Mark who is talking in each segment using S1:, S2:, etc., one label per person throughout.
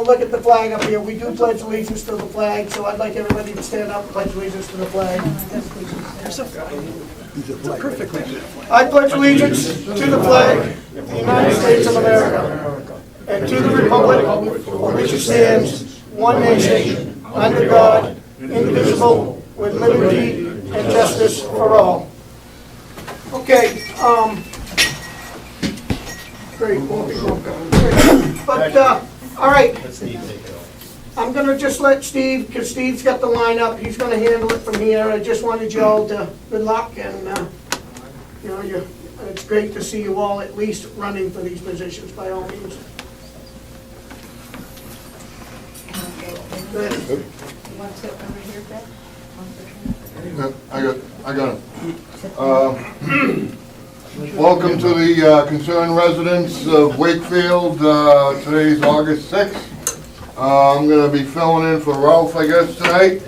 S1: look at the flag up here. We do pledge allegiance to the flag, so I'd like everybody to stand up and pledge allegiance to the flag. I pledge allegiance to the flag of the United States of America and to the republic for which it stands, one nation, under God, indivisible, with liberty and justice for all. Okay, great, but, all right. I'm gonna just let Steve, because Steve's got the line up, he's gonna handle it from here. I just wanted you all to, good luck, and, you know, it's great to see you all at least running for these positions, by all means. Good.
S2: You want to sit over here, Beth?
S3: I got it. Welcome to the concerned residents of Wakefield. Today's August 6th. I'm going to be filling in for Ralph, I guess, tonight.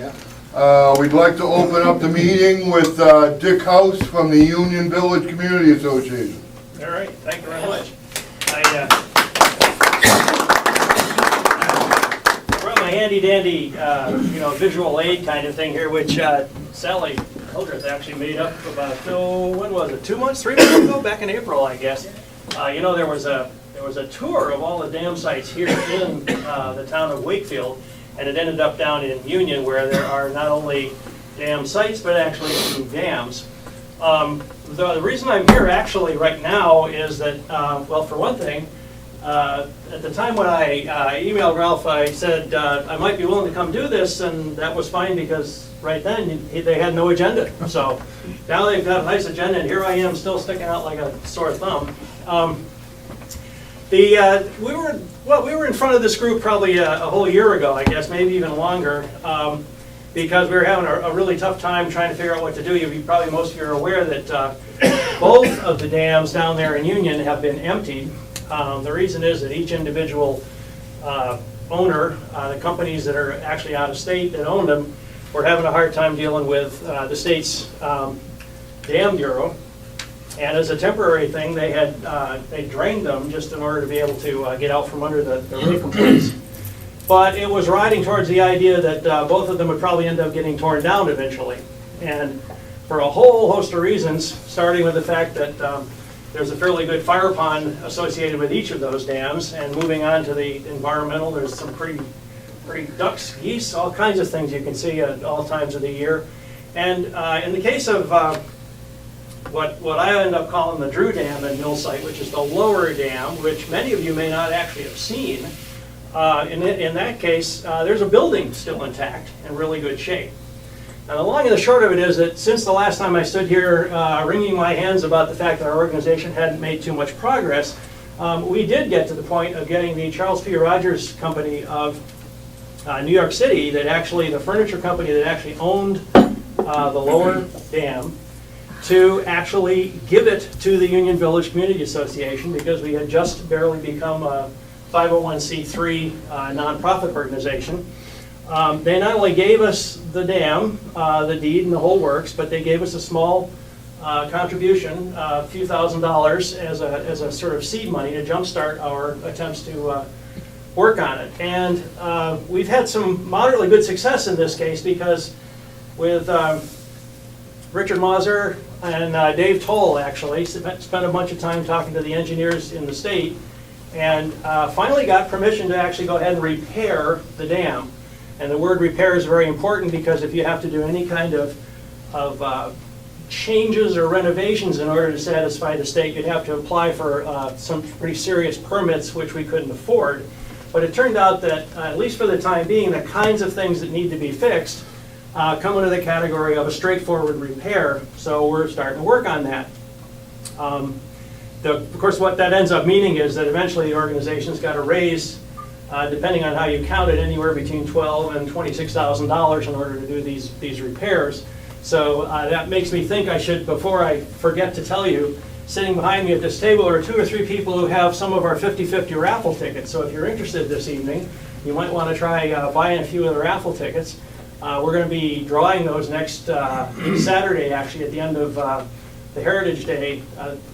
S3: We'd like to open up the meeting with Dick House from the Union Village Community Association.
S4: All right, thank you very much. I brought my handy-dandy, visual aid kind of thing here, which Sally Hildreth actually made up about, when was it, 3 months ago, back in April, I guess. There was a tour of all the dam sites here in the town of Wakefield, and it ended up down in Union, where there are not only dam sites, but actually some dams. The reason I'm here actually right now is that, well, for one thing, at the time when I emailed Ralph, I said I might be willing to come do this, and that was fine because right then they had no agenda. So now they've got a nice agenda, and here I am still sticking out like a sore thumb. We were in front of this group probably a whole year ago, I guess, maybe even longer, because we were having a really tough time trying to figure out what to do. Probably most of you are aware that both of the dams down there in Union have been emptied. The reason is that each individual owner, the companies that are actually out of state that own them, were having a hard time dealing with the state's dam bureau. And as a temporary thing, they drained them just in order to be able to get out from under the roof complaints. But it was riding towards the idea that both of them would probably end up getting torn down eventually. And for a whole host of reasons, starting with the fact that there's a fairly good fire pond associated with each of those dams, and moving on to the environmental, there's some pretty ducks, geese, all kinds of things you can see at all times of the year. And in the case of what I end up calling the Drew Dam and Mill Site, which is the lower dam, which many of you may not actually have seen, in that case, there's a building still intact in really good shape. And the long and the short of it is that since the last time I stood here wringing my hands about the fact that our organization hadn't made too much progress, we did get to the point of getting the Charles P. Rogers Company of New York City, that actually, the furniture company that actually owned the lower dam, to actually give it to the Union Village Community Association, because we had just barely become a 501c3 nonprofit organization. They not only gave us the dam, the deed and the whole works, but they gave us a small contribution, a few $1,000s as a sort of seed money to jumpstart our attempts to work on it. And we've had some moderately good success in this case, because with Richard Mauser and Dave Toll actually spent a bunch of time talking to the engineers in the state, and finally got permission to actually go ahead and repair the dam. And the word repair is very important, because if you have to do any kind of changes or renovations in order to satisfy the state, you'd have to apply for some pretty serious permits, which we couldn't afford. But it turned out that, at least for the time being, the kinds of things that need to be fixed come under the category of a straightforward repair. So we're starting to work on that. Of course, what that ends up meaning is that eventually the organization's got to raise, depending on how you count it, anywhere between $12,000 and $26,000 in order to do these repairs. So that makes me think I should, before I forget to tell you, sitting behind me at this table are 2 or 3 people who have some of our 50/50 raffle tickets. So if you're interested this evening, you might want to try buying a few of the raffle tickets. We're going to be drawing those next Saturday, actually, at the end of the Heritage Day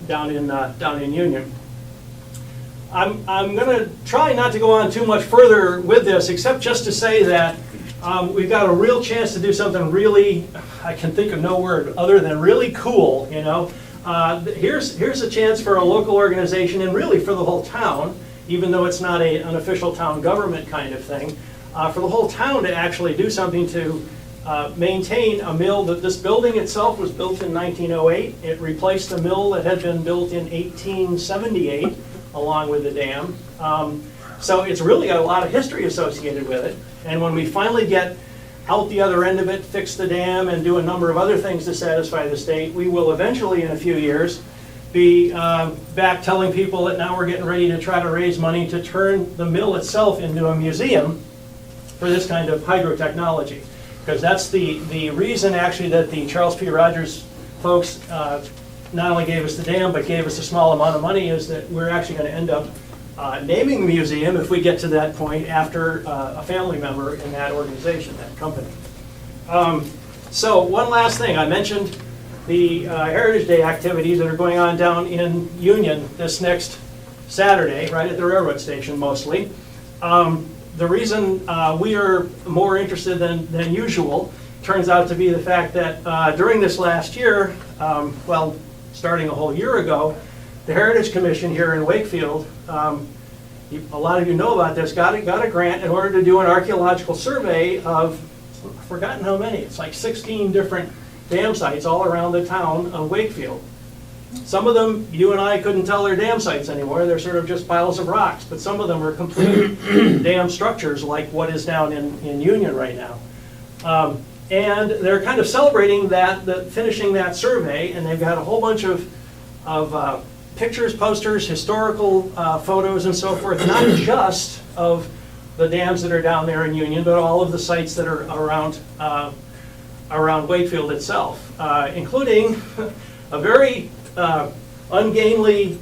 S4: down in Union. I'm going to try not to go on too much further with this, except just to say that we've got a real chance to do something really, I can think of no word other than really cool, you know. Here's a chance for a local organization, and really for the whole town, even though it's not an official town government kind of thing, for the whole town to actually do something to maintain a mill. That this building itself was built in 1908. It replaced a mill that had been built in 1878 along with the dam. So it's really got a lot of history associated with it. And when we finally get out the other end of it, fix the dam, and do a number of other things to satisfy the state, we will eventually, in a few years, be back telling people that now we're getting ready to try to raise money to turn the mill itself into a museum for this kind of hydrotechnology. Because that's the reason actually that the Charles P. Rogers folks not only gave us the dam, but gave us a small amount of money, is that we're actually going to end up naming the museum, if we get to that point, after a family member in that organization, that company. So one last thing, I mentioned the Heritage Day activities that are going on down in Union this next Saturday, right at the railroad station mostly. The reason we are more interested than usual turns out to be the fact that during this last year, well, starting a whole year ago, the Heritage Commission here in Wakefield, a lot of you know about this, got a grant in order to do an archaeological survey of, I've forgotten how many, it's like 16 different dam sites all around the town of Wakefield. Some of them, you and I couldn't tell they're dam sites anymore, they're sort of just piles of rocks, but some of them are complete dam structures like what is down in Union right now. And they're kind of celebrating finishing that survey, and they've got a whole bunch of pictures, posters, historical photos and so forth, not just of the dams that are down there in Union, but all of the sites that are around Wakefield itself, including a very ungainly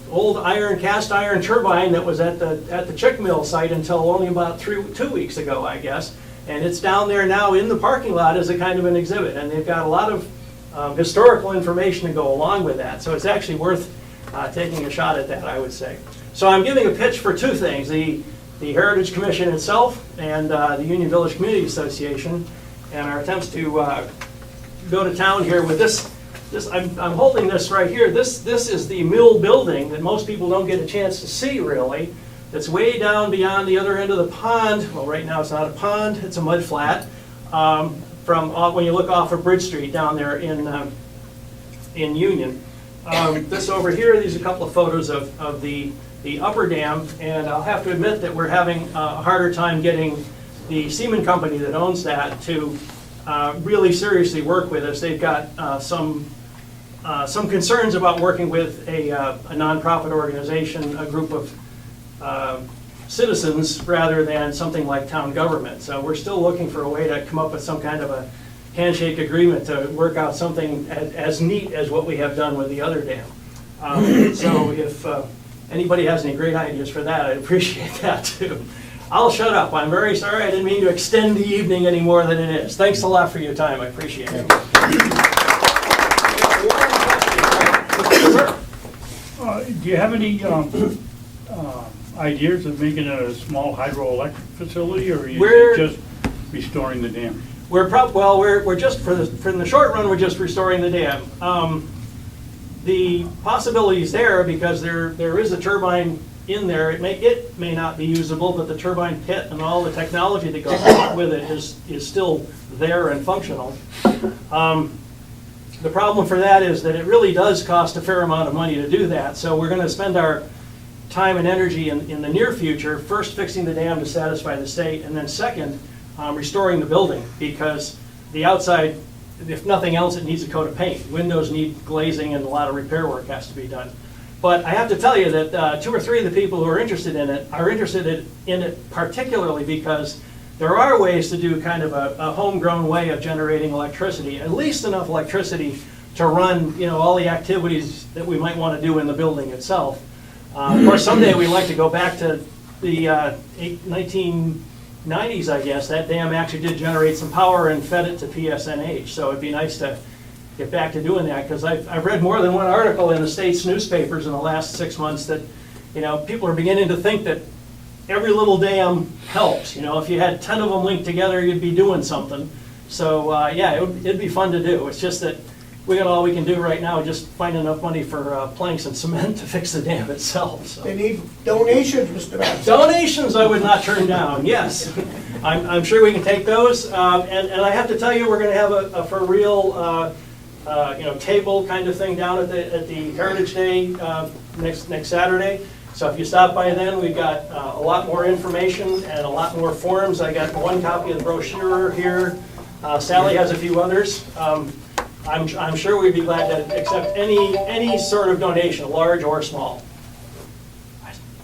S4: old cast iron turbine that was at the Chick Mill site until only about 2 weeks ago, I guess. And it's down there now in the parking lot as a kind of an exhibit, and they've got a lot of historical information to go along with that. So it's actually worth taking a shot at that, I would say. So I'm giving a pitch for two things: the Heritage Commission itself and the Union Village Community Association, and our attempts to go to town here with this. I'm holding this right here. This is the mill building that most people don't get a chance to see, really. It's way down beyond the other end of the pond. Well, right now it's not a pond, it's a mud flat. From when you look off of Bridge Street down there in Union. This over here, these are a couple of photos of the upper dam, and I'll have to admit that we're having a harder time getting the cement company that owns that to really seriously work with us. They've got some concerns about working with a nonprofit organization, a group of citizens, rather than something like town government. So we're still looking for a way to come up with some kind of a handshake agreement to work out something as neat as what we have done with the other dam. So if anybody has any great ideas for that, I'd appreciate that too. I'll shut up. I'm very sorry. I didn't mean to extend the evening any more than it is. Thanks a lot for your time. I appreciate it.
S5: Do you have any ideas of making a small hydroelectric facility, or are you just restoring the dam?
S4: We're just for the short run. We're just restoring the dam. The possibilities there, because there is a turbine in there. It may not be usable, but the turbine pit and all the technology that goes along with it is still there and functional. The problem for that is that it really does cost a fair amount of money to do that. So we're going to spend our time and energy in the near future, first fixing the dam to satisfy the state, and then second, restoring the building, because the outside, if nothing else, it needs a coat of paint. Windows need glazing, and a lot of repair work has to be done. But I have to tell you that 2 or 3 of the people who are interested in it are interested in it particularly because there are ways to do kind of a homegrown way of generating electricity, at least enough electricity to run, all the activities that we might want to do in the building itself. Of course, someday we'd like to go back to the 1990s, I guess. That dam actually did generate some power and fed it to PSNH, so it'd be nice to get back to doing that, because I've read more than one article in the state's newspapers in the last 6 months that people are beginning to think that every little dam helps. If you had 10 of them linked together, you'd be doing something. So, yeah, it'd be fun to do. It's just that we got all we can do right now, just find enough money for planks and cement to fix the dam itself. So.
S1: They need donations, Mr. Babson.
S4: Donations I would not turn down, yes. I'm sure we can take those. And I have to tell you, we're going to have a for real table kind of thing down at the Heritage Day next Saturday. So if you stop by then, we've got a lot more information and a lot more forms. I got one copy of the brochure here. Sally has a few others. I'm sure we'd be glad to accept any sort of donation, large or small.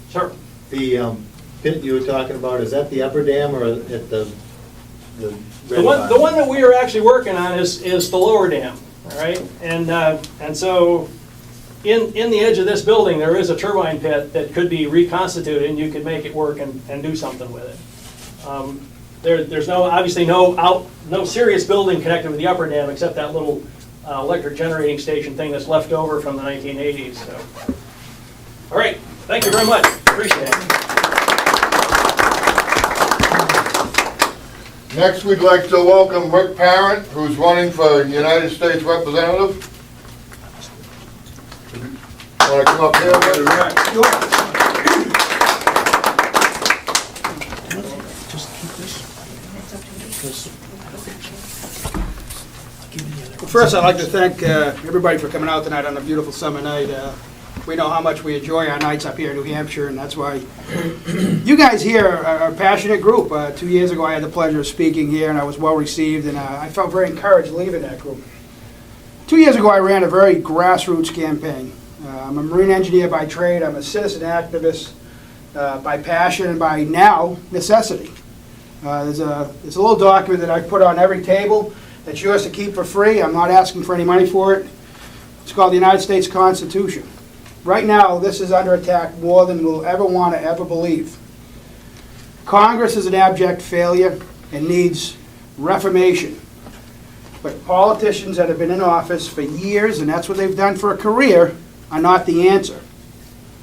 S4: Sure.
S6: The pit you were talking about, is that the upper dam or at the
S4: The one that we are actually working on is the lower dam, all right? And so in the edge of this building, there is a turbine pit that could be reconstituted, and you could make it work and do something with it. There's obviously no serious building connected with the upper dam except that little electric generating station thing that's left over from the 1980s. So. All right, thank you very much. Appreciate it.
S3: Next, we'd like to welcome Rick Parent, who's running for United States Representative. Want to come up here, Rick?
S7: First, I'd like to thank everybody for coming out tonight on a beautiful summer night. We know how much we enjoy our nights up here in New Hampshire, and that's why you guys here are a passionate group. 2 years ago, I had the pleasure of speaking here, and I was well received, and I felt very encouraged leaving that group. 2 years ago, I ran a very grassroots campaign. I'm a marine engineer by trade. I'm a citizen activist by passion and by now necessity. There's a little document that I put on every table that's yours to keep for free. I'm not asking for any money for it. It's called the United States Constitution. Right now, this is under attack more than we'll ever want to ever believe. Congress is an abject failure and needs reformation. But politicians that have been in office for years, and that's what they've done for a career, are not the answer.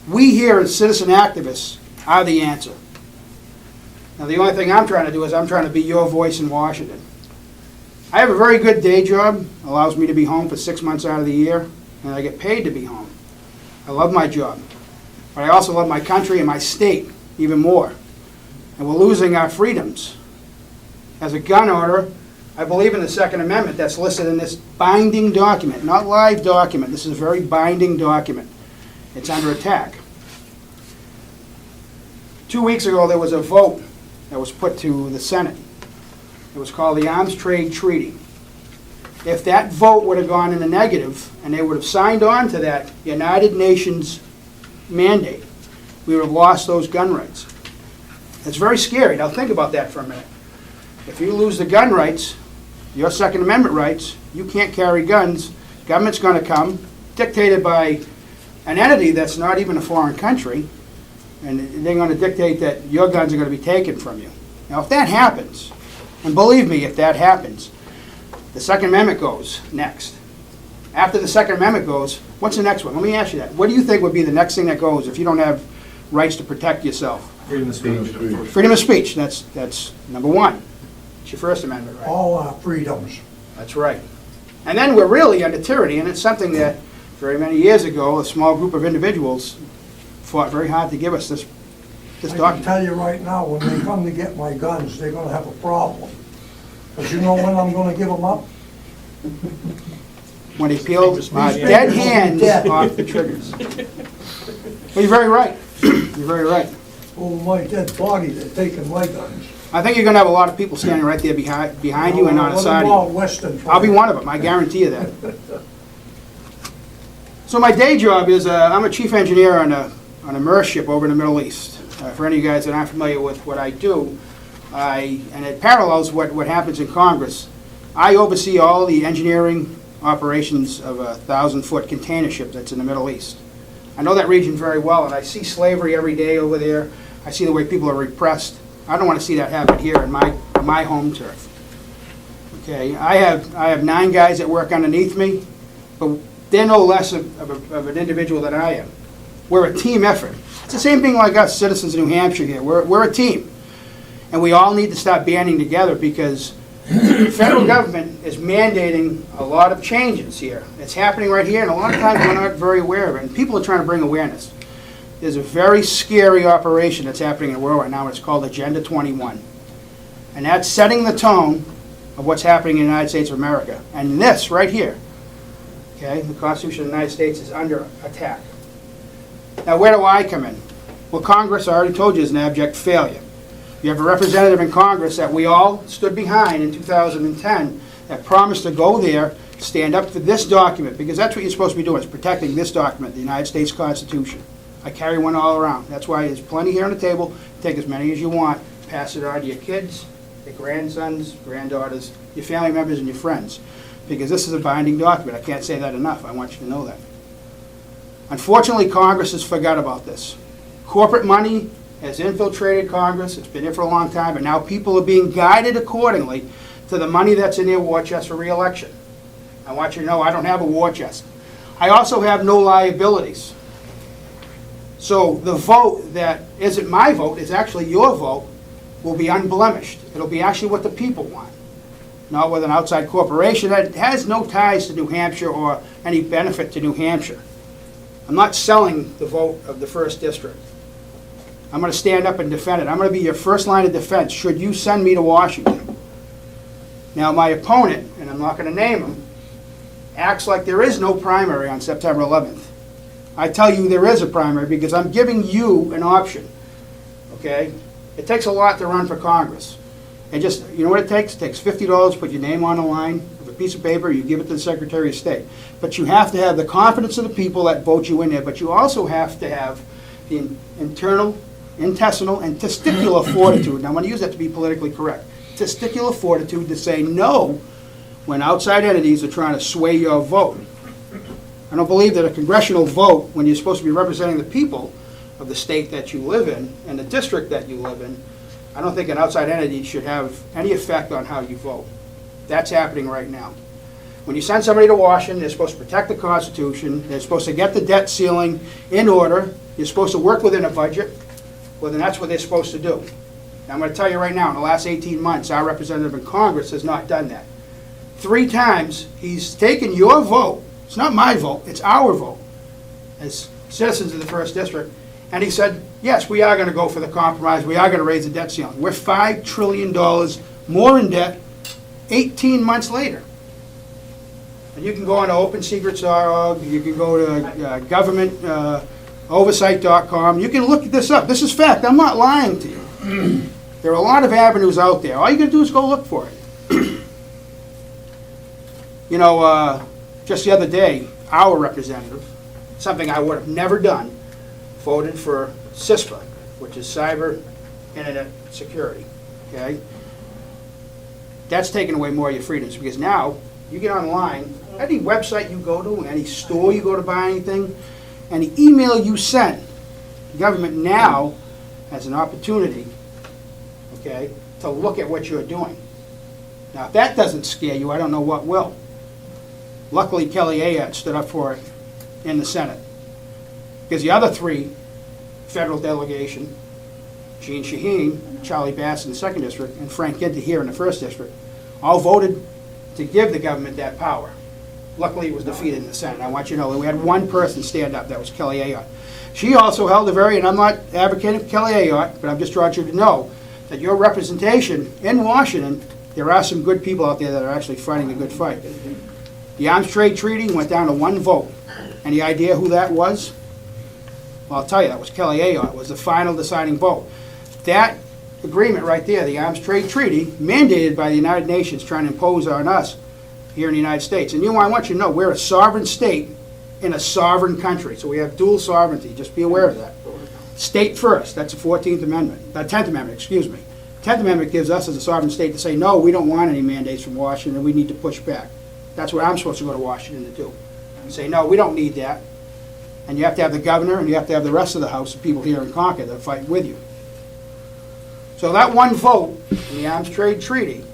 S7: We here as citizen activists are the answer. Now, the only thing I'm trying to do is I'm trying to be your voice in Washington. I have a very good day job, allows me to be home for 6 months out of the year, and I get paid to be home. I love my job, but I also love my country and my state even more. And we're losing our freedoms. As a gun owner, I believe in the Second Amendment that's listed in this binding document, not live document. This is a very binding document. It's under attack. 2 weeks ago, there was a vote that was put to the Senate. It was called the Arms Trade Treaty. If that vote would have gone in the negative, and they would have signed on to that United Nations mandate, we would have lost those gun rights. It's very scary. Now think about that for a minute. If you lose the gun rights, your Second Amendment rights, you can't carry guns. Government's going to come, dictated by an entity that's not even a foreign country, and they're going to dictate that your guns are going to be taken from you. Now if that happens, and believe me, if that happens, the Second Amendment goes next. After the Second Amendment goes, what's the next one? Let me ask you that. What do you think would be the next thing that goes if you don't have rights to protect yourself?
S6: freedom of speech?
S7: Freedom of speech, that's number one. It's your First Amendment right.
S8: All our freedoms.
S7: That's right. And then we're really under tyranny, and it's something that very many years ago, a small group of individuals fought very hard to give us this
S8: I can
S7: document.
S8: tell you right now, when they come to get my guns, they're gonna have a problem. But you know when I'm gonna give them up?
S7: When they peel my dead hands off the triggers. Well, you're very right. You're very right.
S8: Over my dead body, they're taking my guns.
S7: I think you're going to have a lot of people standing right there behind you and on the
S8: What
S7: side
S8: about
S7: of
S8: Western?
S7: you. I'll be one of them, I guarantee you that. So my day job is, I'm a chief engineer on a MERS ship over in the Middle East. For any of you guys that aren't familiar with what I do, and it parallels what happens in Congress, I oversee all the engineering operations of a 1,000-foot container ship that's in the Middle East. I know that region very well, and I see slavery every day over there. I see the way people are repressed. I don't want to see that happen here in my home turf. Okay, I have 9 guys that work underneath me, but they're no less of an individual than I am. We're a team effort. It's the same thing like us citizens of New Hampshire here. We're a team. And we all need to start banding together because the federal government is mandating a lot of changes here. It's happening right here, and a lot of times we're not very aware of it. And people are trying to bring awareness. There's a very scary operation that's happening in the world right now, and it's called Agenda 21. And that's setting the tone of what's happening in the United States of America. And this right here, okay, the Constitution of the United States is under attack. Now, where do I come in? Well, Congress, I already told you, is an abject failure. You have a representative in Congress that we all stood behind in 2010 that promised to go there, stand up for this document, because that's what you're supposed to be doing, is protecting this document, the United States Constitution. I carry one all around. That's why there's plenty here on the table. Take as many as you want. Pass it on to your kids, your grandsons, granddaughters, your family members, and your friends, because this is a binding document. I can't say that enough. I want you to know that. Unfortunately, Congress has forgot about this. Corporate money has infiltrated Congress. It's been here for a long time, and now people are being guided accordingly to the money that's in their war chest for re-election. I want you to know I don't have a war chest. I also have no liabilities. So the vote that isn't my vote is actually your vote will be unblemished. It'll be actually what the people want, not with an outside corporation that has no ties to New Hampshire or any benefit to New Hampshire. I'm not selling the vote of the 1st District. I'm going to stand up and defend it. I'm going to be your first line of defense should you send me to Washington. Now, my opponent, and I'm not going to name him, acts like there is no primary on September 11th. I tell you there is a primary because I'm giving you an option, okay? It takes a lot to run for Congress. And just, you know what it takes? It takes $50, put your name on the line with a piece of paper, you give it to the Secretary of State. But you have to have the confidence of the people that vote you in there, but you also have to have the internal, intestinal, and testicular fortitude. And I'm going to use that to be politically correct. Testicular fortitude to say no when outside entities are trying to sway your vote. I don't believe that a congressional vote, when you're supposed to be representing the people of the state that you live in and the district that you live in, I don't think an outside entity should have any effect on how you vote. That's happening right now. When you send somebody to Washington, they're supposed to protect the Constitution, they're supposed to get the debt ceiling in order, you're supposed to work within a budget, well then that's what they're supposed to do. Now, I'm going to tell you right now, in the last 18 months, our representative in Congress has not done that. 3 times, he's taken your vote. It's not my vote, it's our vote as citizens of the 1st District. And he said, yes, we are going to go for the compromise. We are going to raise the debt ceiling. We're $5 trillion more in debt 18 months later. And you can go on to OpenSecrets.org. You can go to GovernmentOversite.com. You can look this up. This is fact. I'm not lying to you. There are a lot of avenues out there. All you got to do is go look for it. You know, just the other day, our representative, something I would have never done, voted for CISPA, which is Cyber Internet Security, okay? That's taken away more of your freedoms because now you get online, any website you go to, any store you go to buy anything, any email you send, the government now has an opportunity, okay, to look at what you're doing. Now, if that doesn't scare you, I don't know what will. Luckily, Kelly Ayotte stood up for it in the Senate. Because the other 3 federal delegation, Gene Shaheen, Charlie Bass in the 2nd District, and Frank Ginter here in the 1st District, all voted to give the government that power. Luckily, it was defeated in the Senate. I want you to know that we had one person stand up, that was Kelly Ayotte. She also held a very, and I'm not advocating for Kelly Ayotte, but I'm just trying you to know that your representation in Washington, there are some good people out there that are actually fighting a good fight. The Arms Trade Treaty went down to 1 vote. Any idea who that was? Well, I'll tell you, that was Kelly Ayotte, was the final deciding vote. That agreement right there, the Arms Trade Treaty, mandated by the United Nations, trying to impose on us here in the United States. And you know, I want you to know, we're a sovereign state in a sovereign country, so we have dual sovereignty. Just be aware of that. State first, that's the 14th Amendment, 10th Amendment, excuse me. 10th Amendment gives us as a sovereign state to say, no, we don't want any mandates from Washington, we need to push back. That's what I'm supposed to go to Washington to do. And say, no, we don't need that. And you have to have the governor and you have to have the rest of the House, the people here in Concord that fight with you. So that 1 vote in the Arms Trade Treaty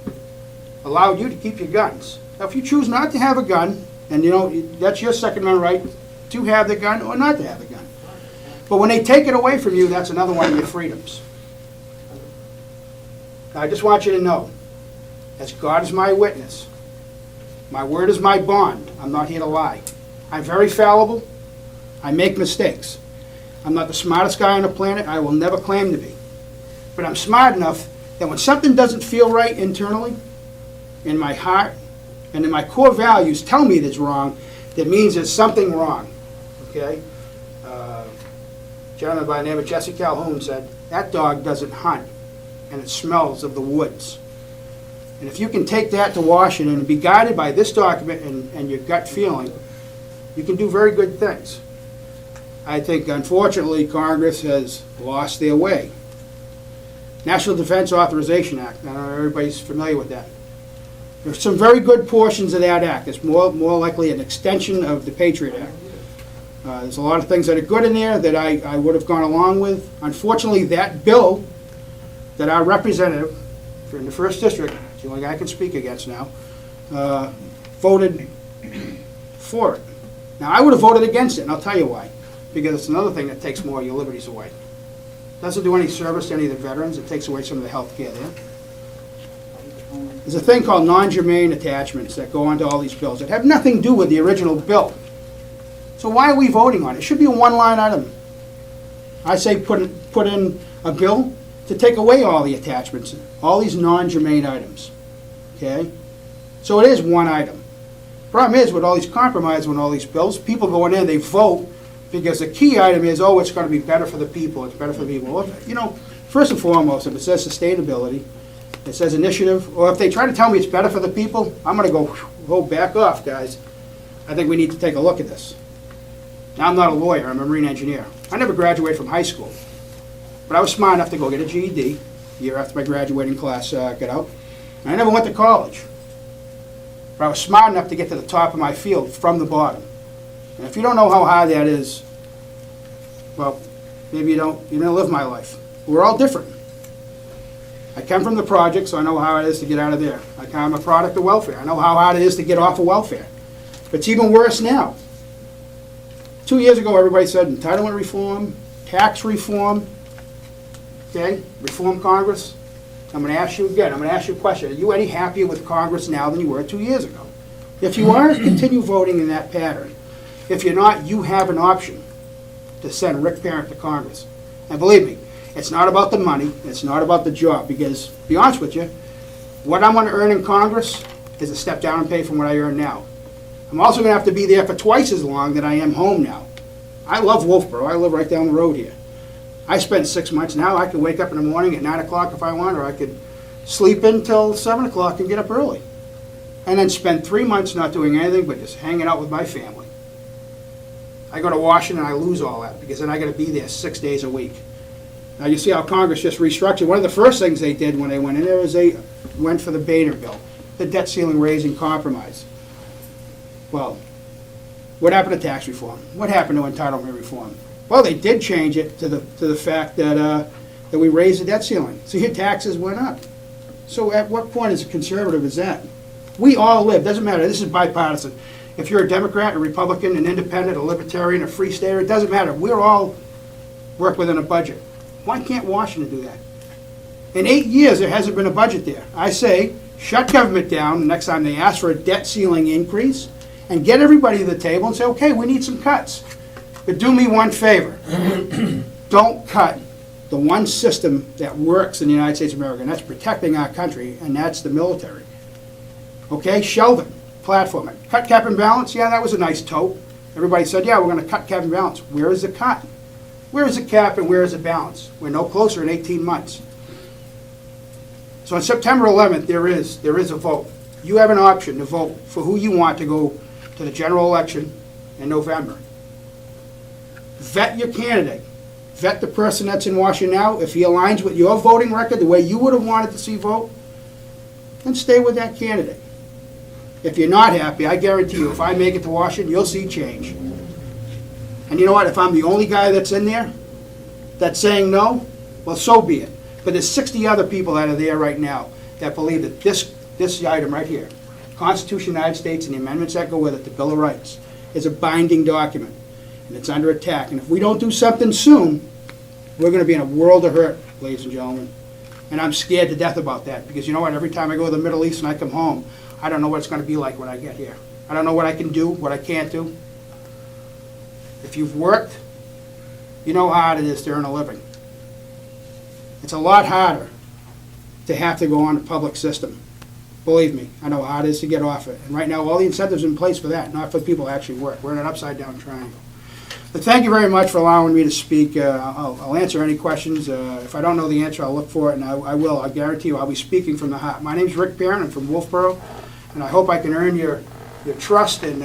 S7: allowed you to keep your guns. Now, if you choose not to have a gun, and you know, that's your Second Amendment right to have the gun or not to have the gun. But when they take it away from you, that's another one of your freedoms. Now, I just want you to know, as God is my witness, my word is my bond. I'm not here to lie. I'm very fallible. I make mistakes. I'm not the smartest guy on the planet. I will never claim to be. But I'm smart enough that when something doesn't feel right internally, in my heart, and in my core values tell me that's wrong, that means there's something wrong, okay? A gentleman by the name of Jesse Calhoun said, that dog doesn't hunt, and it smells of the woods. And if you can take that to Washington and be guided by this document and your gut feeling, you can do very good things. I think, unfortunately, Congress has lost their way. National Defense Authorization Act, I don't know if everybody's familiar with that. There's some very good portions of that act. It's more likely an extension of the Patriot Act. There's a lot of things that are good in there that I would have gone along with. Unfortunately, that bill that our representative in the 1st District, the only guy I can speak against now, voted for it. Now, I would have voted against it, and I'll tell you why. Because it's another thing that takes more of your liberties away. Doesn't do any service to any of the veterans. It takes away some of the health care there. There's a thing called non-germane attachments that go onto all these bills that have nothing to do with the original bill. So why are we voting on it? It should be a one-line item. I say put in a bill to take away all the attachments, all these non-germane items, okay? So it is one item. Problem is, with all these compromises on all these bills, people go in there, they vote, because the key item is, oh, it's going to be better for the people, it's better for the people. Well, you know, first and foremost, if it says sustainability, it says initiative, or if they try to tell me it's better for the people, I'm going to go back off, guys. I think we need to take a look at this. Now, I'm not a lawyer, I'm a marine engineer. I never graduated from high school. But I was smart enough to go get a GED, a year after my graduating class got out. And I never went to college. But I was smart enough to get to the top of my field from the bottom. And if you don't know how hard that is, well, maybe you didn't live my life. We're all different. I come from the project, so I know how hard it is to get out of there. I'm a product of welfare. I know how hard it is to get off of welfare. But it's even worse now. 2 years ago, everybody said entitlement reform, tax reform, okay, reform Congress. I'm going to ask you again, I'm going to ask you a question. Are you any happier with Congress now than you were 2 years ago? If you are, continue voting in that pattern. If you're not, you have an option to send Rick Parent to Congress. And believe me, it's not about the money, it's not about the job, because, to be honest with you, what I'm going to earn in Congress is a step down in pay from what I earn now. I'm also going to have to be there for twice as long that I am home now. I love Wolfboro, I live right down the road here. I spent 6 months now, I can wake up in the morning at 9 o'clock if I want, or I could sleep until 7 o'clock and get up early. And then spend 3 months not doing anything but just hanging out with my family. I go to Washington, I lose all that, because then I got to be there 6 days a week. Now you see how Congress just restructured. One of the first things they did when they went in there is they went for the Boehner bill, the debt ceiling raising compromise. Well, what happened to tax reform? What happened to entitlement reform? Well, they did change it to the fact that we raised the debt ceiling. So your taxes went up. So at what point is a conservative is that? We all live, doesn't matter, this is bipartisan. If you're a Democrat, a Republican, an independent, a libertarian, a free stater, it doesn't matter. We're all work within a budget. Why can't Washington do that? In 8 years, there hasn't been a budget there. I say, shut government down the next time they ask for a debt ceiling increase, and get everybody to the table and say, okay, we need some cuts. But do me one favor. Don't cut the one system that works in the United States of America, and that's protecting our country, and that's the military. Okay, shelve it, platform it. Cut cap and balance, yeah, that was a nice tote. Everybody said, yeah, we're going to cut cap and balance. Where is the cut? Where is the cap and where is the balance? We're no closer in 18 months. So on September 11th, there is a vote. You have an option to vote for who you want to go to the general election in November. Vet your candidate. Vet the person that's in Washington now. If he aligns with your voting record the way you would have wanted to see vote, then stay with that candidate. If you're not happy, I guarantee you, if I make it to Washington, you'll see change. And you know what? If I'm the only guy that's in there that's saying no, well, so be it. But there's 60 other people that are there right now that believe that this item right here, Constitution of the United States and the amendments that go with it, the Bill of Rights, is a binding document. and it's under attack. And if we don't do something soon, we're gonna be in a world of hurt, ladies and gentlemen. And I'm scared to death about that, because you know what, every time I go to the Middle East and I come home, I don't know what it's gonna be like when I get here. I don't know what I can do, what I can't do. If you've worked, you know how hard it is to earn a living. It's a lot harder to have to go on the public system. Believe me, I know how hard it is to get off it. And right now, all the incentives are in place for that, not for people to actually work. We're in an upside-down triangle. But thank you very much for allowing me to speak. I'll answer any questions. If I don't know the answer, I'll look for it, and I will. I guarantee you I'll be speaking from the heart. My name's Rick Barron. I'm from Wolfboro, and I hope I can earn your trust and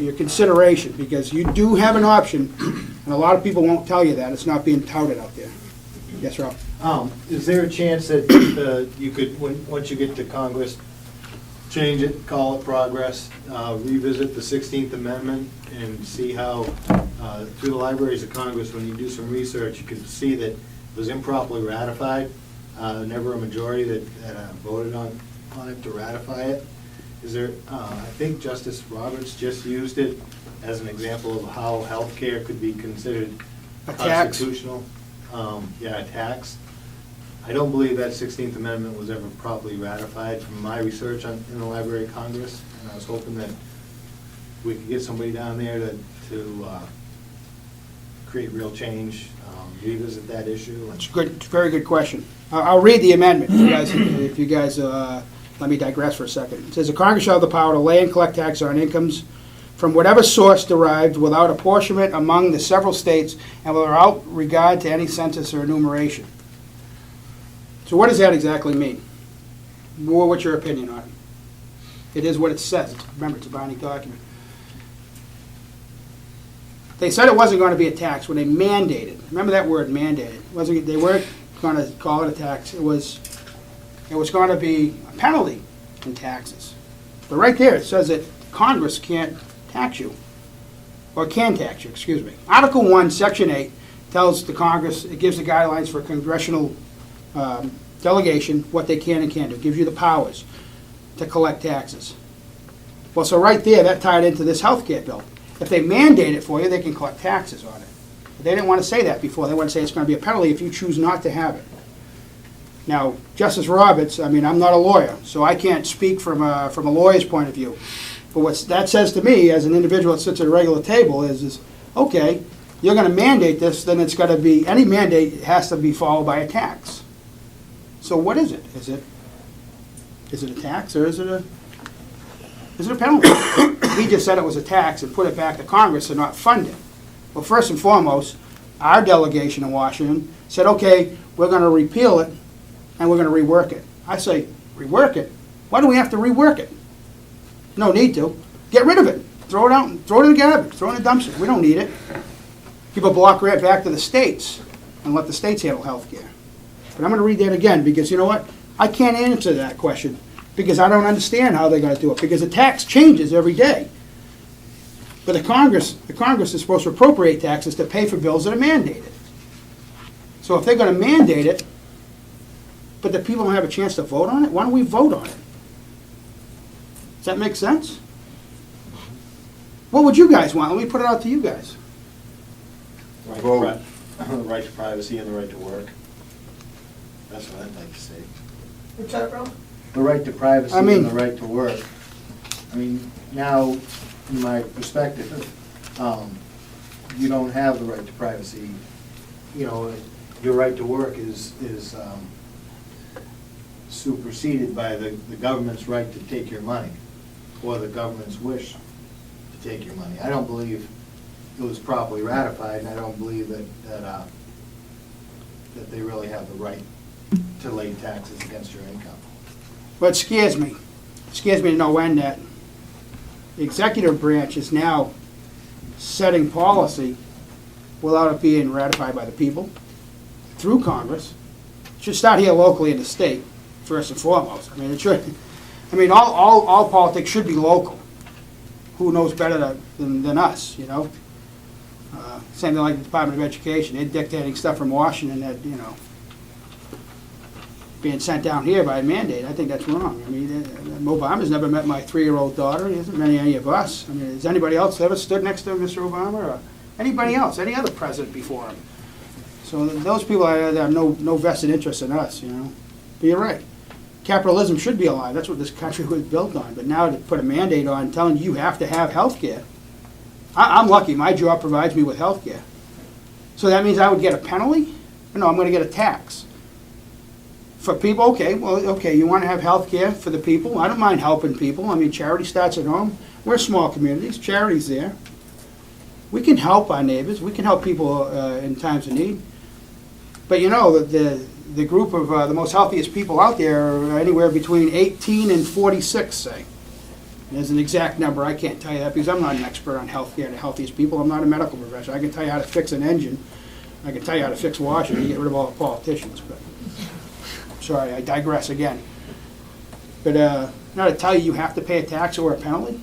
S7: your consideration, because you do have an option, and a lot of people won't tell you that. It's not being touted out there. Yes, Rob?
S6: Is there a chance that you could, once you get to Congress, change it, call it progress, revisit the 16th Amendment, and see how, through the Libraries of Congress, when you do some research, you can see that it was improperly ratified, never a majority that voted on it to ratify it. Is there, I think Justice Roberts just used it as an example of how healthcare could be considered
S7: A tax.
S6: constitutional. Yeah, a tax. I don't believe that 16th Amendment was ever properly ratified from my research in the Library of Congress, and I was hoping that we could get somebody down there to create real change, revisit that issue.
S7: It's good, very good question. I'll read the amendment, if you guys, let me digress for a second. It says, "The Congress shall have the power to lay and collect tax on incomes from whatever source derived without apportionment among the several states and without regard to any census or enumeration." So what does that exactly mean? What's your opinion on it? It is what it says. Remember, it's a binding document. They said it wasn't going to be a tax when they mandated. Remember that word, mandated. They weren't going to call it a tax. It was going to be a penalty in taxes. But right there, it says that Congress can't tax you, or can tax you, excuse me. Article 1, Section 8 tells the Congress, it gives the guidelines for congressional delegation, what they can and can't do. It gives you the powers to collect taxes. Well, so right there, that tied into this health care bill. If they mandate it for you, they can collect taxes on it. But they didn't want to say that before. They want to say it's going to be a penalty if you choose not to have it. Now, Justice Roberts, I mean, I'm not a lawyer, so I can't speak from a lawyer's point of view. But what that says to me, as an individual that sits at a regular table, is okay, you're going to mandate this, then it's got to be, any mandate has to be followed by a tax. So what is it? Is it a tax, or is it a penalty? He just said it was a tax and put it back to Congress to not fund it. Well, first and foremost, our delegation in Washington said, okay, we're going to repeal it and we're going to rework it. I say, rework it? Why do we have to rework it? No need to. Get rid of it. Throw it out, throw it in the garbage, throw it in the dumpster. We don't need it. Give a block grant back to the states and let the states handle health care. But I'm going to read that again, because you know what? I can't answer that question, because I don't understand how they're going to do it, because the tax changes every day. But the Congress is supposed to appropriate taxes to pay for bills that are mandated. So if they're going to mandate it, but the people don't have a chance to vote on it, why don't we vote on it? Does that make sense? What would you guys want? Let me put it out to you guys.
S3: Vote.
S6: The right to privacy and the right to work. That's what I'd like to say.
S1: What's that, Rob?
S6: The right to privacy
S7: I mean-
S6: and the right to work. I mean, now, in my perspective, you don't have the right to privacy. You know, your right to work is superseded by the government's right to take your money, or the government's wish to take your money. I don't believe it was properly ratified, and I don't believe that they really have the right to lay taxes against your income.
S7: But it scares me. It scares me to no end that the executive branch is now setting policy without it being ratified by the people through Congress. It should start here locally in the state, first and foremost. I mean, it should. I mean, all politics should be local. Who knows better than us, you know? Same thing like the Department of Education. They're dictating stuff from Washington that, you know, being sent down here by mandate. I think that's wrong. I mean, Obama's never met my 3-year-old daughter. He hasn't met any of us. I mean, has anybody else ever stood next to Mr. Obama or Anybody else, any other president before him. So those people have no vested interest in us, you know. But you're right. Capitalism should be alive. That's what this country was built on. But now to put a mandate on telling you have to have health care. I'm lucky. My job provides me with health care. So that means I would get a penalty? No, I'm going to get a tax. For people, okay, you want to have health care for the people? I don't mind helping people. I mean, charity starts at home. We're small communities. Charity's there. We can help our neighbors. We can help people in times of need. But you know, the group of the most healthiest people out there are anywhere between 18 and 46, say. There's an exact number. I can't tell you that because I'm not an expert on healthcare and the healthiest people. I'm not a medical professional. I can tell you how to fix an engine. I can tell you how to fix washing and get rid of all the politicians. But sorry, I digress again. But now to tell you have to pay a tax or a penalty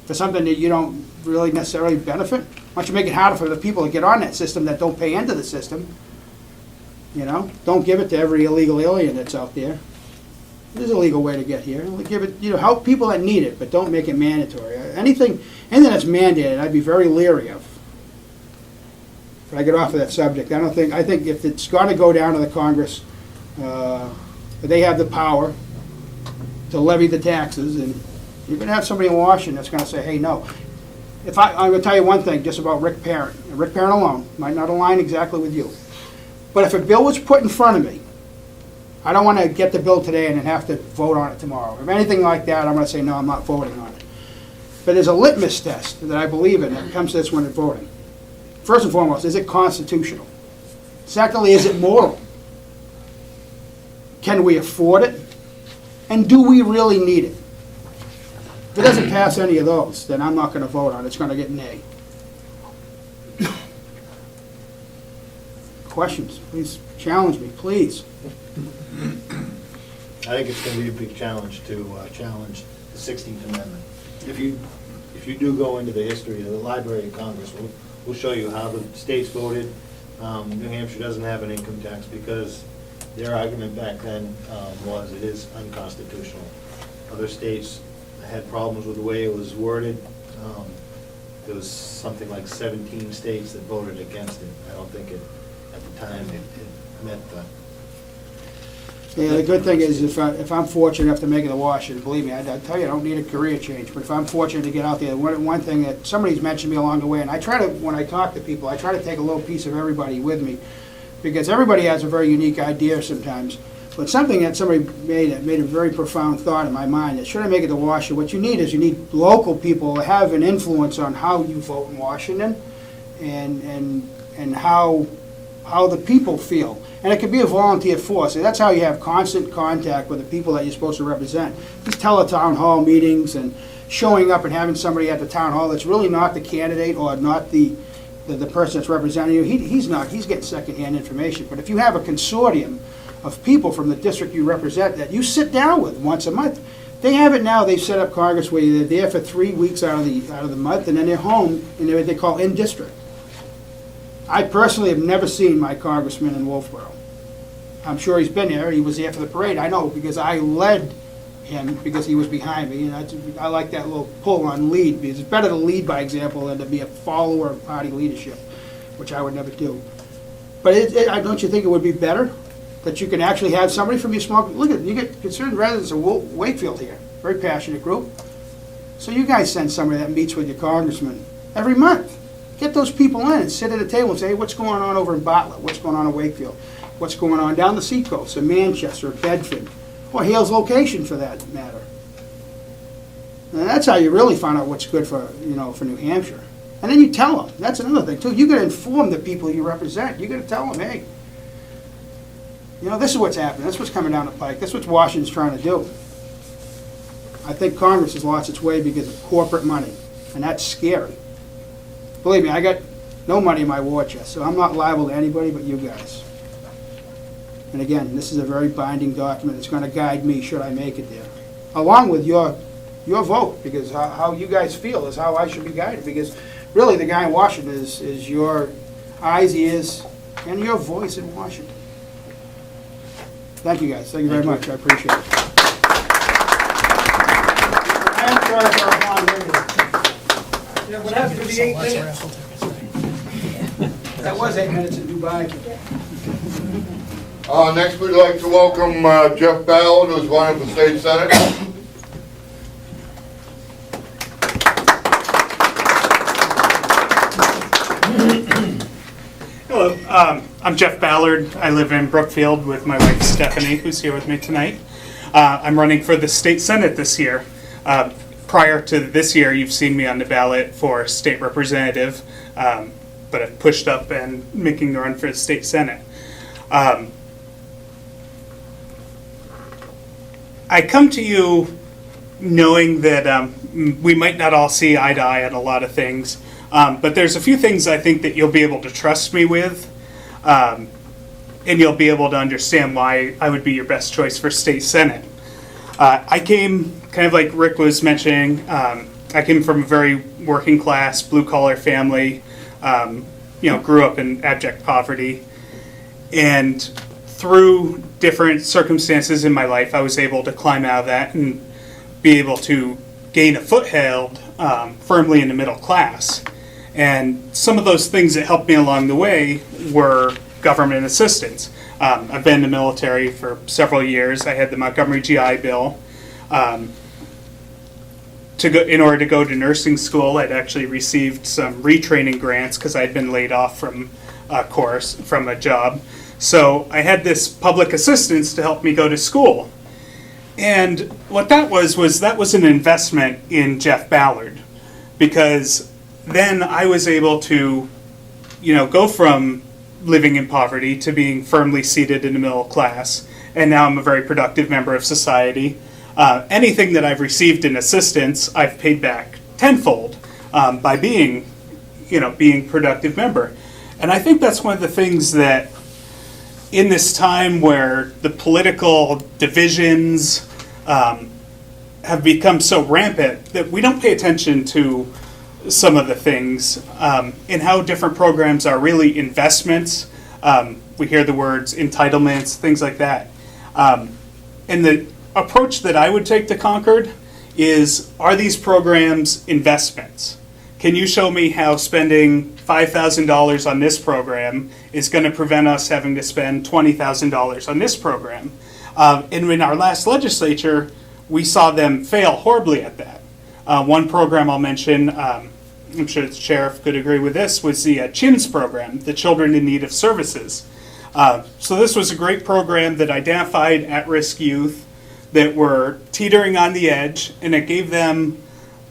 S7: for something that you don't really necessarily benefit. Why don't you make it harder for the people that get on that system that don't pay into the system? You know, don't give it to every illegal alien that's out there. There's a legal way to get here. Give it, you know, help people that need it, but don't make it mandatory. Anything that's mandated, I'd be very leery of. But I get off of that subject. I think if it's going to go down to the Congress, they have the power to levy the taxes, and you're going to have somebody in Washington that's going to say, hey, no. I'm going to tell you one thing just about Rick Parent. Rick Parent alone might not align exactly with you. But if a bill was put in front of me, I don't want to get the bill today and then have to vote on it tomorrow. If anything like that, I'm going to say, no, I'm not voting on it. But there's a litmus test that I believe in that comes to this when it's voting. First and foremost, is it constitutional? Secondly, is it moral? Can we afford it? And do we really need it? If it doesn't pass any of those, then I'm not going to vote on it. It's going to get nay. Questions? Please challenge me, please.
S6: I think it's going to be a big challenge to challenge the 16th Amendment. If you do go into the history of the Library of Congress, we'll show you how the states voted. New Hampshire doesn't have an income tax because their argument back then was it is unconstitutional. Other states had problems with the way it was worded. There was something like 17 states that voted against it. I don't think at the time it met the...
S7: Yeah, the good thing is if I'm fortunate enough to make it to Washington, believe me, I tell you, I don't need a career change. But if I'm fortunate to get out there, one thing that somebody's mentioned me along the way, and I try to, when I talk to people, I try to take a little piece of everybody with me, because everybody has a very unique idea sometimes. But something that somebody made that made a very profound thought in my mind, that should I make it to Washington, what you need is you need local people to have an influence on how you vote in Washington and how the people feel. And it could be a volunteer force. And that's how you have constant contact with the people that you're supposed to represent. These tele-town hall meetings and showing up and having somebody at the town hall that's really not the candidate or not the person that's representing you. He's getting secondhand information. But if you have a consortium of people from the district you represent that you sit down with once a month, they have it now. They've set up Congress where they're there for 3 weeks out of the month, and then they're home in what they call in-district. I personally have never seen my congressman in Wolfboro. I'm sure he's been there. He was there for the parade. I know because I led him because he was behind me. And I like that little pull on lead, because it's better to lead by example than to be a follower of party leadership, which I would never do. But don't you think it would be better that you can actually have somebody from your small... Look at you get concerned residents of Wakefield here, very passionate group. So you guys send somebody that meets with your congressman every month. Get those people in and sit at a table and say, hey, what's going on over in Bartlett? What's going on in Wakefield? What's going on down the seacoast, in Manchester, or Bedford, or Hale's location for that matter? And that's how you really find out what's good for New Hampshire. And then you tell them. That's another thing too. You got to inform the people you represent. You got to tell them, hey, this is what's happening. That's what's coming down the pike. That's what Washington's trying to do. I think Congress has lost its way because of corporate money, and that's scary. Believe me, I got no money in my war chest, so I'm not liable to anybody but you guys. And again, this is a very binding document. It's going to guide me should I make it there, along with your vote, because how you guys feel is how I should be guided, because really the guy in Washington is your eyes, ears, and your voice in Washington. Thank you guys. Thank you very much. I appreciate it.
S1: Yeah, what happened to the 8 minutes?
S7: That was 8 minutes in Dubai.
S3: Next, we'd like to welcome Jeff Ballard, who's running for state senate.
S9: Hello, I'm Jeff Ballard. I live in Brookfield with my wife Stephanie, who's here with me tonight. I'm running for the state senate this year. Prior to this year, you've seen me on the ballot for state representative, but I've pushed up and making the run for the state senate. I come to you knowing that we might not all see eye to eye on a lot of things, but there's a few things I think that you'll be able to trust me with, and you'll be able to understand why I would be your best choice for state senate. I came, kind of like Rick was mentioning, I came from a very working class, blue collar family, grew up in abject poverty, and through different circumstances in my life, I was able to climb out of that and be able to gain a foothold firmly in the middle class. And some of those things that helped me along the way were government assistance. I've been in the military for several years. I had the Montgomery GI Bill. In order to go to nursing school, I'd actually received some retraining grants because I'd been laid off from a job. So I had this public assistance to help me go to school. And what that was an investment in Jeff Ballard, because then I was able to, go from living in poverty to being firmly seated in the middle class, and now I'm a very productive member of society. Anything that I've received in assistance, I've paid back tenfold by being a productive member. And I think that's one of the things that, in this time where the political divisions have become so rampant, that we don't pay attention to some of the things and how different programs are really investments. We hear the words entitlements, things like that. And the approach that I would take to Concord is, are these programs investments? Can you show me how spending $5,000 on this program is going to prevent us having to spend $20,000 on this program? And in our last legislature, we saw them fail horribly at that. One program I'll mention, I'm sure the sheriff could agree with this, was the CHINS program, the Children in Need of Services. So this was a great program that identified at-risk youth that were teetering on the edge, and it gave them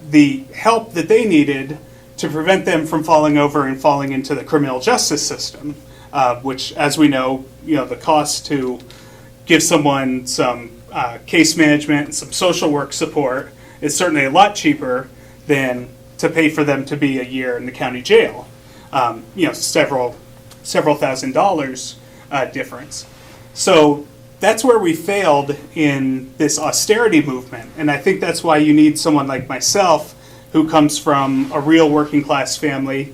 S9: the help that they needed to prevent them from falling over and falling into the criminal justice system, which, as we know, the cost to give someone some case management and some social work support is certainly a lot cheaper than to pay for them to be a year in the county jail. Several $1,000s difference. So that's where we failed in this austerity movement, and I think that's why you need someone like myself, who comes from a real working class family,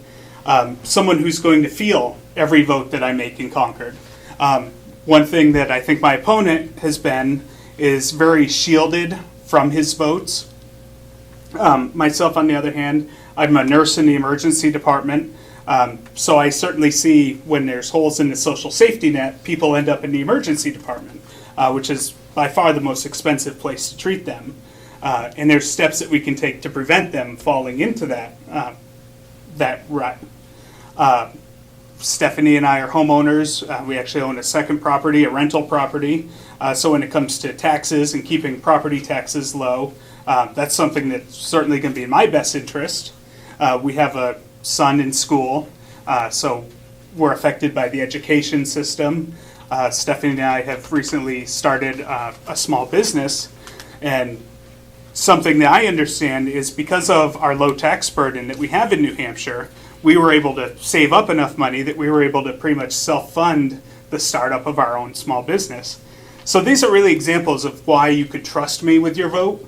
S9: someone who's going to feel every vote that I make in Concord. One thing that I think my opponent has been is very shielded from his votes. Myself, on the other hand, I'm a nurse in the emergency department, so I certainly see when there's holes in the social safety net, people end up in the emergency department, which is by far the most expensive place to treat them. And there's steps that we can take to prevent them falling into that rut. Stephanie and I are homeowners. We actually own a second property, a rental property. So when it comes to taxes and keeping property taxes low, that's something that's certainly going to be in my best interest. We have a son in school, so we're affected by the education system. Stephanie and I have recently started a small business, and something that I understand is because of our low tax burden that we have in New Hampshire, we were able to save up enough money that we were able to pretty much self-fund the startup of our own small business. So these are really examples of why you could trust me with your vote.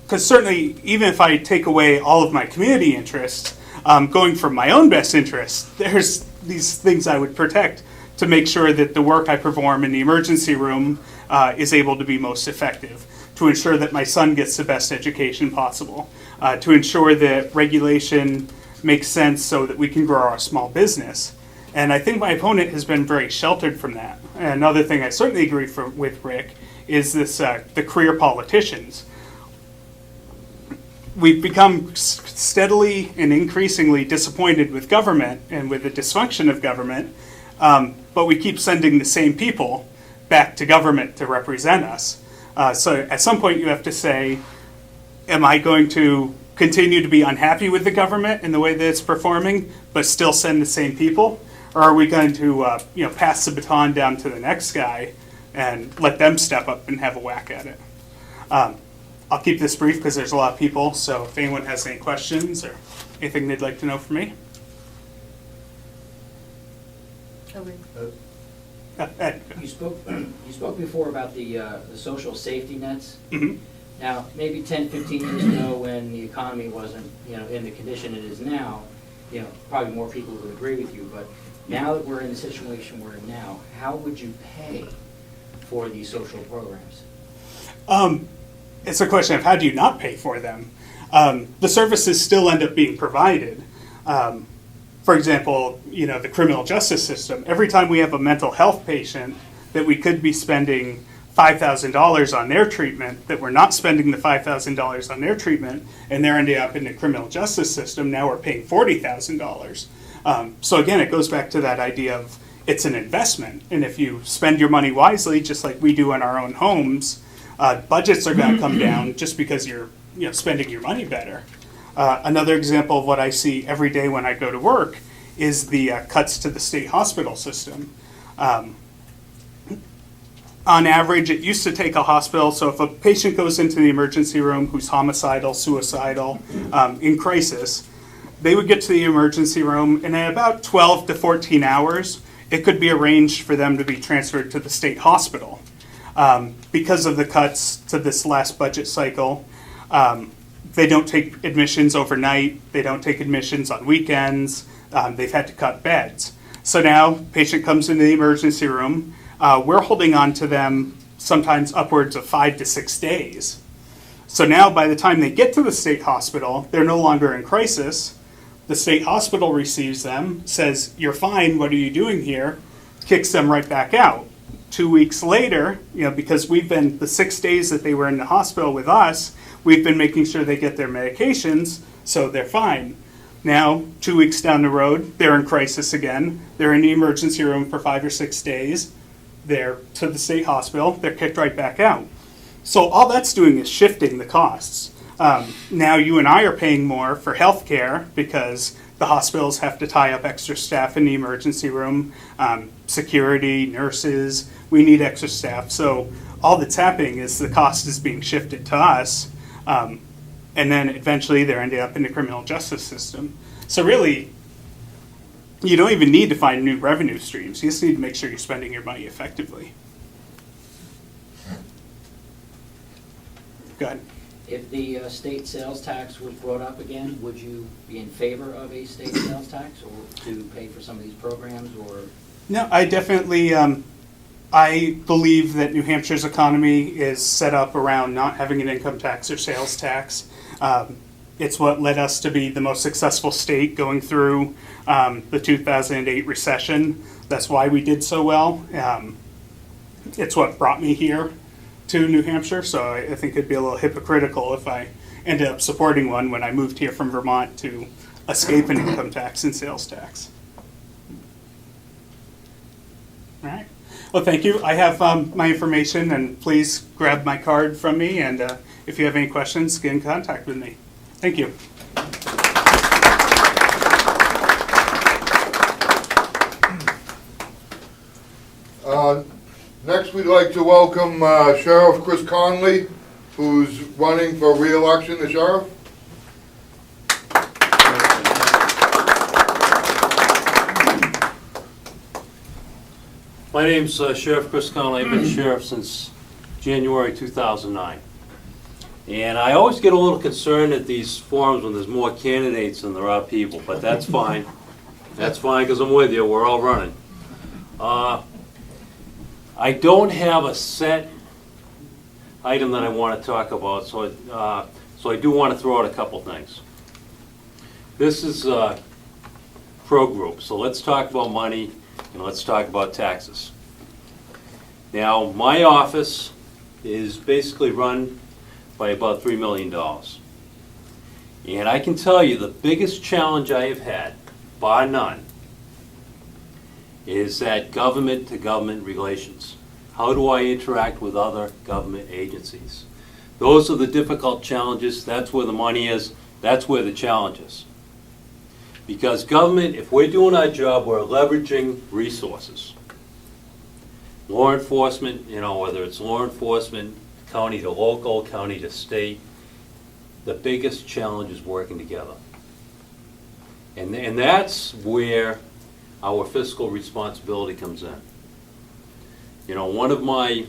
S9: Because certainly, even if I take away all of my community interests, going from my own best interests, there's these things I would protect to make sure that the work I perform in the emergency room is able to be most effective, to ensure that my son gets the best education possible, to ensure that regulation makes sense so that we can grow our small business. And I think my opponent has been very sheltered from that. And another thing I certainly agree with Rick is this the career politicians. We've become steadily and increasingly disappointed with government and with the dysfunction of government, but we keep sending the same people back to government to represent us. So at some point you have to say, am I going to continue to be unhappy with the government and the way that it's performing, but still send the same people? Or are we going to pass the baton down to the next guy and let them step up and have a whack at it? I'll keep this brief because there's a lot of people, so if anyone has any questions or anything they'd like to know from me. Ed.
S10: You spoke before about the social safety nets.
S9: Mhm.
S10: Now, maybe 10, 15 years ago, when the economy wasn't, in the condition it is now, probably more people would agree with you. But now that we're in the situation we're in now, how would you pay for these social programs?
S9: It's a question of how do you not pay for them? The services still end up being provided. For example, the criminal justice system. Every time we have a mental health patient that we could be spending $5,000 on their treatment, that we're not spending the $5,000 on their treatment, and they're ending up in the criminal justice system, now we're paying $40,000. So again, it goes back to that idea of it's an investment. And if you spend your money wisely, just like we do in our own homes, budgets are going to come down just because you're spending your money better. Another example of what I see every day when I go to work is the cuts to the state hospital system. On average, it used to take a hospital, so if a patient goes into the emergency room who's homicidal, suicidal, in crisis, they would get to the emergency room, and in about 12 to 14 hours, it could be arranged for them to be transferred to the state hospital. Because of the cuts to this last budget cycle, they don't take admissions overnight, they don't take admissions on weekends, they've had to cut beds. So now, patient comes into the emergency room, we're holding on to them sometimes upwards of 5 to 6 days. So now by the time they get to the state hospital, they're no longer in crisis. The state hospital receives them, says, "You're fine, what are you doing here?" Kicks them right back out. 2 weeks later, because we've been, the 6 days that they were in the hospital with us, we've been making sure they get their medications, so they're fine. Now, 2 weeks down the road, they're in crisis again. They're in the emergency room for 5 or 6 days. They're to the state hospital, they're kicked right back out. So all that's doing is shifting the costs. Now you and I are paying more for health care because the hospitals have to tie up extra staff in the emergency room, security, nurses, we need extra staff. So all that's happening is the cost is being shifted to us, and then eventually they're ending up in the criminal justice system. So really, you don't even need to find new revenue streams. You just need to make sure you're spending your money effectively. Go ahead.
S10: If the state sales tax was brought up again, would you be in favor of a state sales tax or to pay for some of these programs? Or
S9: No, I definitely, I believe that New Hampshire's economy is set up around not having an income tax or sales tax. It's what led us to be the most successful state going through the 2008 recession. That's why we did so well. It's what brought me here to New Hampshire, so I think it'd be a little hypocritical if I ended up supporting one when I moved here from Vermont to escape an income tax and sales tax. All right. Well, thank you. I have my information, and please grab my card from me, and if you have any questions, get in contact with me. Thank you.
S3: Next, we'd like to welcome Sheriff Chris Conley, who's running for re-election as sheriff.
S11: My name's Sheriff Chris Conley. I've been sheriff since January 2009. And I always get a little concerned at these forums when there's more candidates than there are people, but that's fine. That's fine, because I'm with you. We're all running. I don't have a set item that I want to talk about, so I do want to throw out a couple things. this is pro group, so let's talk about money and let's talk about taxes. Now, my office is basically run by about $3 million. And I can tell you the biggest challenge I have had, bar none, is that government-to-government relations. How do I interact with other government agencies? Those are the difficult challenges. That's where the money is. That's where the challenge is. Because government, if we're doing our job, we're leveraging resources. Law enforcement, whether it's law enforcement, county to local, county to state, the biggest challenge is working together. And that's where our fiscal responsibility comes in. One of my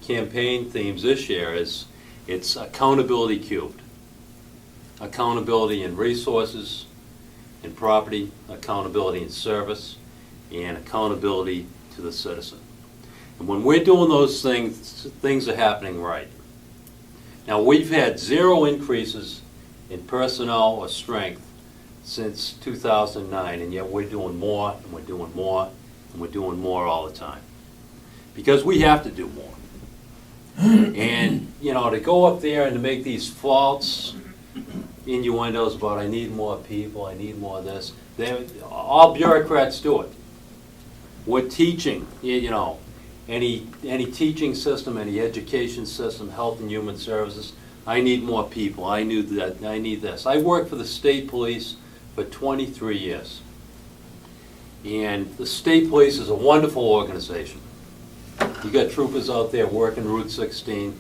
S11: campaign themes this year is it's accountability cubed. Accountability in resources, in property, accountability in service, and accountability to the citizen. And when we're doing those things are happening right. Now, we've had 0 increases in personnel or strength since 2009, and yet we're doing more, and we're doing more, and we're doing more all the time. Because we have to do more. And, to go up there and to make these false innuendos about I need more people, I need more of this, all bureaucrats do it. We're teaching, any teaching system, any education system, health and human services, I need more people, I need that, I need this. I worked for the state police for 23 years. And the state police is a wonderful organization. You got troopers out there working Route 16.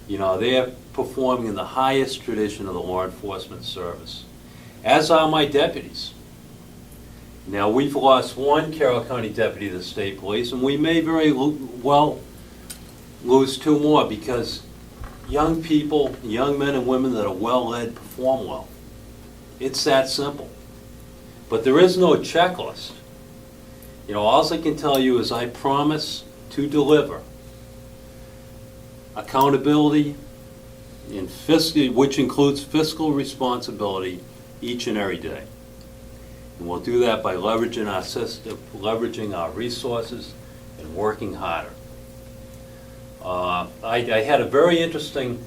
S11: They're performing in the highest tradition of the law enforcement service, as are my deputies. Now, we've lost one Carroll County deputy to the state police, and we may very well lose 2 more because young people, young men and women that are well-led perform well. It's that simple. But there is no checklist. All I can tell you is I promise to deliver accountability, which includes fiscal responsibility each and every day. And we'll do that by leveraging our system, leveraging our resources, and working harder. I had a very interesting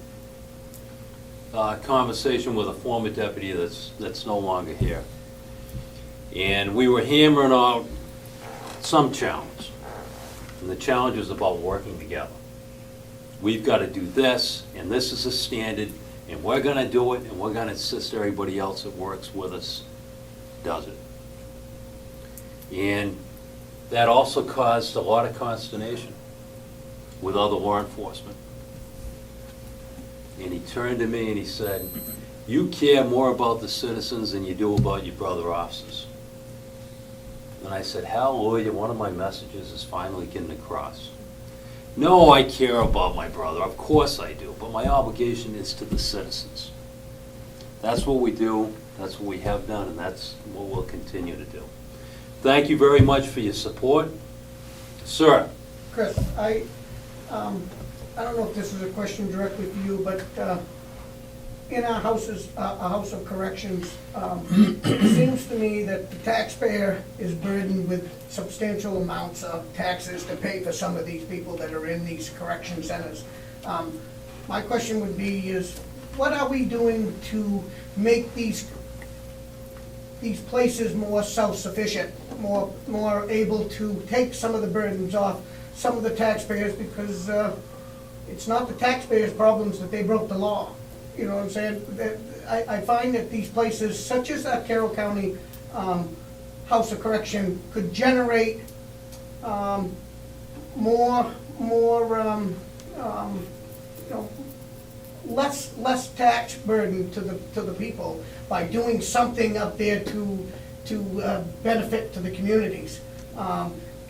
S11: conversation with a former deputy that's no longer here. And we were hammering out some challenge. And the challenge is about working together. We've got to do this, and this is a standard, and we're going to do it, and we're going to insist everybody else that works with us does it. And that also caused a lot of consternation with other law enforcement. And he turned to me and he said, "You care more about the citizens than you do about your brother officers." And I said, "Hallelujah, one of my messages is finally getting across. No, I care about my brother, of course I do, but my obligation is to the citizens." That's what we do, that's what we have done, and that's what we'll continue to do. Thank you very much for your support. Sir?
S1: Chris, I don't know if this is a question directly for you, but in our houses, a house of corrections, it seems to me that the taxpayer is burdened with substantial amounts of taxes to pay for some of these people that are in these correction centers. My question would be is, what are we doing to make these places more self-sufficient, more able to take some of the burdens off some of the taxpayers, because it's not the taxpayers' problems that they broke the law. You know what I'm saying? I find that these places, such as that Carroll County House of Correction, could generate less tax burden to the people by doing something up there to benefit to the communities.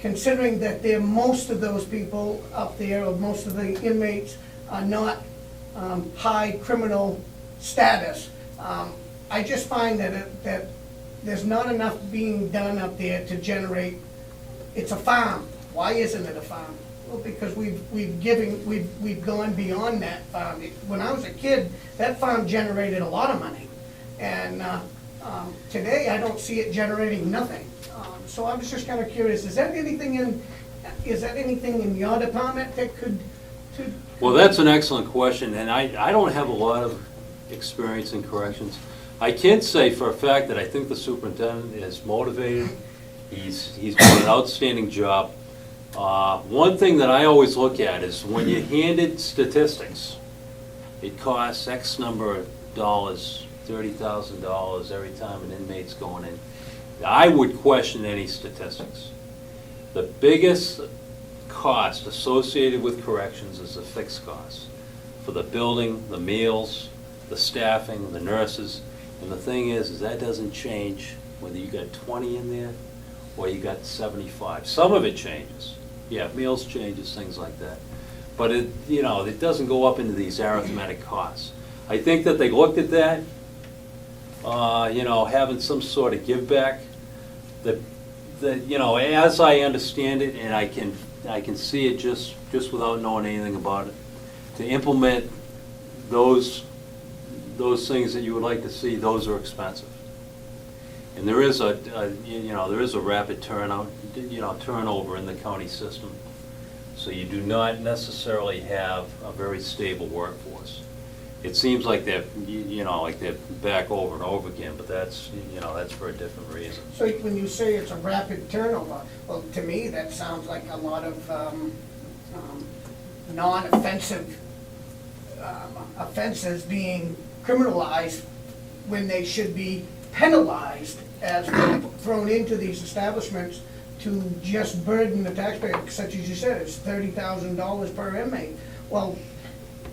S1: Considering that most of those people up there, or most of the inmates, are not high criminal status. I just find that there's not enough being done up there to generate. It's a farm. Why isn't it a farm? Well, because we've gone beyond that farm. When I was a kid, that farm generated a lot of money, and Today, I don't see it generating nothing. So I was just kind of curious, is that anything in your department that could?
S11: Well, that's an excellent question, and I don't have a lot of experience in corrections. I can say for a fact that I think the superintendent is motivated. He's doing an outstanding job. One thing that I always look at is when you're handed statistics, it costs X number of dollars, $30,000 every time an inmate's going in. I would question any statistics. The biggest cost associated with corrections is the fixed costs for the building, the meals, the staffing, the nurses. And the thing is that doesn't change whether you got 20 in there or you got 75. Some of it changes. Yeah, meals changes, things like that. But it doesn't go up into these arithmetic costs. I think that they looked at that, having some sort of give back. As I understand it, and I can see it just without knowing anything about it, to implement those things that you would like to see, those are expensive. And there is a rapid turnover in the county system. So you do not necessarily have a very stable workforce. It seems like they're back over and over again, but that's for a different reason.
S1: So when you say it's a rapid turnover, well, to me, that sounds like a lot of non-offensive offenses being criminalized when they should be penalized as thrown into these establishments to just burden the taxpayer, such as you said, it's $30,000 per inmate. Well,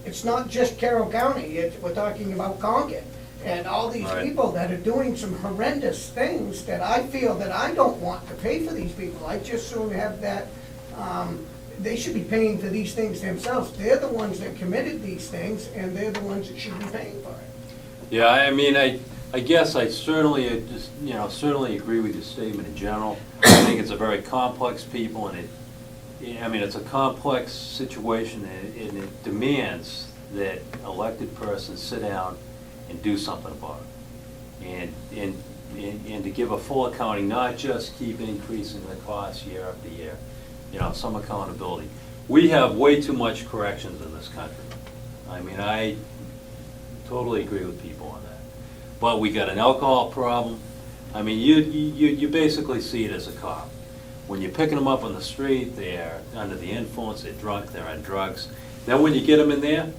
S1: it's not just Carroll County, we're talking about Concord, and all these
S11: Right.
S1: people that are doing some horrendous things that I feel that I don't want to pay for these people. I just sort of have that, they should be paying for these things themselves. They're the ones that committed these things, and they're the ones that should be paying for it.
S11: Yeah, I mean, I guess I certainly agree with your statement in general. I think it's a very complex people, and it's a complex situation, and it demands that elected persons sit down and do something about it. And to give a full accounting, not just keep increasing the cost year after year, some accountability. We have way too much corrections in this country. I mean, I totally agree with people on that. But we got an alcohol problem. I mean, you basically see it as a cop. When you're picking them up on the street, they're under the influence, they're drunk, they're on drugs. Then when you get them in there,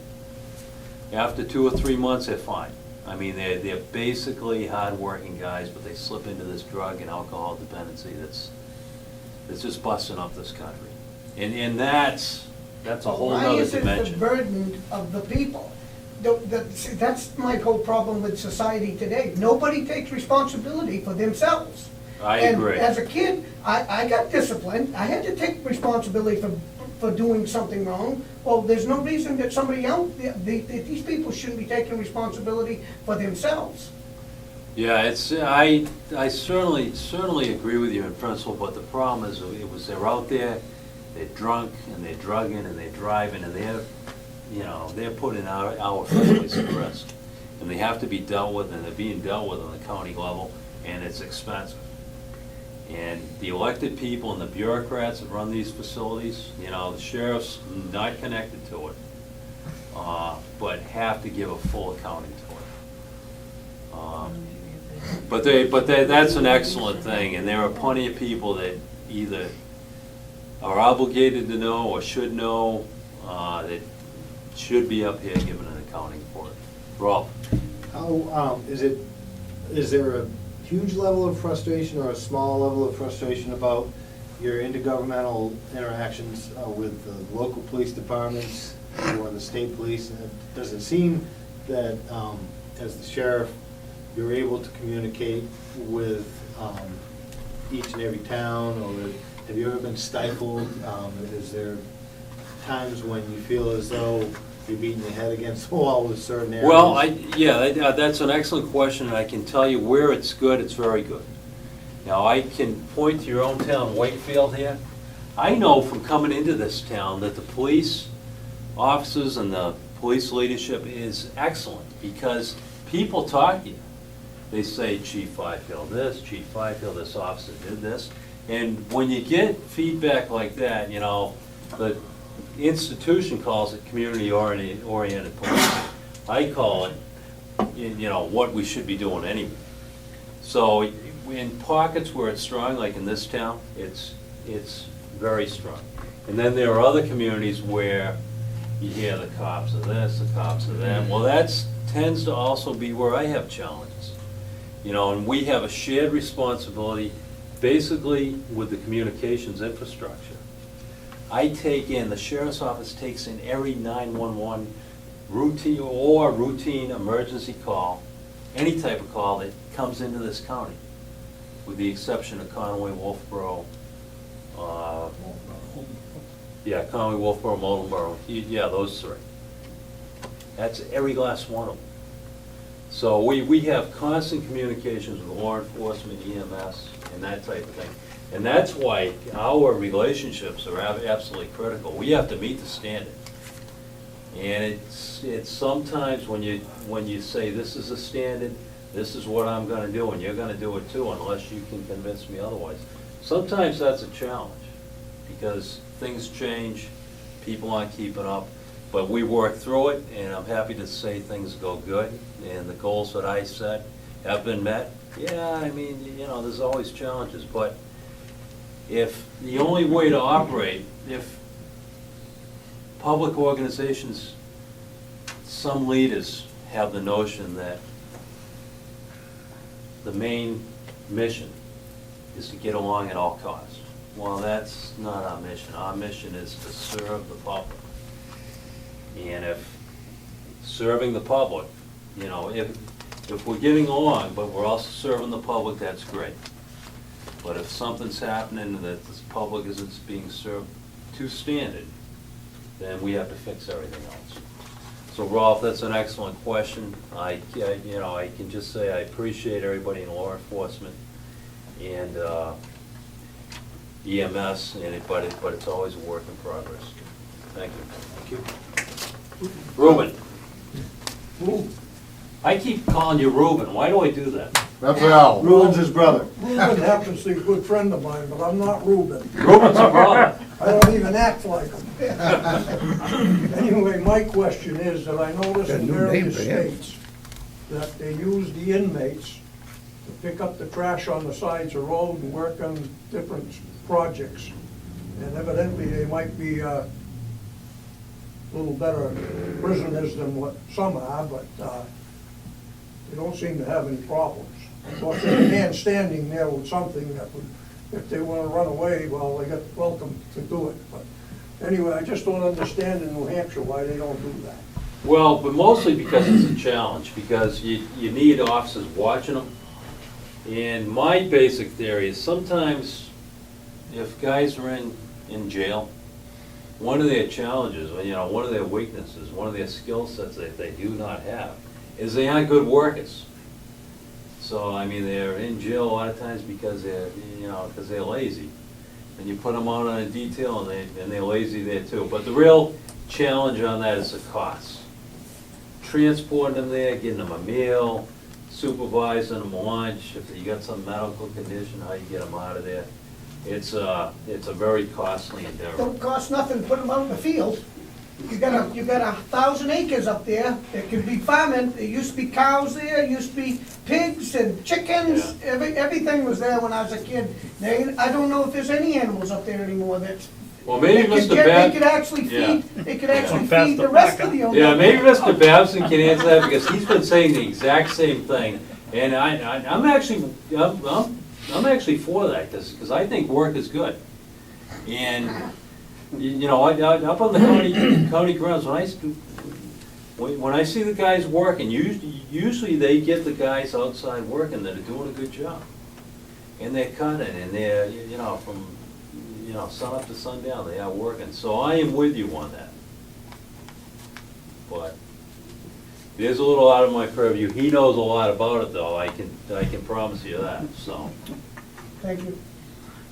S11: after 2 or 3 months, they're fine. I mean, they're basically hard-working guys, but they slip into this drug and alcohol dependency that's just busting up this country. And that's a whole
S1: Why
S11: nother
S1: is it the
S11: dimension.
S1: burden of the people? See, that's my whole problem with society today. Nobody takes responsibility for themselves.
S11: I agree.
S1: And as a kid, I got disciplined. I had to take responsibility for doing something wrong. Well, there's no reason that somebody else, these people shouldn't be taking responsibility for themselves.
S11: Yeah, I certainly agree with you in principle, but the problem is they're out there, they're drunk and they're drugging and they're driving and they're putting our families at risk. And they have to be dealt with, and they're being dealt with on the county level, and it's expensive. And the elected people and the bureaucrats that run these facilities, the sheriff's not connected to it, but have to give a full accounting to it. But that's an excellent thing, and there are plenty of people that either are obligated to know or should know that should be up here giving an accounting for it. Rob?
S6: How, is there a huge level of frustration or a small level of frustration about your intergovernmental interactions with the local police departments or the state police? Does it seem that as the sheriff, you're able to communicate with each and every town, or have you ever been stifled? Is there times when you feel as though you're beating your head against the wall with certain areas?
S11: Well, that's an excellent question, and I can tell you where it's good, it's very good. Now, I can point to your own town, Wakefield here. I know from coming into this town that the police officers and the police leadership is excellent, because people talk to you. they say Chief Fifield this, Chief Fifield, this officer did this. And when you get feedback like that, you know, the institution calls it community-oriented policing. I call it, you know, what we should be doing anyway. So in pockets where it's strong, like in this town, it's very strong. And then there are other communities where you hear the cops of this, the cops of that. Well, that tends to also be where I have challenges. You know, and we have a shared responsibility basically with the communications infrastructure. The sheriff's office takes in every 911 routine emergency call, any type of call that comes into this county, with the exception of Conway, Wolfboro, Conway, Wolfboro, Moultonboro, those three. That's every last one of them. So we have constant communications with law enforcement, EMS, and that type of thing. And that's why our relationships are absolutely critical. We have to meet the standard. And it's sometimes when you say this is a standard, this is what I'm gonna do, and you're gonna do it too, unless you can convince me otherwise. Sometimes that's a challenge, because things change, people aren't keeping up, but we work through it, and I'm happy to say things go good, and the goals that I set have been met. Yeah, I mean, you know, there's always challenges, but if the only way to operate, if public organizations, some leaders have the notion that the main mission is to get along at all costs. Well, that's not our mission. Our mission is to serve the public. And if serving the public, you know, if we're getting along, but we're also serving the public, that's great. But if something's happening that the public isn't being served to standard, then we have to fix everything else. So Rolf, that's an excellent question. I can just say I appreciate everybody in law enforcement and EMS, but it's always a work in progress. Thank you. Thank you. Ruben. I keep calling you Ruben. Why do I do that?
S3: That's Al.
S6: Ruben's his brother.
S8: Ruben happens to be a good friend of mine, but I'm not Ruben.
S11: Ruben's a brother.
S8: I don't even act like him. Anyway, my question is that I noticed in various states that they use the inmates to pick up the trash on the sides of the road and work on different projects. And evidently, they might be a little better prisoners than what some are, but they don't seem to have any problems. So if there's a man standing there with something that would, if they want to run away, well, they got welcome to do it. But anyway, I just don't understand in New Hampshire why they don't do that.
S11: Well, but mostly because it's a challenge, because you need officers watching them. And my basic theory is sometimes if guys are in jail, one of their challenges, one of their weaknesses, one of their skill sets that they do not have is they aren't good workers. So, I mean, they're in jail a lot of times because they're lazy. And you put them on a detail and they're lazy there too. But the real challenge on that is the cost. Transporting them there, getting them a meal, supervising them lunch, if you got some medical condition, how you get them out of there. It's a very costly endeavor.
S1: Don't cost nothing to put them out in the field. You got 1,000 acres up there that could be farming. There used to be cows there, used to be pigs and chickens.
S11: Yeah.
S1: Everything was there when I was a kid. I don't know if there's any animals up there anymore that.
S11: Well, maybe
S1: They could actually feed. They could actually feed the rest of the owners.
S11: Yeah, maybe Mr. Babson can answer that because he's been saying the exact same thing. And I'm actually for that because I think work is good. And up on the county grounds, when I see the guys working, usually they get the guys outside working that are doing a good job. And they're cutting, and they're, from, sun up to sundown, they are working. So I am with you on that. But there's a little out of my purview. He knows a lot about it, though. I can promise you that, so.
S1: Thank you.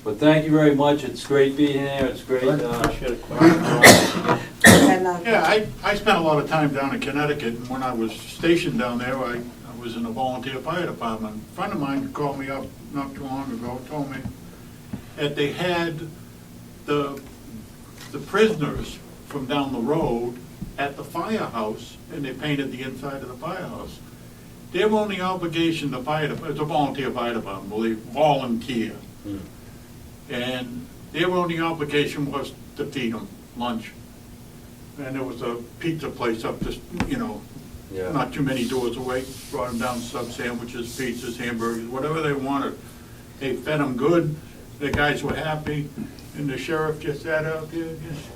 S11: But thank you very much. It's great being here. It's great.
S5: Yeah, I spent a lot of time down in Connecticut, and when I was stationed down there, I was in a volunteer fire department. A friend of mine called me up not too long ago, told me that they had the prisoners from down the road at the firehouse, and they painted the inside of the firehouse. Their only obligation, the fire department, it's a volunteer fire department, believe, volunteer. And their only obligation was to feed them lunch. And there was a pizza place up just, not too many doors away, brought them down sub sandwiches, pizzas, hamburgers, whatever they wanted. They fed them good, the guys were happy, and the sheriff just sat out there, just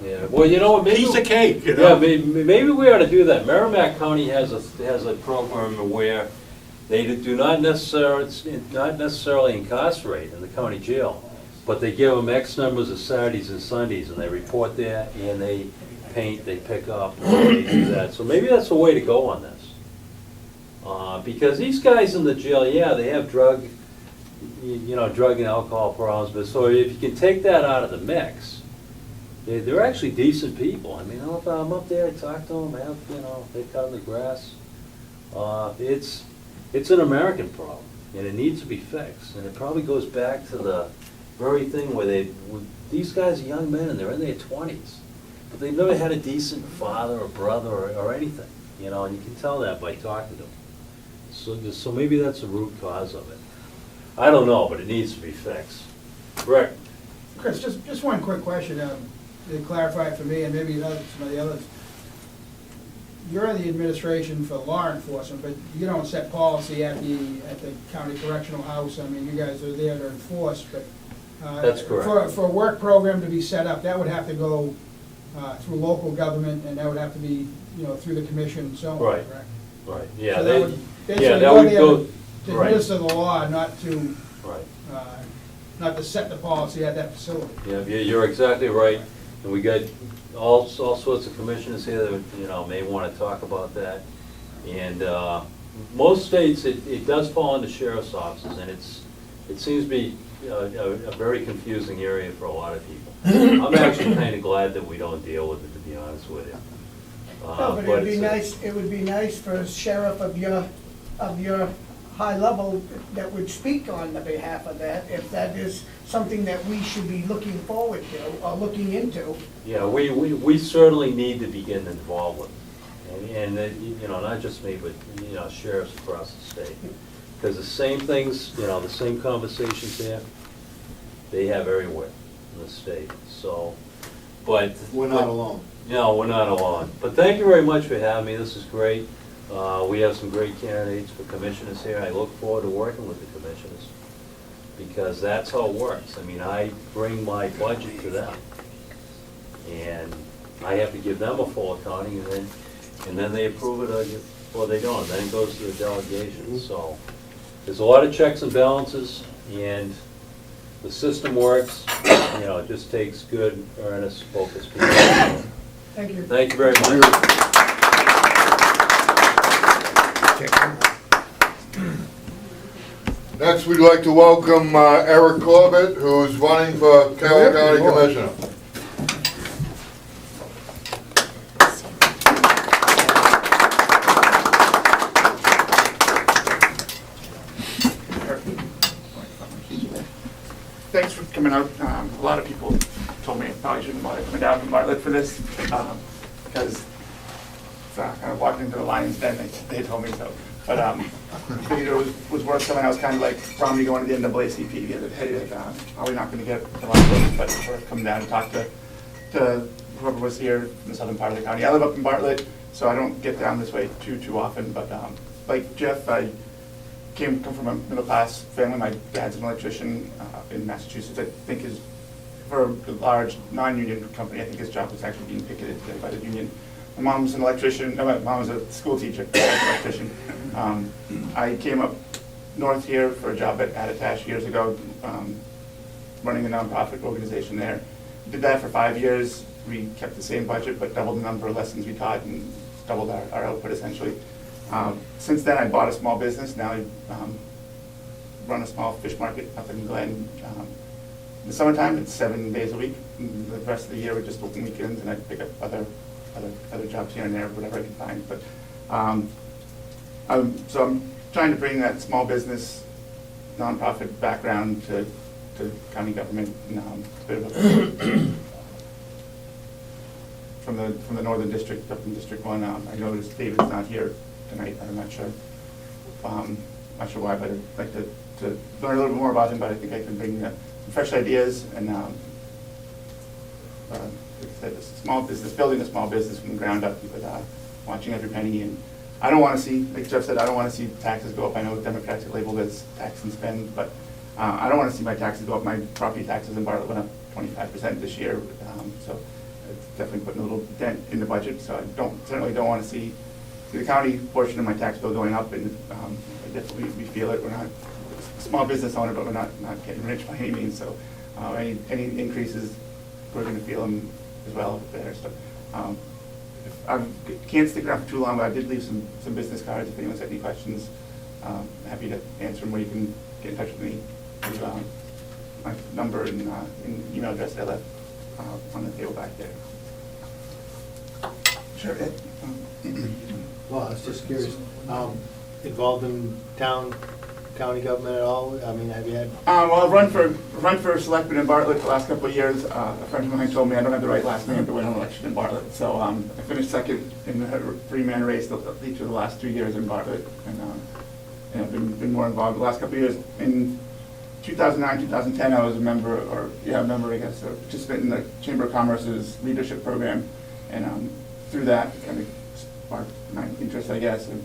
S11: Yeah, well, you know what, maybe.
S5: piece of cake,
S11: Yeah, maybe we ought to do that. Merrimack County has a program where they do not necessarily incarcerate in the county jail, but they give them X numbers of Saturdays and Sundays, and they report there, and they paint, they pick up, they do that. So maybe that's the way to go on this. Because these guys in the jail, yeah, they have drug and alcohol problems, but so if you can take that out of the mix, they're actually decent people. I mean, I'm up there, I talk to them, they cut the grass. It's an American problem, and it needs to be fixed. And it probably goes back to the very thing where these guys are young men and they're in their 20s, but they've never had a decent father or brother or anything, and you can tell that by talking to them. So maybe that's the root cause of it. I don't know, but it needs to be fixed. Rick?
S7: Chris, just one quick question to clarify for me and maybe some of the others. You're in the administration for law enforcement, but you don't set policy at the county correctional house. I mean, you guys are there to enforce, but
S11: That's correct.
S7: For a work program to be set up, that would have to go through local government, and that would have to be, through the commission and so on,
S11: Right.
S7: correct?
S11: Right, yeah.
S7: So that would basically
S11: that
S7: go
S11: would
S7: there
S11: go,
S7: to
S11: right,
S7: administer the law, not to,
S11: right.
S7: not to set the policy at that facility.
S11: Yeah, you're exactly right. And we got all sorts of commissioners here that, may want to talk about that. And most states, it does fall into sheriff's offices, and it seems to be a very confusing area for a lot of people. I'm actually kind of glad that we don't deal with it, to be honest with you.
S1: No, but it would be nice for a sheriff of your high level that would speak on the behalf of that, if that is something that we should be looking forward to or looking into.
S11: Yeah, we certainly need to be getting involved with it. And not just me, but, sheriffs across the state. Because the same things, the same conversations there, they have everywhere in the state, so, but.
S6: We're not alone.
S11: No, we're not alone. But thank you very much for having me, this is great. We have some great candidates for commissioners here. I look forward to working with the commissioners, because that's how it works. I mean, I bring my budget to them, and I have to give them a full accounting, and then they approve it, or they don't. Then it goes to the delegation. So there's a lot of checks and balances, and the system works. It just takes good, earnest, focused people.
S1: Thank you.
S11: Thank you very much.
S3: Next, we'd like to welcome Erik Corbett, who's running for Carroll County Commissioner.
S12: Thanks for coming out. A lot of people told me I probably shouldn't bother coming down from Bartlett for this, because kind of walked into the lion's den, they told me so. But I figured it was worth coming. I was kind of like Romney going to the NAACP the other day, like, probably not going to get a lot of votes, but sort of come down and talk to whoever was here in the southern part of the county. I live up in Bartlett, so I don't get down this way too often, but like Jeff, I come from a middle-class family. My dad's an electrician in Massachusetts. I think is for a large non-union company. I think his job was actually being picketed by the union. My mom's an electrician. No, my mom was a school teacher, electrician. I came up north here for a job at Attitash years ago, running a nonprofit organization there. Did that for 5 years. We kept the same budget, but doubled the number of lessons we taught and doubled our output essentially. Since then, I bought a small business. Now I run a small fish market up in Glen. In the summertime, it's 7 days a week. And the rest of the year, we're just working weekends, and I pick up other jobs here and there, whatever I can find. But So I'm trying to bring that small business, nonprofit background to county government. Bit of a- from the northern district, up in District 1. I noticed David's not here tonight. I'm not sure. Not sure why, but I'd like to learn a little bit more about him. But I think I can bring some fresh ideas and like I said, building a small business from the ground up, but watching every penny. And I don't want to see, like Jeff said, I don't want to see taxes go up. I know Democrats are labeled as tax and spend, but I don't want to see my taxes go up. My property taxes in Bartlett went up 25% this year, so it's definitely putting a little dent in the budget. So I certainly don't want to see the county portion of my tax bill going up, and I definitely we feel it. We're not a small business owner, but we're not getting rich by any means. So any increases, we're going to feel them as well there. So if I can't stick around for too long, but I did leave some business cards. If anyone's got any questions, happy to answer them. Or you can get in touch with me through my number and email address that I left on the table back there. Sure, Ed.
S6: Well, I was just curious, involved in county government at all? I mean, have you had?
S12: Well, I've run for selectman in Bartlett the last couple of years. A friend of mine told me I don't have the right last name to win an election in Bartlett. So I finished second in the three-man race each of the last 2 years in Bartlett. And I've been more involved the last couple of years. In 2009, 2010, I was a member, I guess, a participant in the Chamber of Commerce's leadership program. And through that, kind of sparked my interest, I guess, and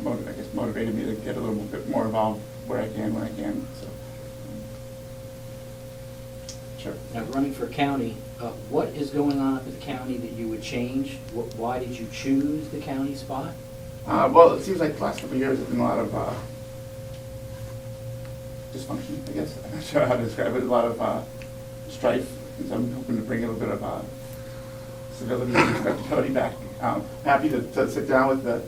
S12: motivated me to get a little bit more involved where I can, when I can. So, sure.
S10: Now, running for county, what is going on up at the county that you would change? Why did you choose the county spot?
S12: Well, it seems like the last couple of years there's been a lot of dysfunction, I guess. I'm not sure how to describe it. A lot of strife. And so I'm hoping to bring a little bit of civility and respectability back. Happy to sit down with the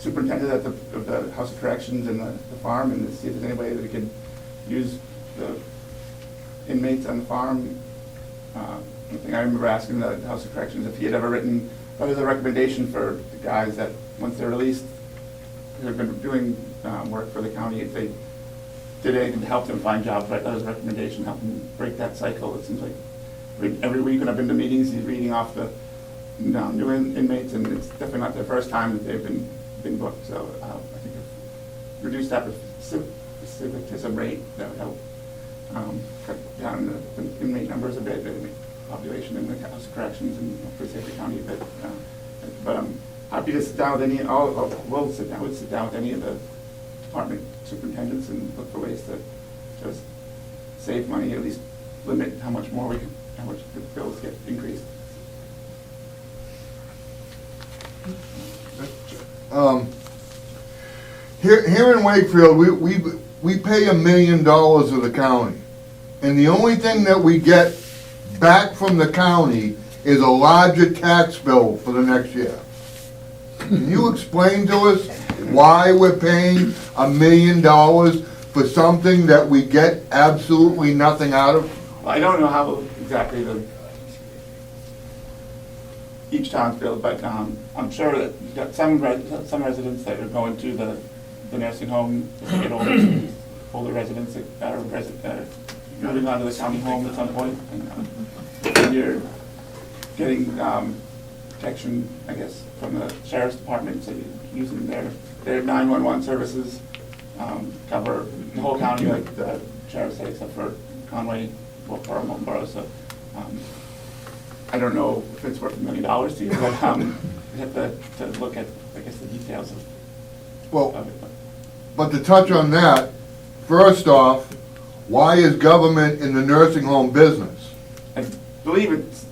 S12: superintendent of the House of Corrections and the farm and to see if there's any way that we could use the inmates on the farm. I think I remember asking the House of Corrections if he had ever written a recommendation for the guys that once they're released, who have been doing work for the county, if they did anything to help them find jobs. Right, that was a recommendation, help them break that cycle. It seems like every week when I've been to meetings, he's reading off the new inmates, and it's definitely not their first time that they've been booked. So I think if reduce that recidivism rate, that would help cut down the inmate numbers a bit, the population in the House of Corrections, and hopefully save the county a bit. But I'm happy to sit down with we'll sit down with any of the department superintendents and look for ways to just save money, at least limit how much the bills get increased.
S3: Here in Wakefield, we pay $1 million to the county, and the only thing that we get back from the county is a larger tax bill for the next year. Can you explain to us why we're paying $1 million for something that we get absolutely nothing out of?
S12: Well, I don't know how exactly each town's built, but I'm sure that you've got some residents that are going to the nursing home as they get older residents that are moving on to the county home at some point, and you're getting protection, I guess, from the sheriff's department, so you're using their 911 services, cover the whole county, like the sheriff said, except for Conway, Wilkesboro, Marlboro. So I don't know if it's worth $1 million to you, but we have to look at, I guess, the details of it.
S3: But to touch on that, first off, why is government in the nursing home business?
S12: I believe it's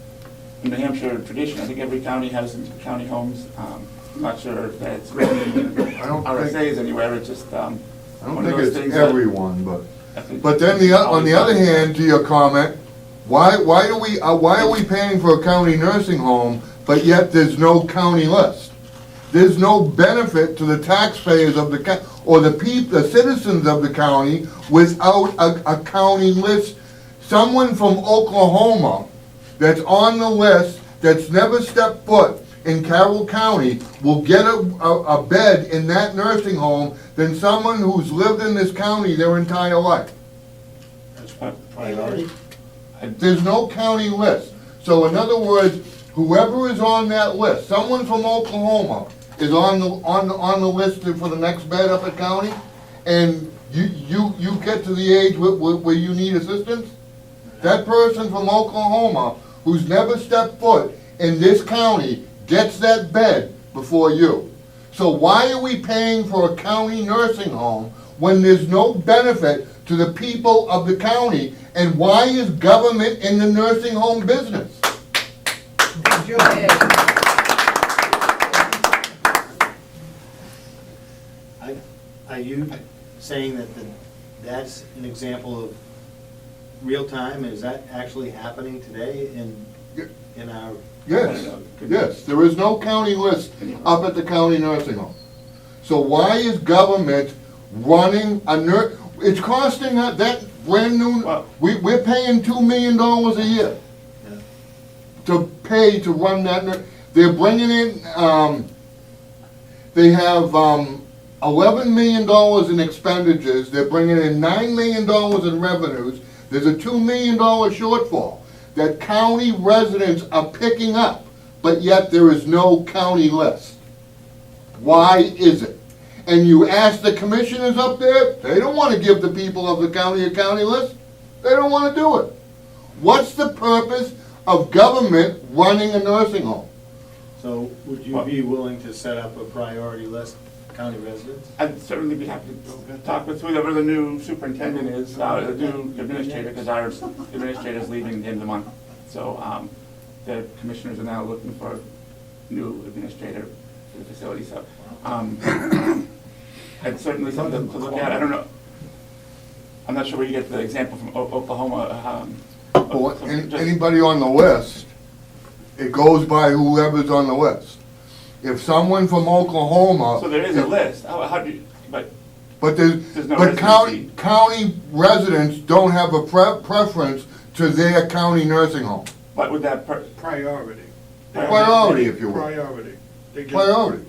S12: in New Hampshire tradition. I think every county has county homes. I'm not sure if that's written in RSAs anywhere. It's just
S3: I don't think it's everyone, but then on the other hand, to your comment, why are we paying for a county nursing home, but yet there's no county list? There's no benefit to the taxpayers of the county or the citizens of the county without a county list. Someone from Oklahoma that's on the list, that's never stepped foot in Carroll County will get a bed in that nursing home than someone who's lived in this county their entire life.
S6: That's priority.
S3: There's no county list. So in other words, whoever is on that list, someone from Oklahoma is on the list for the next bed up at county, and you get to the age where you need assistance, that person from Oklahoma who's never stepped foot in this county gets that bed before you. So why are we paying for a county nursing home when there's no benefit to the people of the county? And why is government in the nursing home business?
S6: Are you saying that that's an example of real time? Is that actually happening today in our?
S3: Yes, there is no county list up at the county nursing home. So why is government running a it's costing that brand new, we're paying $2 million a year to pay to run that. They're bringing in, they have $11 million in expenditures, they're bringing in $9 million in revenues, there's a $2 million shortfall that county residents are picking up, but yet there is no county list. Why is it? And you ask the commissioners up there, they don't want to give the people of the county a county list. They don't want to do it. What's the purpose of government running a nursing home?
S6: So would you be willing to set up a priority list, county residents?
S12: I'd certainly be happy to talk with whoever the new superintendent is, the new administrator, because our administrator's leaving the end of the month. So the commissioners are now looking for a new administrator for the facility. So it's certainly something to look at. I don't know. I'm not sure where you get the example from Oklahoma.
S3: Well, anybody on the list, it goes by whoever's on the list. If someone from Oklahoma.
S12: So there is a list. How do you, but
S3: there's
S12: no
S3: but county residents don't have a preference to their county nursing home.
S12: what would that
S5: Priority.
S3: Priority, if you will.
S5: Priority. They just-
S3: Priority.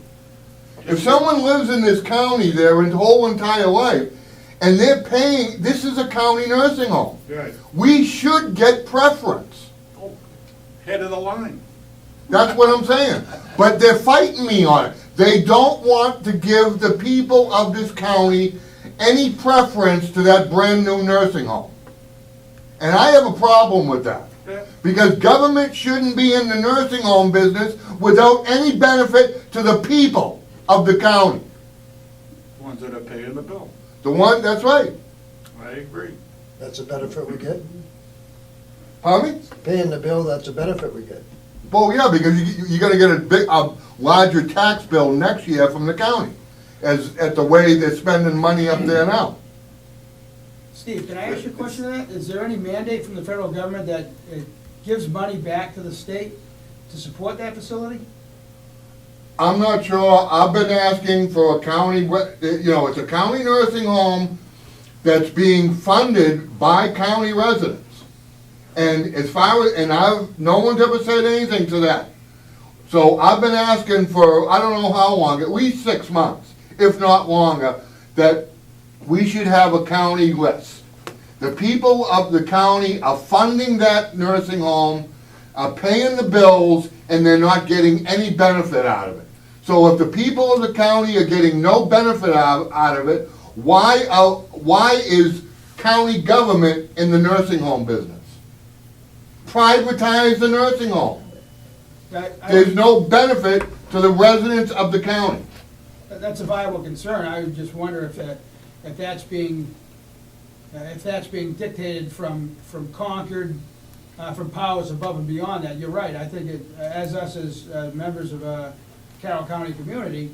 S3: If someone lives in this county their whole entire life, and they're paying, this is a county nursing home.
S5: Right.
S3: We should get preference.
S5: Head of the line.
S3: That's what I'm saying. But they're fighting me on it. They don't want to give the people of this county any preference to that brand-new nursing home. And I have a problem with that.
S5: Yeah.
S3: Because government shouldn't be in the nursing home business without any benefit to the people of the county.
S5: Ones that are paying the bill.
S3: That's right.
S5: I agree.
S13: That's a benefit we get.
S3: Pardon me?
S13: Paying the bill, that's a benefit we get.
S3: Well, yeah, because you're gonna get a larger tax bill next year from the county, at the way they're spending money up there now.
S7: Steve, can I ask you a question on that? Is there any mandate from the federal government that it gives money back to the state to support that facility?
S3: I'm not sure, I've been asking for a county, it's a county nursing home that's being funded by county residents. And no one's ever said anything to that. So I've been asking for, I don't know how long, at least 6 months, if not longer, that we should have a county list. The people of the county are funding that nursing home, are paying the bills, and they're not getting any benefit out of it. So if the people of the county are getting no benefit out of it, why is county government in the nursing home business? Privatize the nursing home. There's no benefit to the residents of the county.
S7: That's a viable concern. I would just wonder if that's being dictated from Concord, from powers above and beyond that. You're right. I think as members of a Carroll County community,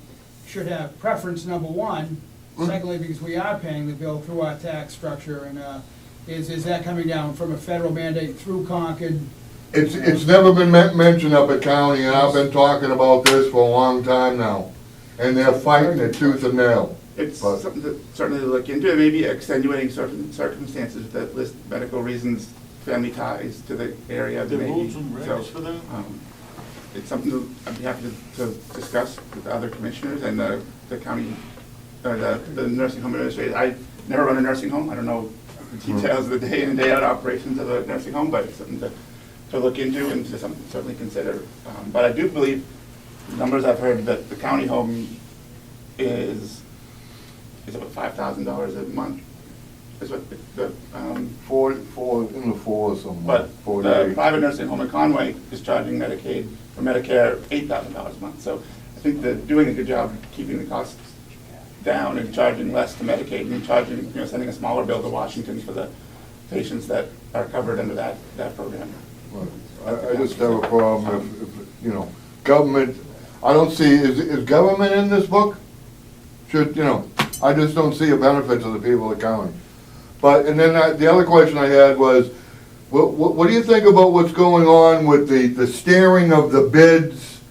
S7: should have preference, number one. Secondly, because we are paying the bill through our tax structure, and is that coming down from a federal mandate through Concord?
S3: It's never been mentioned up at county, and I've been talking about this for a long time now. And they're fighting it tooth and nail.
S12: It's something to certainly look into. Maybe extenuating certain circumstances that list medical reasons, family ties to the area.
S5: The
S12: maybe.
S5: rules and regs for that?
S12: it's something that I'd be happy to discuss with the other commissioners and the county, or the nursing home administrators. I never run a nursing home. I don't know the details of the day in and day out operations of a nursing home, but it's something to look into and to certainly consider. But I do believe the numbers I've heard that the county home is about $5,000 a month. Is what the
S3: Four, in the four or something.
S12: but
S3: 4
S12: the
S3: days.
S12: private nursing home in Conway is charging Medicaid or Medicare $8,000 a month. So I think they're doing a good job keeping the costs down and charging less to Medicaid and charging, sending a smaller bill to Washington for the patients that are covered under that program.
S3: I just have a problem if, government, I don't see, is government in this book? Should, I just don't see a benefit to the people of the county. But, and then the other question I had was, what do you think about what's going on with the steering of the bids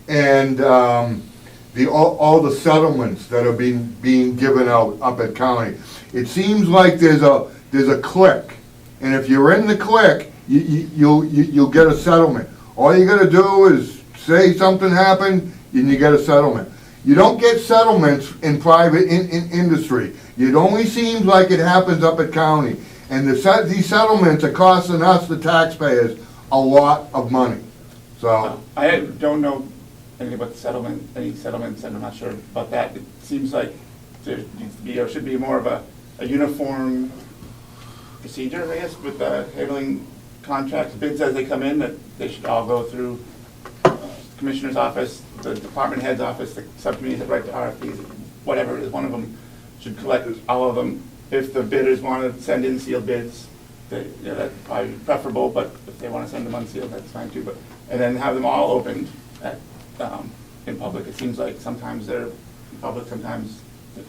S3: and all the settlements that are being given out up at county? It seems like there's a clique, and if you're in the clique, you'll get a settlement. All you gotta do is say something happened, and you get a settlement. You don't get settlements in private industry. It only seems like it happens up at county. And these settlements are costing us, the taxpayers, a lot of money. So,
S12: I don't know anything about any settlements, and I'm not sure about that. It seems like there needs to be, or should be more of a uniform procedure, I guess, with handling contracts, bids as they come in, that they should all go through Commissioner's office, the department head's office, the subcommittees that write the RFPs, whatever it is, one of them should collect all of them. If the bidders want to send in sealed bids, that's probably preferable, but if they want to send them unsealed, that's fine too. And then have them all opened in public. It seems like sometimes they're in public, sometimes it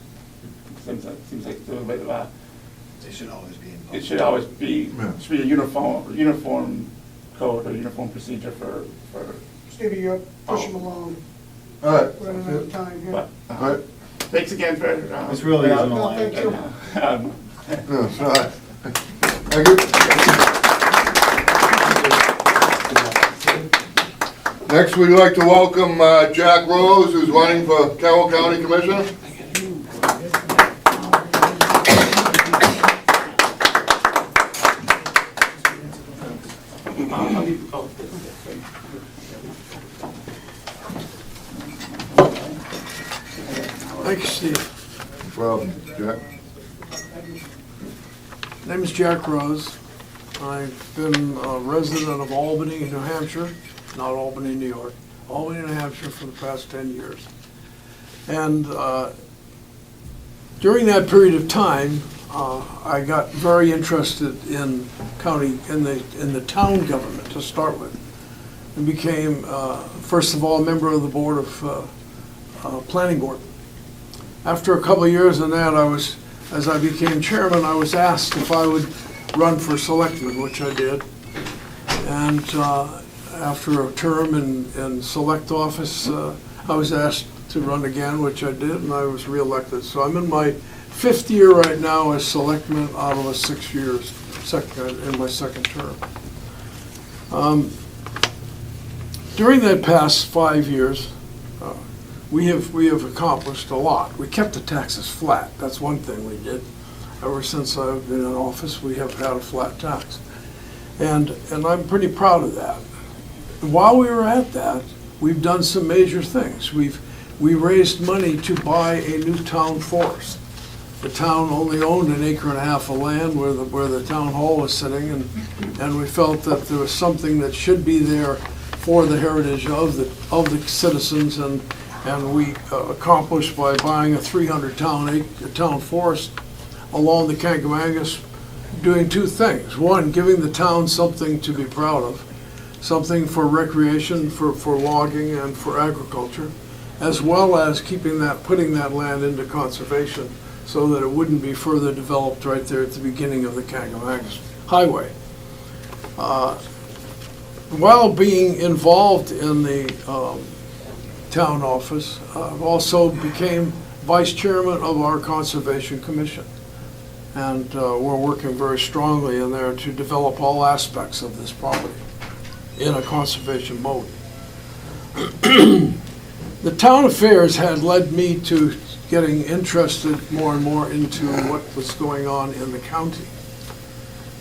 S12: seems like it's a little bit of
S6: They should always be in public.
S12: it should always be, should be a uniform code or uniform procedure for
S1: Stevie, you're pushing along.
S3: all right.
S1: Running out of time here.
S12: but,
S3: All right.
S12: thanks again for.
S6: This really isn't a
S1: No,
S6: line.
S1: thank you.
S3: No, it's not. Thank you. Next, we'd like to welcome Jack Rose, who's running for Carroll County Commissioner.
S8: Thank you, Steve.
S3: Well, Jack.
S8: My name is Jack Rose. I've been a resident of Albany, New Hampshire, not Albany, New York, Albany, New Hampshire for the past 10 years. And during that period of time, I got very interested in the town government to start with, and became, first of all, a member of the board of planning board. After a couple of years in that, as I became chairman, I was asked if I would run for selectman, which I did. And after a term in select office, I was asked to run again, which I did, and I was reelected. So I'm in my 5th year right now as selectman out of a 6 years, in my second term. During that past 5 years, we have accomplished a lot. We kept the taxes flat. That's one thing we did. Ever since I've been in office, we have had a flat tax. And I'm pretty proud of that. While we were at that, we've done some major things. We raised money to buy a new town forest. The town only owned 1.5 acres of land where the town hall was sitting, and we felt that there was something that should be there for the heritage of the citizens, and we accomplished by buying a 300 town forest along the Kankamangas, doing two things. One, giving the town something to be proud of, something for recreation, for logging and for agriculture, as well as putting that land into conservation so that it wouldn't be further developed right there at the beginning of the Kankamangas Highway. While being involved in the town office, I also became vice chairman of our Conservation Commission. And we're working very strongly in there to develop all aspects of this property in a conservation mode. The town affairs had led me to getting interested more and more into what was going on in the county.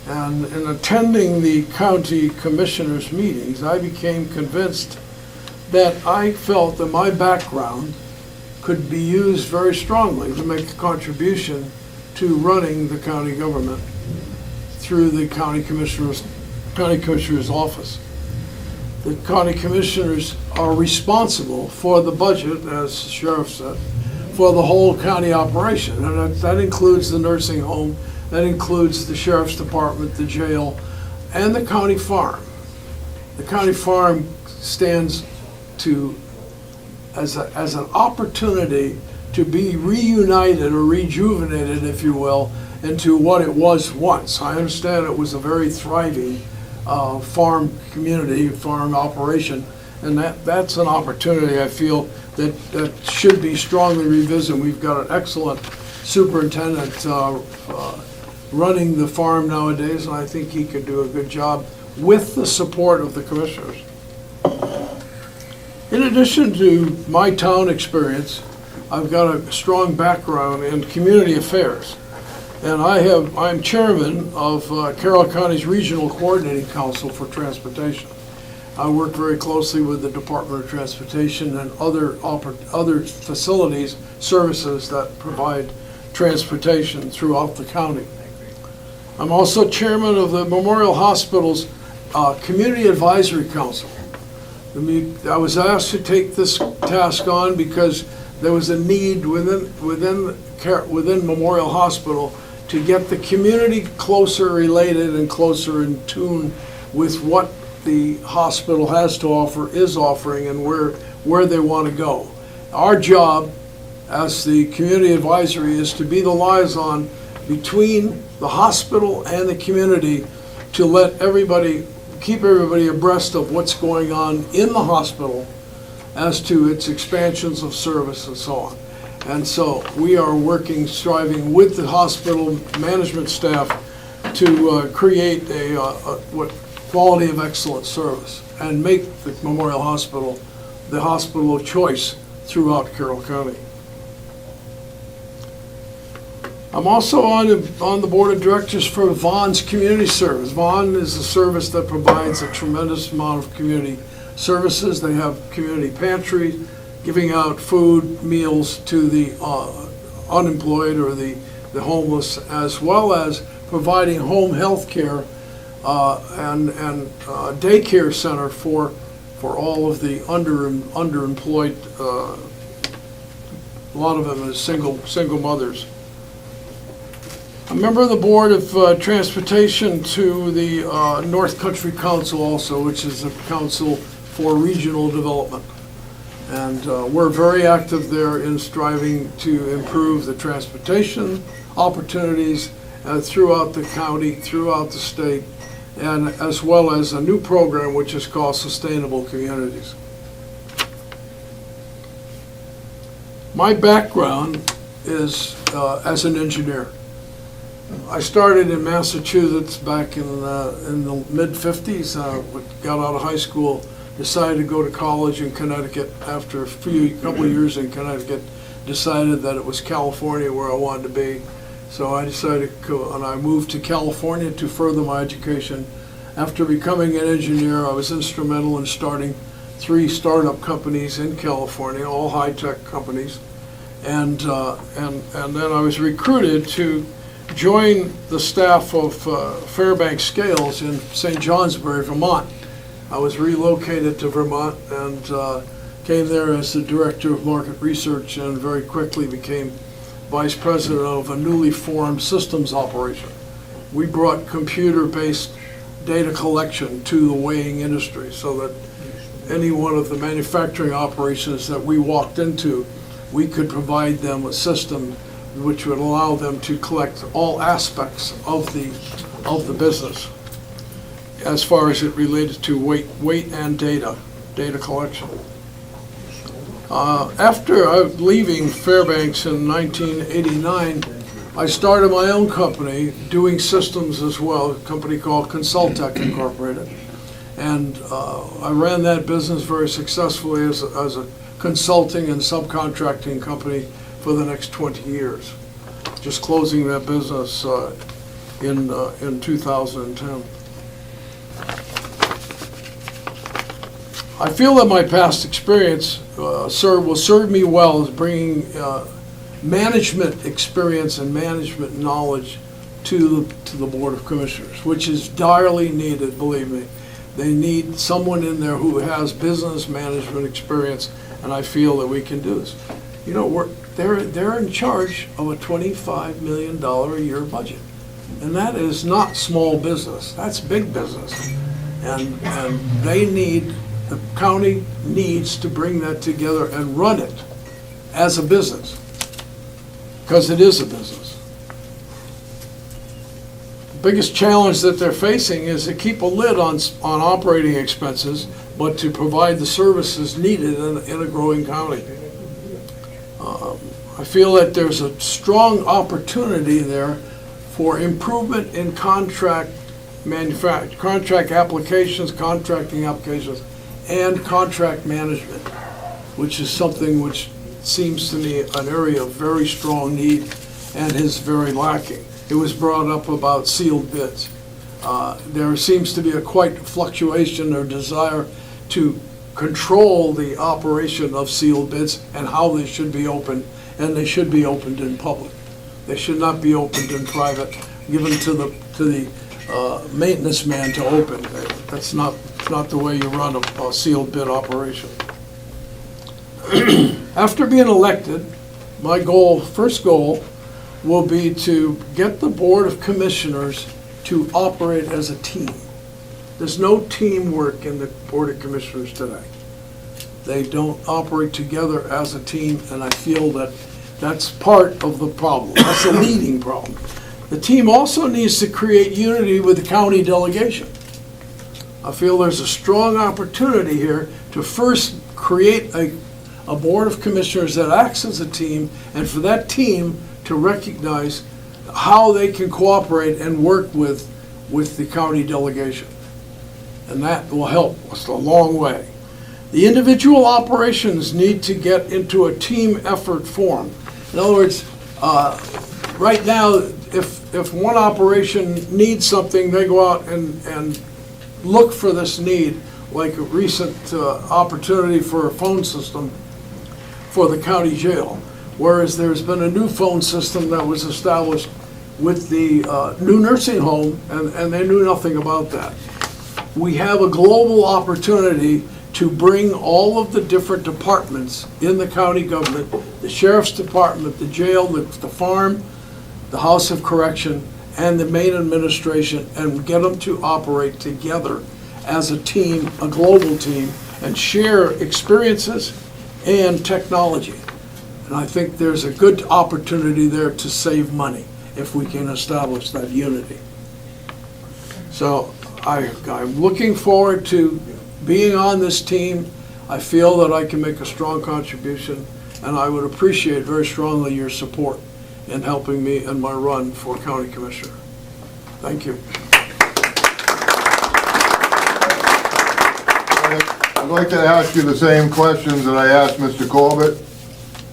S8: And in attending the county commissioners' meetings, I became convinced that I felt that my background could be used very strongly to make a contribution to running the county government through the county commissioner's office. The county commissioners are responsible for the budget, as the sheriff said, for the whole county operation. And that includes the nursing home, that includes the sheriff's department, the jail, and the county farm. The county farm stands as an opportunity to be reunited or rejuvenated, if you will, into what it was once. I understand it was a very thriving farm community, farm operation, and that's an opportunity I feel that should be strongly revisited. We've got an excellent superintendent running the farm nowadays, and I think he could do a good job with the support of the commissioners. In addition to my town experience, I've got a strong background in community affairs. And I'm chairman of Carroll County's Regional Coordinating Council for Transportation. I work very closely with the Department of Transportation and other facilities, services that provide transportation throughout the county. I'm also chairman of the Memorial Hospital's Community Advisory Council. I was asked to take this task on because there was a need within Memorial Hospital to get the community closer related and closer in tune with what the hospital has to offer, is offering, and where they want to go. Our job as the community advisory is to be the liaison between the hospital and the community to let keep everybody abreast of what's going on in the hospital as to its expansions of service and so on. And so we are striving with the hospital management staff to create what quality of excellent service and make the Memorial Hospital the hospital of choice throughout Carroll County. I'm also on the board of directors for Vaughn's Community Service. Vaughn is a service that provides a tremendous amount of community services. They have community pantries, giving out food, meals to the unemployed or the homeless, as well as providing home health care and daycare center for all of the underemployed. A lot of them is single mothers. I'm a member of the Board of Transportation to the North Country Council also, which is a council for regional development. And we're very active there in striving to improve the transportation opportunities throughout the county, throughout the state, and as well as a new program which is called Sustainable Communities. My background is as an engineer. I started in Massachusetts back in the mid-50s. Got out of high school, decided to go to college in Connecticut. After a couple of years in Connecticut, decided that it was California where I wanted to be. So I decided to go, and I moved to California to further my education. After becoming an engineer, I was instrumental in starting 3 startup companies in California, all high-tech companies. And then I was recruited to join the staff of Fairbanks Scales in St. Johnsbury, Vermont. I was relocated to Vermont and came there as the director of market research and very quickly became vice president of a newly formed systems operation. We brought computer-based data collection to the weighing industry so that any one of the manufacturing operations that we walked into, we could provide them a system which would allow them to collect all aspects of the business as far as it related to weight and data collection. After leaving Fairbanks in 1989, I started my own company doing systems as well, a company called Consultech Incorporated. And I ran that business very successfully as a consulting and subcontracting company for the next 20 years. Just closing that business in 2010. I feel that my past experience will serve me well as bringing management experience and management knowledge to the Board of Commissioners, which is direly needed, believe me. They need someone in there who has business management experience, and I feel that we can do this. You know, they're in charge of a $25 million a year budget, and that is not small business. That's big business, and the county needs to bring that together and run it as a business, because it is a business. The biggest challenge that they're facing is to keep a lid on operating expenses, but to provide the services needed in a growing county. I feel that there's a strong opportunity there for improvement in contracting applications, and contract management, which is something which seems to me an area of very strong need and is very lacking. It was brought up about sealed bids. There seems to be a quite fluctuation or desire to control the operation of sealed bids and how they should be opened, and they should be opened in public. They should not be opened in private, given to the maintenance man to open. That's not the way you run a sealed bid operation. After being elected, my first goal will be to get the Board of Commissioners to operate as a team. There's no teamwork in the Board of Commissioners today. They don't operate together as a team, and I feel that that's part of the problem. That's a leading problem. The team also needs to create unity with the county delegation. I feel there's a strong opportunity here to first create a Board of Commissioners that acts as a team, and for that team to recognize how they can cooperate and work with the county delegation. And that will help us a long way. The individual operations need to get into a team effort form. In other words, right now, if one operation needs something, they go out and look for this need, like a recent opportunity for a phone system for the county jail, whereas there's been a new phone system that was established with the new nursing home, and they knew nothing about that. We have a global opportunity to bring all of the different departments in the county government, the sheriff's department, the jail, the farm, the House of Correction, and the main administration, and get them to operate together as a team, a global team, and share experiences and technology. And I think there's a good opportunity there to save money if we can establish that unity. So I'm looking forward to being on this team. I feel that I can make a strong contribution, and I would appreciate very strongly your support in helping me in my run for county commissioner. Thank you.
S3: I'd like to ask you the same questions that I asked Mr. Corbett.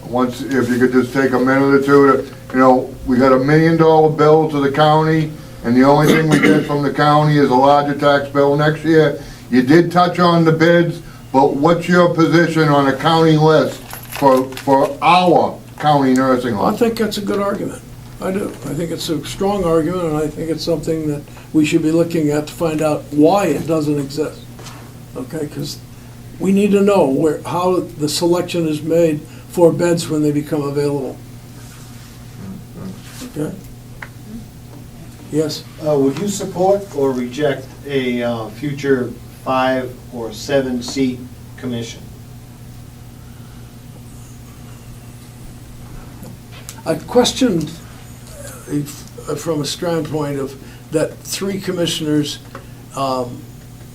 S3: Once, if you could just take a minute or two to, we got $1 million bill to the county, and the only thing we get from the county is a larger tax bill next year. You did touch on the bids, but what's your position on a county list for our county nursing home?
S8: I think that's a good argument. I do. I think it's a strong argument, and I think it's something that we should be looking at to find out why it doesn't exist. Okay, because we need to know how the selection is made for beds when they become available. Okay? Yes?
S6: Would you support or reject a future 5 or 7 seat commission?
S8: I questioned from a standpoint of that 3 commissioners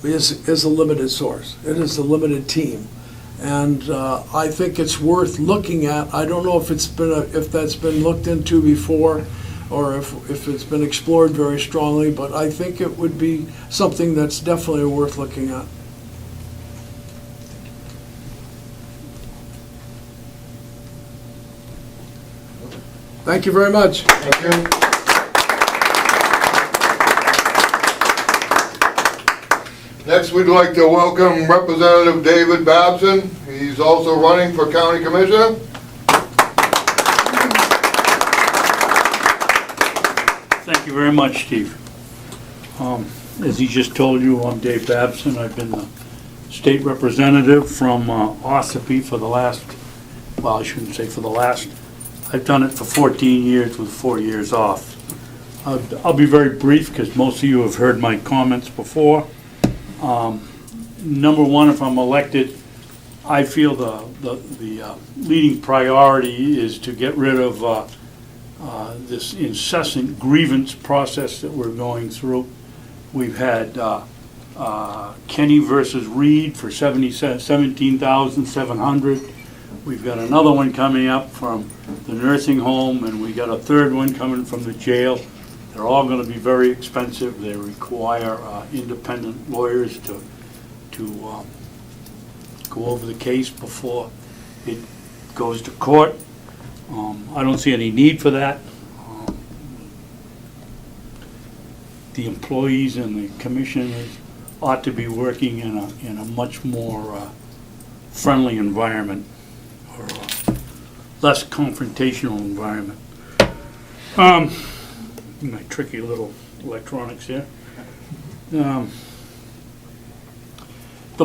S8: is a limited source. It is a limited team. And I think it's worth looking at. I don't know if that's been looked into before, or if it's been explored very strongly, but I think it would be something that's definitely worth looking at. Thank you very much.
S3: Thank you. Next, we'd like to welcome Representative David Babson. He's also running for County Commissioner.
S14: Thank you very much, Steve. As he just told you, I'm Dave Babson. I've been the state representative from Ossipee for the last, well, I shouldn't say for the last, I've done it for 14 years with 4 years off. I'll be very brief because most of you have heard my comments before. Number one, if I'm elected, I feel the leading priority is to get rid of this incessant grievance process that we're going through. We've had Kenny versus Reed for $17,700. We've got another one coming up from the nursing home, and we got a third one coming from the jail. They're all going to be very expensive. They require independent lawyers to go over the case before it goes to court. I don't see any need for that. The employees and the commissioners ought to be working in a much more friendly environment, or less confrontational environment. My tricky little electronics here. The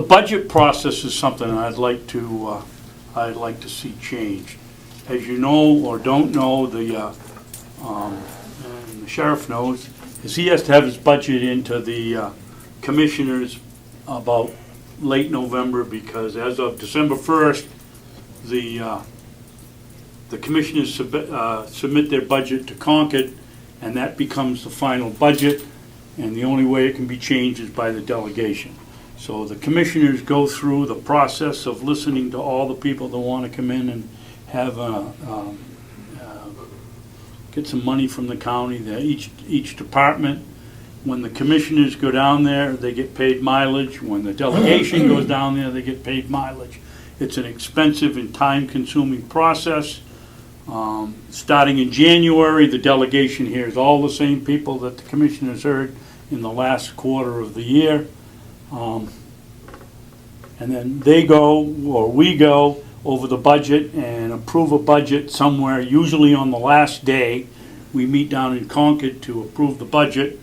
S14: budget process is something I'd like to see changed. As you know or don't know, and the sheriff knows, is he has to have his budget into the commissioners about late November, because as of December 1st, the commissioners submit their budget to Concord, and that becomes the final budget, and the only way it can be changed is by the delegation. So the commissioners go through the process of listening to all the people that want to come in and have get some money from the county. Each department, when the commissioners go down there, they get paid mileage. When the delegation goes down there, they get paid mileage. It's an expensive and time-consuming process. Starting in January, the delegation hears all the same people that the commissioners heard in the last quarter of the year. And then they go, or we go, over the budget and approve a budget somewhere, usually on the last day. We meet down in Concord to approve the budget.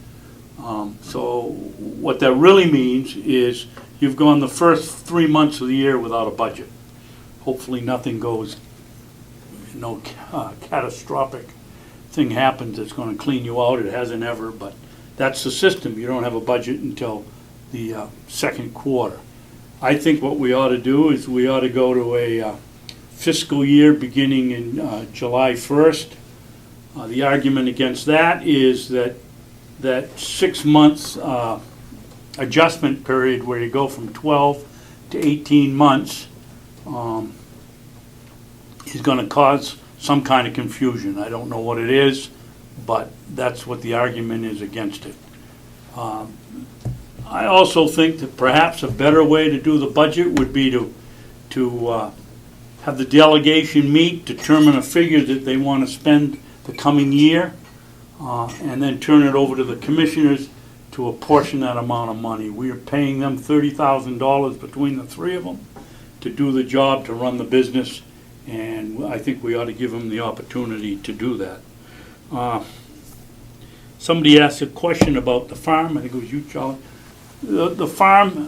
S14: So what that really means is you've gone the first 3 months of the year without a budget. Hopefully nothing goes, no catastrophic thing happens that's going to clean you out. It hasn't ever, but that's the system. You don't have a budget until the second quarter. I think what we ought to do is we ought to go to a fiscal year beginning in July 1st. The argument against that is that 6 months adjustment period where you go from 12 to 18 months is going to cause some kind of confusion. I don't know what it is, but that's what the argument is against it. I also think that perhaps a better way to do the budget would be to have the delegation meet, determine a figure that they want to spend the coming year, and then turn it over to the commissioners to apportion that amount of money. We are paying them $30,000 between the three of them to do the job, to run the business, and I think we ought to give them the opportunity to do that. Somebody asked a question about the farm. I think it was you, Charlie. The farm,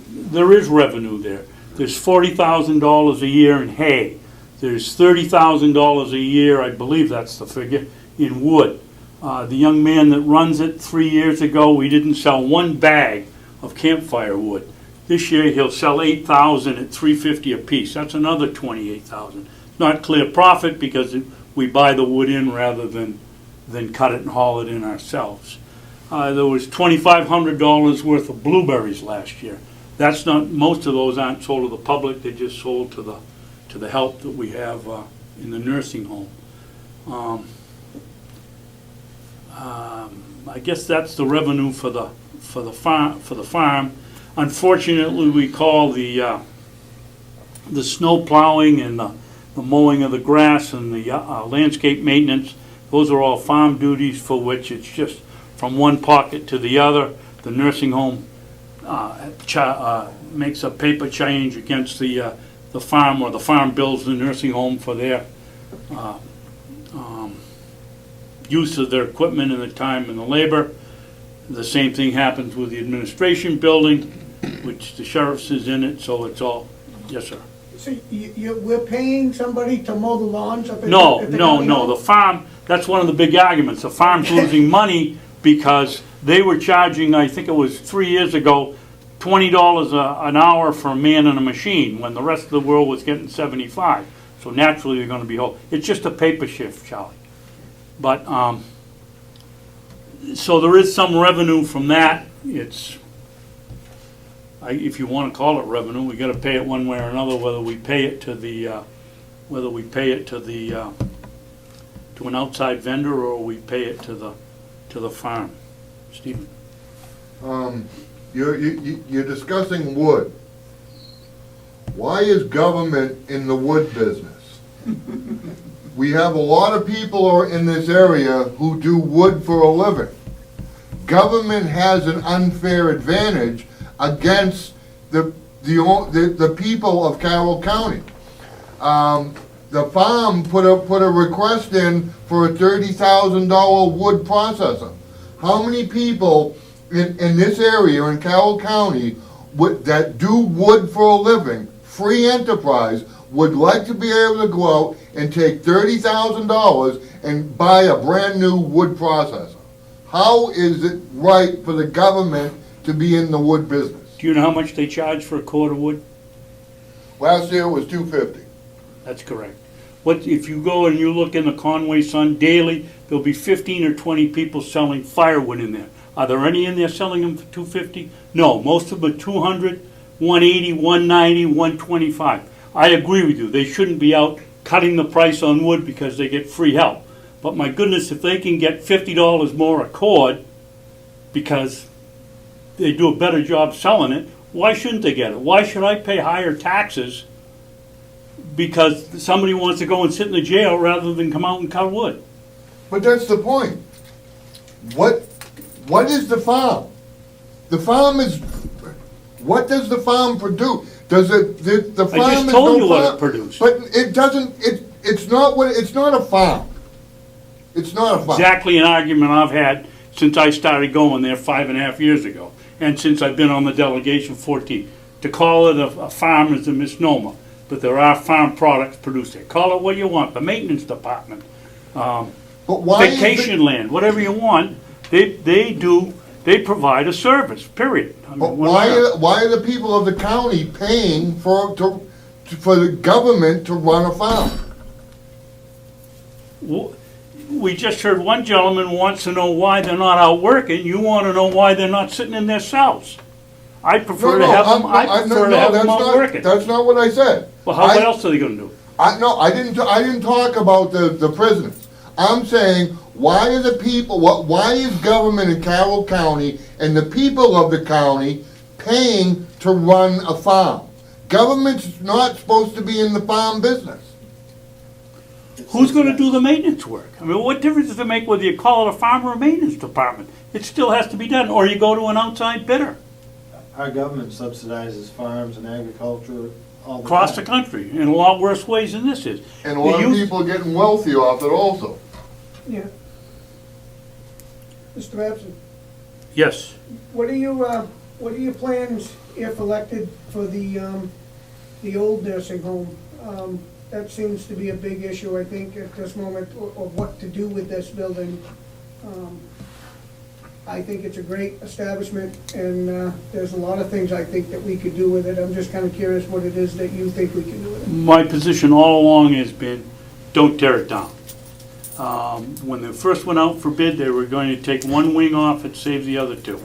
S14: there is revenue there. There's $40,000 a year in hay. There's $30,000 a year, I believe that's the figure, in wood. The young man that runs it, 3 years ago, we didn't sell one bag of campfire wood. This year he'll sell 8,000 at $3.50 a piece. That's another $28,000. Not clear profit because we buy the wood in rather than cut it and haul it in ourselves. There was $2,500 worth of blueberries last year. That's not, most of those aren't sold to the public, they're just sold to the help that we have in the nursing home. I guess that's the revenue for the farm. Unfortunately, we call the snow plowing and the mowing of the grass and the landscape maintenance, those are all farm duties for which it's just from one pocket to the other. The nursing home makes a paper change against the farm, or the farm bills the nursing home for their use of their equipment and the time and the labor. The same thing happens with the administration building, which the sheriff's is in it, so it's all, yes, sir.
S1: So we're paying somebody to mow the lawns up at
S14: No,
S1: at the
S14: no,
S1: county
S14: no,
S1: hall?
S14: the farm, that's one of the big arguments. The farm's losing money because they were charging, I think it was 3 years ago, $20 an hour for a man and a machine, when the rest of the world was getting 75. So naturally, they're gonna be whole. It's just a paper shift, Charlie. But, so there is some revenue from that. It's, if you wanna call it revenue, we gotta pay it one way or another, whether we pay it to the, to an outside vendor, or we pay it to the farm. Stephen?
S3: You're discussing wood. Why is government in the wood business? We have a lot of people in this area who do wood for a living. Government has an unfair advantage against the people of Carroll County. The farm put a request in for a $30,000 wood processor. How many people in this area in Carroll County that do wood for a living, free enterprise, would like to be able to go out and take $30,000 and buy a brand new wood processor? How is it right for the government to be in the wood business?
S14: Do you know how much they charge for a cord of wood?
S3: Last year it was $250.
S14: That's correct. What, if you go and you look in the Conway Sun daily, there'll be 15 or 20 people selling firewood in there. Are there any in there selling them for $250? No, most of them are $200, $180, $190, $125. I agree with you. They shouldn't be out cutting the price on wood because they get free help. But my goodness, if they can get $50 more a cord because they do a better job selling it, why shouldn't they get it? Why should I pay higher taxes because somebody wants to go and sit in the jail rather than come out and cut wood?
S3: But that's the point. What is the farm? The farm is, what does the farm produce? Does it, the farm
S14: I just
S3: is
S14: told
S3: no
S14: you what
S3: farm,
S14: it produced.
S3: But it doesn't, it's not a farm. It's not a farm.
S14: Exactly an argument I've had since I started going there 5.5 years ago, and since I've been on the delegation 14. To call it a farm is a misnomer, but there are farm products produced there. Call it what you want, the maintenance department,
S3: But why is
S14: vacation land, whatever you want, they provide a service, period. I mean,
S3: But
S14: what
S3: why are the people of the county paying for the government to run a farm?
S14: We just heard one gentleman wants to know why they're not out working. You want to know why they're not sitting in their cells. I prefer to have them out working.
S3: That's not what I said.
S14: Well, what else are they going to do?
S3: I didn't talk about the prisoners. I'm saying, why are the people, why is government in Carroll County and the people of the county paying to run a farm? Government's not supposed to be in the farm business.
S14: Who's going to do the maintenance work? I mean, what difference does it make whether you call it a farm or a maintenance department? It still has to be done, or you go to an outside bidder.
S6: Our government subsidizes farms and agriculture all the time.
S14: Across the country, in a lot worse ways than this is.
S3: And a lot of people are getting wealthy off it also.
S1: Yeah. Mr. Babson,
S14: Yes.
S1: what are your plans, if elected, for the old nursing home? That seems to be a big issue, I think, at this moment, of what to do with this building. I think it's a great establishment, and there's a lot of things I think that we could do with it. I'm just kind of curious what it is that you think we can do with it.
S14: My position all along has been, don't tear it down. When they first went out for bid, they were going to take one wing off and save the other two.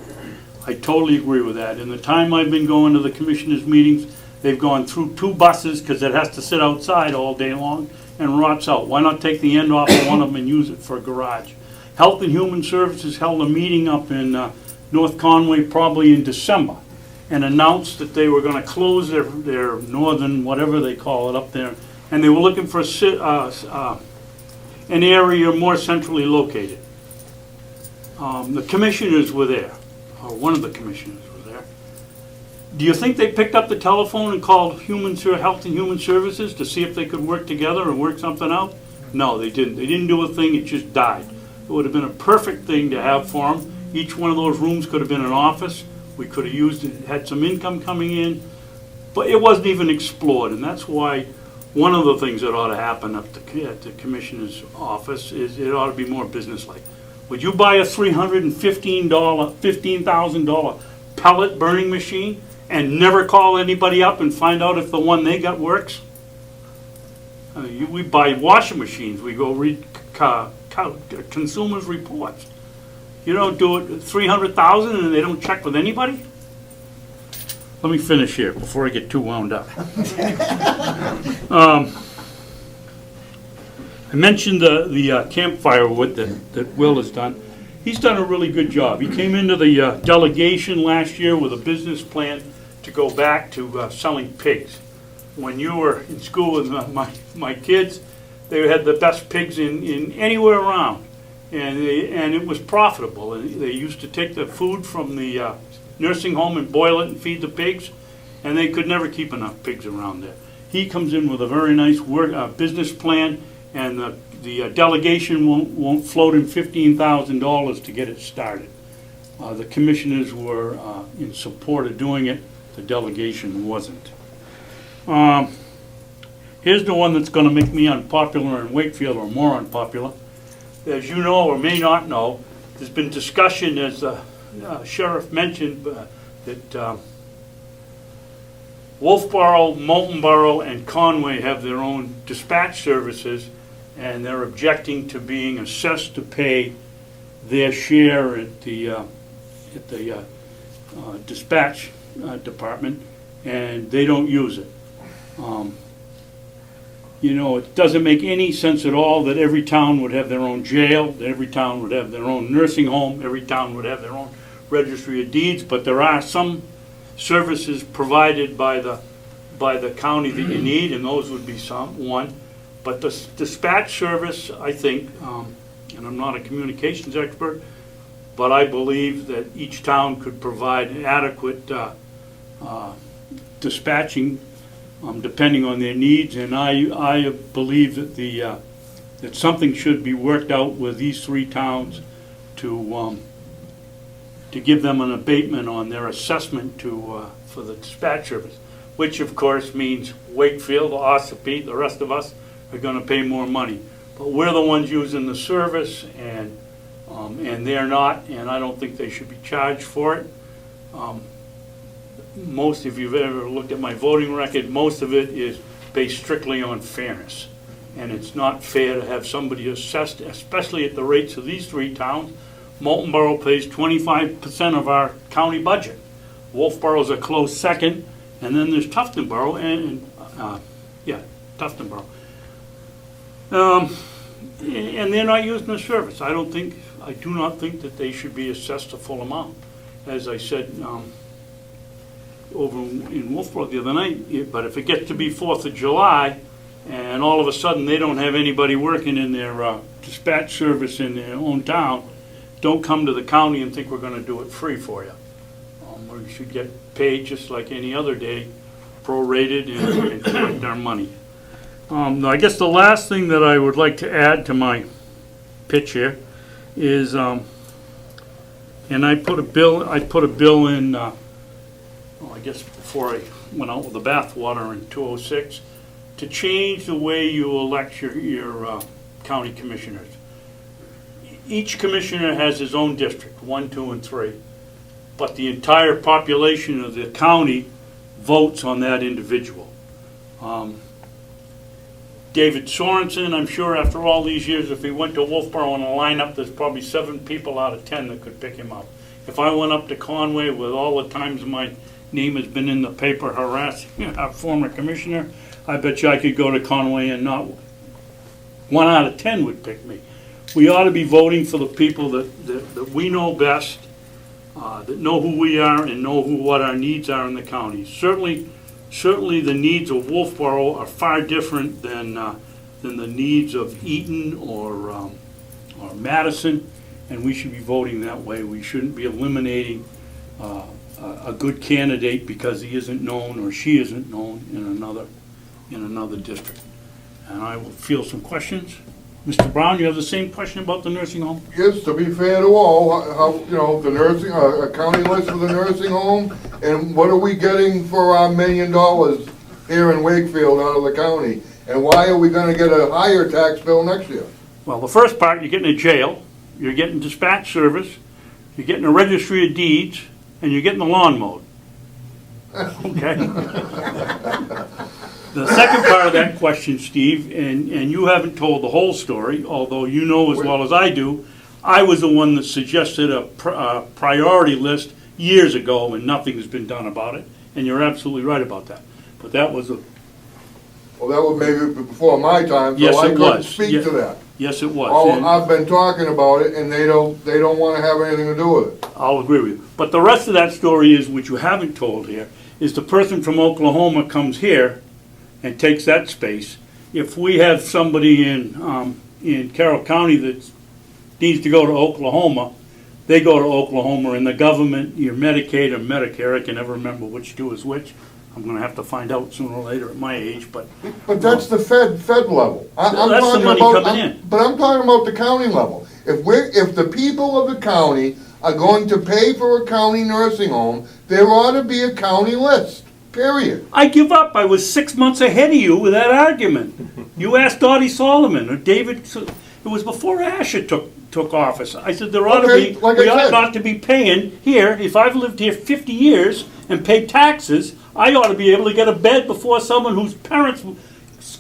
S14: I totally agree with that. In the time I've been going to the commissioners' meetings, they've gone through 2 buses, because it has to sit outside all day long, and rots out. Why not take the end off of one of them and use it for a garage? Health and Human Services held a meeting up in North Conway probably in December and announced that they were going to close their northern, whatever they call it up there, and they were looking for an area more centrally located. The commissioners were there, or one of the commissioners was there. Do you think they picked up the telephone and called Health and Human Services to see if they could work together and work something out? No, they didn't. They didn't do a thing, it just died. It would have been a perfect thing to have for them. Each one of those rooms could have been an office. We could have used it, had some income coming in, but it wasn't even explored, and that's why one of the things that ought to happen at the commissioner's office is it ought to be more businesslike. Would you buy a $15,000 pellet burning machine and never call anybody up and find out if the one they got works? I mean, we buy washing machines. We go read consumers' reports. You don't do it $300,000 and they don't check with anybody? Let me finish here before I get too wound up. I mentioned the campfire wood that Will has done. He's done a really good job. He came into the delegation last year with a business plan to go back to selling pigs. When you were in school with my kids, they had the best pigs in anywhere around, and it was profitable. And they used to take the food from the nursing home and boil it and feed the pigs, and they could never keep enough pigs around there. He comes in with a very nice business plan, and the delegation won't float him $15,000 to get it started. The commissioners were in support of doing it. The delegation wasn't. Here's the one that's going to make me unpopular in Wakefield, or more unpopular. As you know or may not know, there's been discussion, as the sheriff mentioned, that Wolfboro, Moultonboro, and Conway have their own dispatch services, and they're objecting to being assessed to pay their share at the dispatch department, and they don't use it. You know, it doesn't make any sense at all that every town would have their own jail, that every town would have their own nursing home, every town would have their own registry of deeds, but there are some services provided by the county that you need, and those would be one. But the dispatch service, I think, and I'm not a communications expert, but I believe that each town could provide adequate dispatching depending on their needs, and I believe that that something should be worked out with these three towns to give them an abatement on their assessment for the dispatch service, which of course means Wakefield, Ossipee, the rest of us are going to pay more money. But we're the ones using the service, and they're not, and I don't think they should be charged for it. Most, if you've ever looked at my voting record, most of it is based strictly on fairness. And it's not fair to have somebody assessed, especially at the rates of these three towns. Moultonboro pays 25% of our county budget. Wolfboro's a close second, and then there's Tuftonboro, Tuftonboro. And they're not using the service. I do not think that they should be assessed the full amount. As I said, over in Wolfboro the other night, but if it gets to be 4th of July and all of a sudden they don't have anybody working in their dispatch service in their own town, don't come to the county and think we're going to do it free for you. We should get paid just like any other day, prorated, and collect our money. I guess the last thing that I would like to add to my pitch here is, and I put a bill in, I guess before I went out with the bathwater in 2006, to change the way you elect your county commissioners. Each commissioner has his own district, 1, 2, and 3, but the entire population of the county votes on that individual. David Sorensen, I'm sure after all these years, if he went to Wolfboro in a lineup, there's probably 7 people out of 10 that could pick him up. If I went up to Conway, with all the times my name has been in the paper harassing our former commissioner, I bet you I could go to Conway and not 1 out of 10 would pick me. we ought to be voting for the people that we know best, that know who we are and know what our needs are in the county. Certainly the needs of Wolfboro are far different than the needs of Eaton or Madison, and we should be voting that way. We shouldn't be eliminating a good candidate because he isn't known or she isn't known in another district. And I will field some questions. Mr. Brown, you have the same question about the nursing home?
S3: Yes, to be fair to all, how, you know, the nursing, a county list for the nursing home, and what are we getting for our $1 million here in Wakefield out of the county? And why are we gonna get a higher tax bill next year?
S14: Well, the first part, you're getting a jail, you're getting dispatch service, you're getting a registry of deeds, and you're getting the lawn mowed. Okay? The second part of that question, Steve, and you haven't told the whole story, although you know as well as I do, I was the one that suggested a priority list years ago, and nothing has been done about it, and you're absolutely right about that. But that was a...
S3: Well, that was maybe before my time,
S14: Yes,
S3: so I
S14: it
S3: couldn't
S14: was.
S3: speak to that.
S14: Yes, it was.
S3: Oh,
S14: And
S3: I've been talking about it, and they don't wanna have anything to do with it.
S14: I'll agree with you. But the rest of that story is, what you haven't told here, is the person from Oklahoma comes here and takes that space. If we have somebody in Carroll County that needs to go to Oklahoma, they go to Oklahoma, and the government, your Medicaid or Medicare, I can never remember which two is which. I'm gonna have to find out sooner or later at my age, but...
S3: But that's the Fed level. I'm
S14: That's the
S3: talking
S14: money
S3: about-
S14: coming in.
S3: But I'm talking about the county level. If the people of the county are going to pay for a county nursing home, there ought to be a county list, period.
S14: I give up. I was 6 months ahead of you with that argument. You asked Dottie Solomon or David, it was before Asher took office. I said there ought to
S3: Okay,
S14: be,
S3: like
S14: we
S3: I
S14: ought
S3: said.
S14: not to be paying here. If I've lived here 50 years and paid taxes, I ought to be able to get a bed before someone whose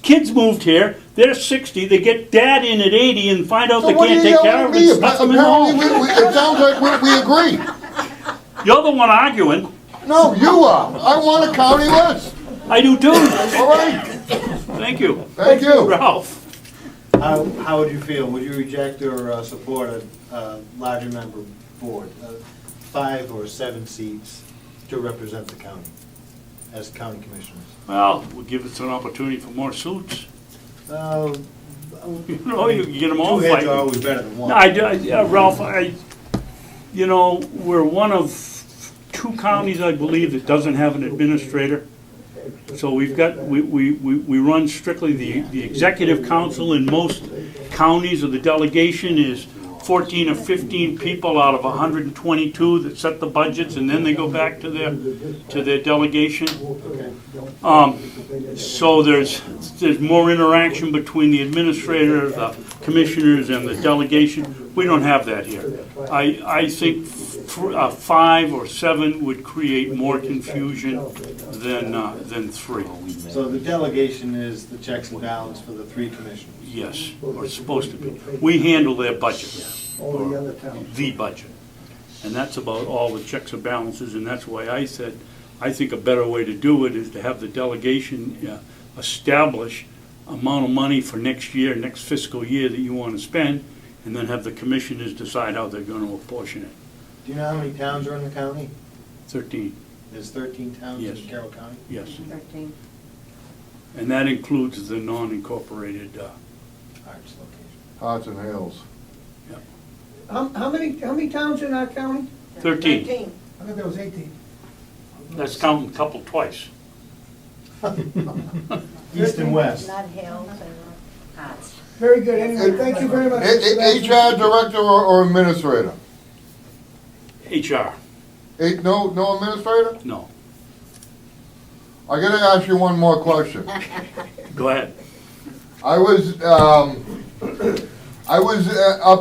S14: kids moved here. They're 60, they get dad in at 80 and find out
S3: So
S14: they
S3: what
S14: can't
S3: are you
S14: take care
S3: yelling
S14: of
S3: at
S14: it
S3: me?
S14: and stuff them in the
S3: Apparently,
S14: home.
S3: it sounds like we agree.
S14: You're the one arguing.
S3: No, you are. I want a county list.
S14: I do too.
S3: All right,
S14: Thank you.
S3: thank you.
S14: Ralph.
S6: How would you feel? Would you reject or support a larger member board, 5 or 7 seats to represent the county as county commissioners?
S14: Well, we'll give us an opportunity for more suits.
S6: Uh,
S14: You know, you get them all
S6: 2 heads
S14: fighting.
S6: are always better than one.
S14: No, Ralph, we're one of 2 counties, I believe, that doesn't have an administrator. So we've got, we run strictly the executive council in most counties, or the delegation is 14 or 15 people out of 122 that set the budgets, and then they go back to their delegation. So there's more interaction between the administrator, the commissioners, and the delegation. We don't have that here. I think 5 or 7 would create more confusion than 3.
S6: So the delegation is the checks and balance for the 3 commissioners?
S14: Yes, or it's supposed to be. We handle their budget,
S8: All the other towns.
S14: the budget. And that's about all the checks and balances, and that's why I said, I think a better way to do it is to have the delegation establish amount of money for next year, next fiscal year that you want to spend, and then have the commissioners decide how they're going to apportion it.
S6: Do you know how many towns are in the county?
S14: 13,
S6: There's 13 towns
S14: Yes.
S6: in Carroll County?
S14: yes.
S2: 13.
S14: And that includes the non-incorporated,
S6: Arts location.
S3: Hearts and Hills.
S1: How many towns in our county?
S14: 13.
S2: 13.
S8: I thought there was 18.
S14: That's counting a couple twice.
S6: East and west.
S2: Not Hills and Potts.
S1: Very good, anyway, thank you very much.
S3: HR director or administrator?
S14: HR,
S3: No administrator?
S14: no.
S3: I gotta ask you one more question.
S14: Go ahead.
S3: I was up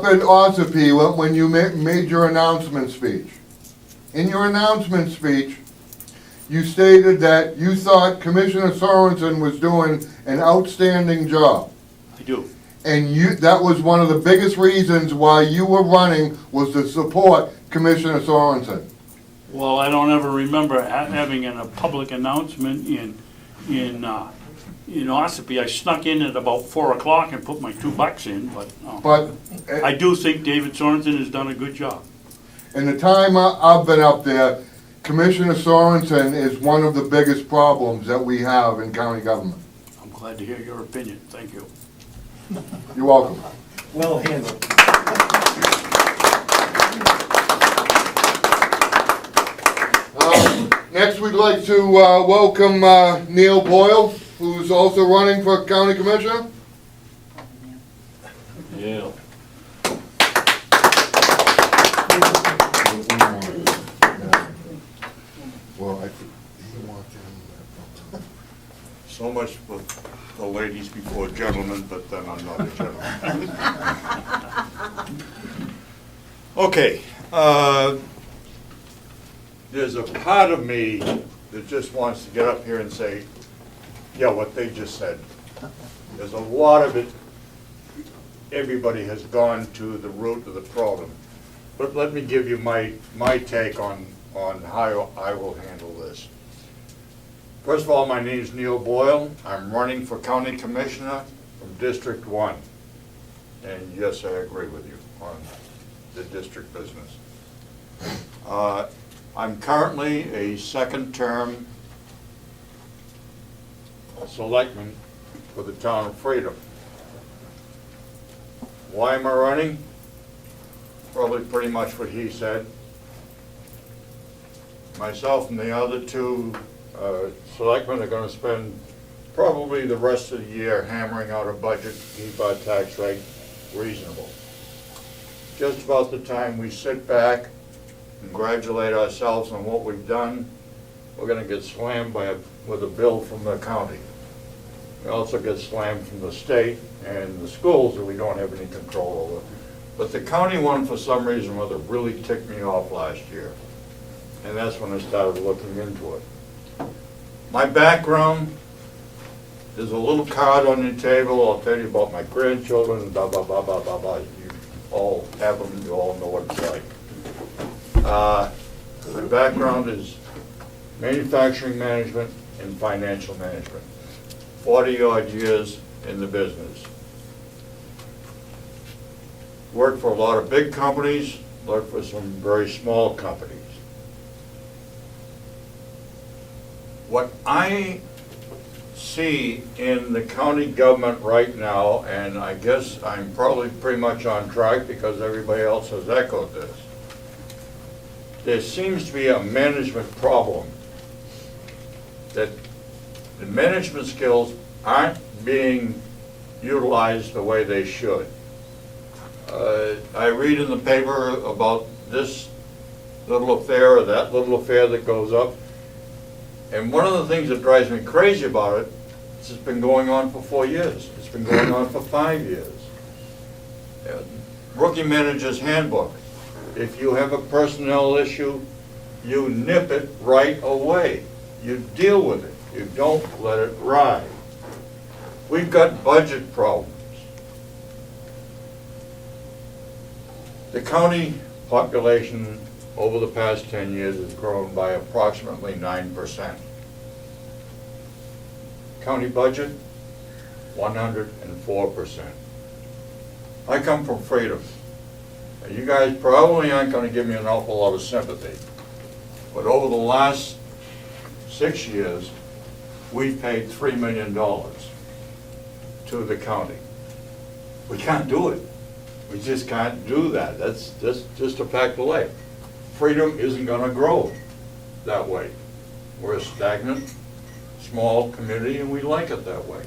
S3: in Ossipee when you made your announcement speech. In your announcement speech, you stated that you thought Commissioner Sorensen was doing an outstanding job.
S14: I do.
S3: And that was one of the biggest reasons why you were running, was to support Commissioner Sorensen.
S14: Well, I don't ever remember having a public announcement in in Ossipee, I snuck in at about 4 o'clock and put my $2 in, but
S3: But
S14: I do think David Sorensen has done a good job.
S3: in the time I've been up there, Commissioner Sorensen is one of the biggest problems that we have in county government.
S14: I'm glad to hear your opinion, thank you.
S3: You're welcome.
S6: Well handled.
S3: Next, we'd like to welcome Neal Boyle, who's also running for county commissioner.
S11: Yeah.
S3: Well, I think he walked in.
S5: So much for the ladies before gentlemen, but then I'm not a gentleman. Okay, there's a part of me that just wants to get up here and say, yeah, what they just said. There's a lot of it, everybody has gone to the root of the problem. But let me give you my take on how I will handle this. First of all, my name is Neal Boyle. I'm running for County Commissioner from District 1. And yes, I agree with you on the district business. I'm currently a second-term selectman for the town of Freedom. Why am I running? Probably pretty much what he said. Myself and the other two selectmen are going to spend probably the rest of the year hammering out a budget to keep our tax rate reasonable. Just about the time we sit back, congratulate ourselves on what we've done, we're going to get slammed with a bill from the county. We also get slammed from the state and the schools that we don't have any control over. But the county one, for some reason or other, really ticked me off last year. And that's when I started looking into it. My background, there's a little card on your table. I'll tell you about my grandchildren, blah, blah, blah, blah, blah, blah. You all have them, you all know what it's like. My background is manufacturing management and financial management. 40-odd years in the business. Worked for a lot of big companies, worked for some very small companies. What I see in the county government right now, and I guess I'm probably pretty much on track because everybody else has echoed this, there seems to be a management problem, that the management skills aren't being utilized the way they should. I read in the paper about this little affair or that little affair that goes up. And one of the things that drives me crazy about it, it's been going on for 4 years. It's been going on for 5 years. Rookie Manager's Handbook. If you have a personnel issue, you nip it right away. You deal with it. You don't let it ride. We've got budget problems. The county population over the past 10 years has grown by approximately 9%. County budget, 104%. I come from Freedom. Now, you guys probably aren't going to give me an awful lot of sympathy, but over the last 6 years, we've paid $3 million to the county. We can't do it. We just can't do that. That's just a fact of life. Freedom isn't going to grow that way. We're a stagnant, small community, and we like it that way.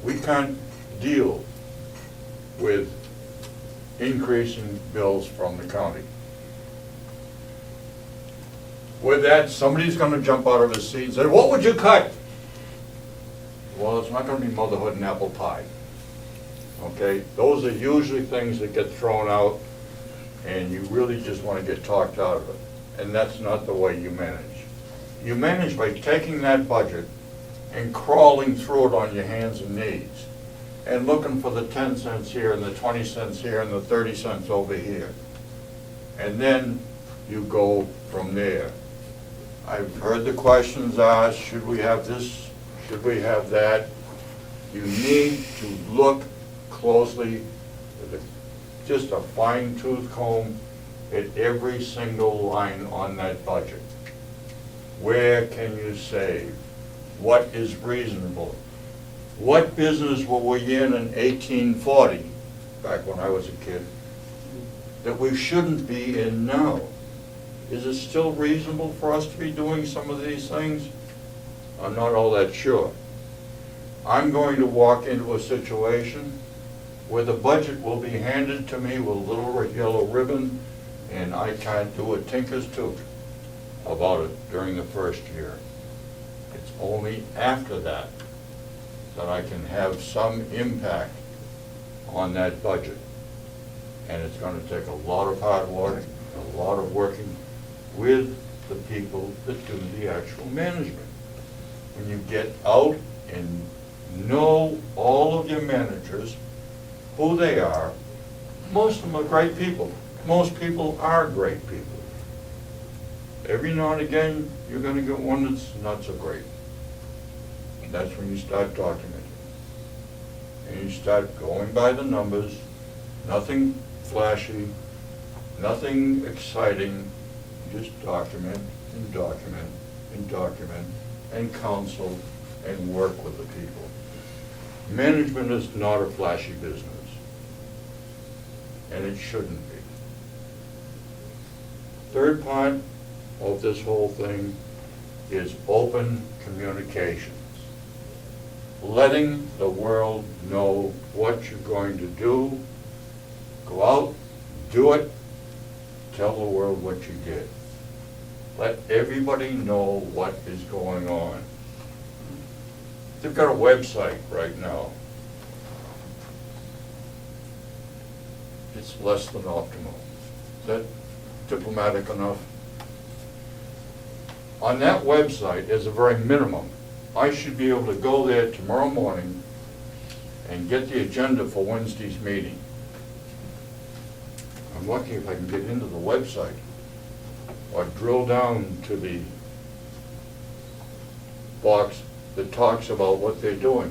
S5: We can't deal with increasing bills from the county. With that, somebody's going to jump out of his seat and say, "What would you cut?" Well, it's not going to be motherhood and apple pie. Okay? Those are usually things that get thrown out, and you really just want to get talked out of it. And that's not the way you manage. You manage by taking that budget and crawling through it on your hands and knees and looking for the 10 cents here and the 20 cents here and the 30 cents over here. And then you go from there. I've heard the questions asked, should we have this,
S3: should we have that? You need to look closely, with just a fine tooth comb at every single line on that budget. Where can you save? What is reasonable? What business were we in 1840, back when I was a kid, that we shouldn't be in now? Is it still reasonable for us to be doing some of these things? I'm not all that sure. I'm going to walk into a situation where the budget will be handed to me with a little yellow ribbon, and I can't do a tinker's toot about it during the first year. It's only after that that I can have some impact on that budget. And it's going to take a lot of hard work, a lot of working with the people that do the actual management. When you get out and know all of your managers, who they are, most of them are great people. Most people are great people. Every now and again, you're going to get one that's not so great. And that's when you start documenting. And you start going by the numbers, nothing flashy, nothing exciting, just document and document and document and counsel and work with the people. Management is not a flashy business, and it shouldn't be. Third part of this whole thing is open communications. Letting the world know what you're going to do. Go out, do it, tell the world what you did. Let everybody know what is going on. They've got a website right now. It's less than optimal. Is that diplomatic enough? On that website, as a very minimum, I should be able to go there tomorrow morning and get the agenda for Wednesday's meeting. I'm lucky if I can get into the website or drill down to the box that talks about what they're doing.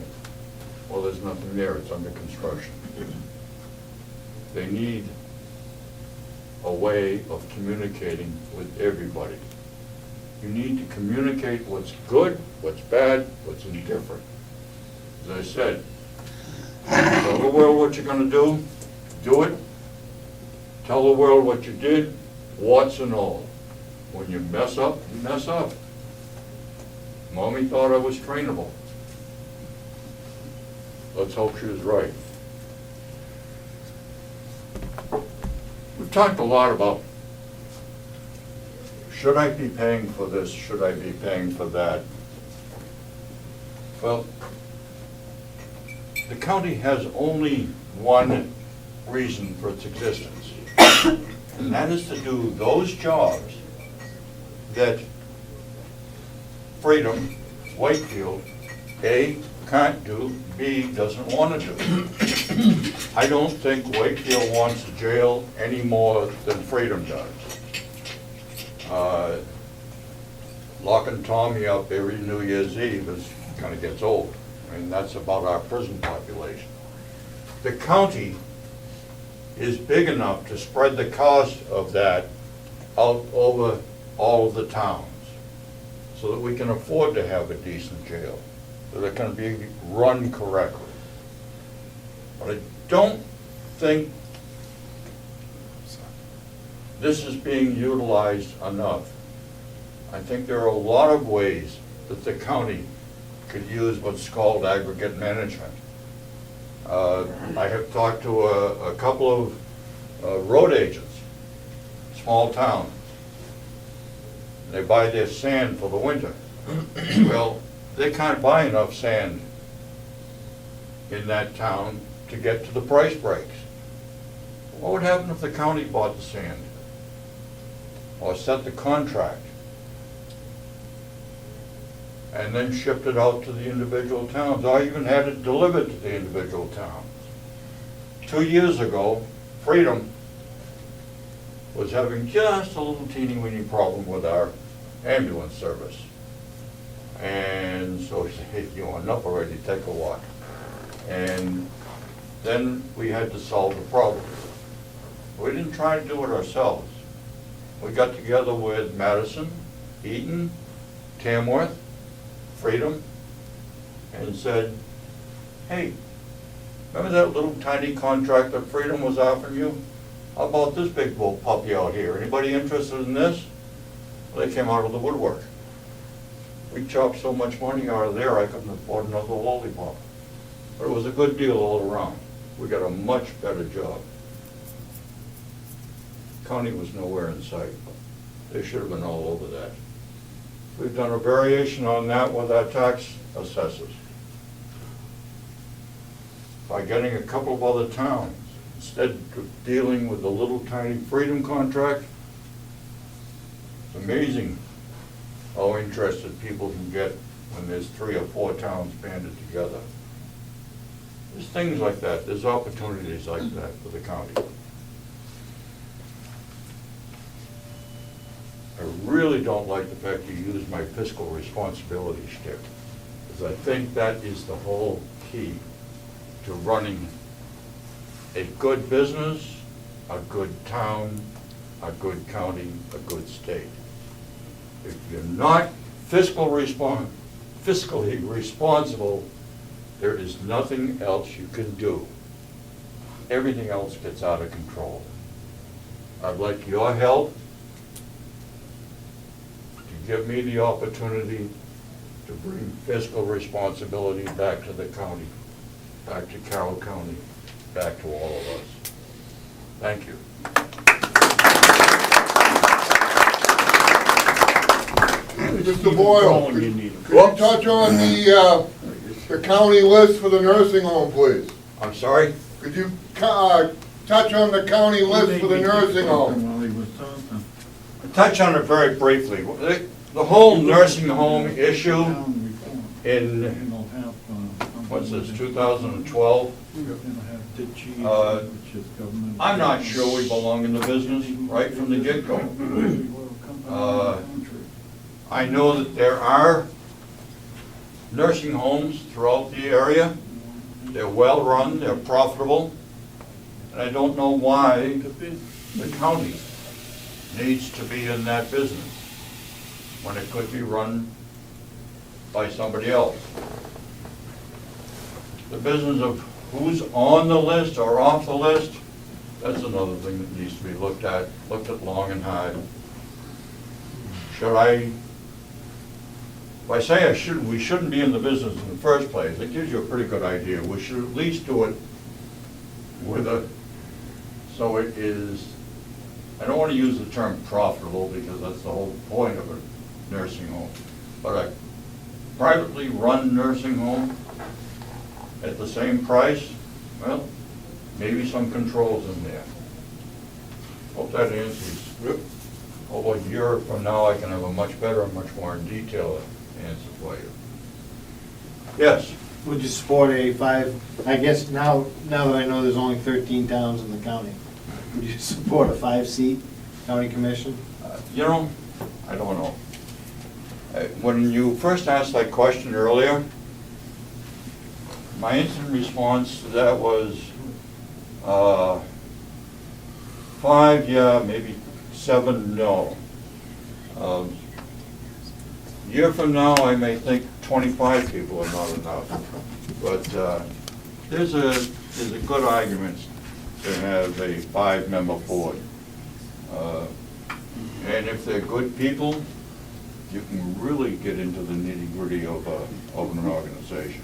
S3: Well, there's nothing there, it's under construction. They need a way of communicating with everybody. You need to communicate what's good, what's bad, what's indifferent. As I said, tell the world what you're going to do it. Tell the world what you did, warts and all. When you mess up, you mess up. Mommy thought I was trainable. Let's hope she was right. We've talked a lot about, should I be paying for this? Should I be paying for that? Well, the county has only one reason for its existence, and that is to do those jobs that Freedom, Wakefield, A, can't do, B, doesn't want to do. I don't think Wakefield wants a jail any more than Freedom does. Locking Tommy up every New Year's Eve kind of gets old. I mean, that's about our prison population. The county is big enough to spread the cost of that out over all of the towns so that we can afford to have a decent jail, that it can be run correctly. But I don't think this is being utilized enough. I think there are a lot of ways that the county could use what's called aggregate management. I have talked to a couple of road agents, small towns. They buy their sand for the winter. Well, they can't buy enough sand in that town to get to the price breaks. What would happen if the county bought the sand or set the contract and then shipped it out to the individual towns, or even had it delivered to the individual towns? 2 years ago, Freedom was having just a little teeny weeny problem with our ambulance service. And so she said, hey, you want enough already, take a walk. And then we had to solve the problem. We didn't try to do it ourselves. We got together with Madison, Eaton, Tamworth, Freedom, and said, hey, remember that little tiny contract that Freedom was offering you? How about this big bull puppy out here? Anybody interested in this? Well, they came out of the woodwork. We chopped so much money out of there, I couldn't afford another lollipop. But it was a good deal all around. We got a much better job. County was nowhere in sight. They should have been all over that. We've done a variation on that with our tax assessors. By getting a couple of other towns, instead of dealing with the little tiny Freedom contract, it's amazing how interested people can get when there's 3 or 4 towns banded together. There's things like that, there's opportunities like that for the county. I really don't like the fact you use my fiscal responsibility shtick, because I think that is the whole key to running a good business, a good town, a good county, a good state. If you're not fiscally responsible, there is nothing else you can do. Everything else gets out of control. I'd like your help to give me the opportunity to bring fiscal responsibility back to the county, back to Carroll County, back to all of us. Thank you. Mr. Boyle, could you touch on the county list for the nursing home, please? I'm sorry? Could you touch on the county list for the nursing home? Touch on it very briefly. The whole nursing home issue in, what's this, 2012? I'm not sure we belong in the business right from the get-go. I know that there are nursing homes throughout the area. They're well-run, they're profitable, and I don't know why the county needs to be in that business when it could be run by somebody else. The business of who's on the list or off the list, that's another thing that needs to be looked at long and hard. If I say we shouldn't be in the business in the first place, it gives you a pretty good idea. We should at least do it so it is, I don't want to use the term profitable because that's the whole point of a nursing home, but a privately run nursing home at the same price, well, maybe some controls in there. Hope that answers. Over a year from now, I can have a much better and much more in detail answer for you. Yes?
S6: Would you support a 5, I guess now that I know there's only 13 towns in the county, would you support a 5-seat county commission?
S3: You know, I don't know. When you first asked that question earlier, my instant response to that was 5, yeah, maybe 7, no. A year from now, I may think 25 people are not enough. But there's a good argument to have a 5-member board. And if they're good people, you can really get into the nitty-gritty of an organization.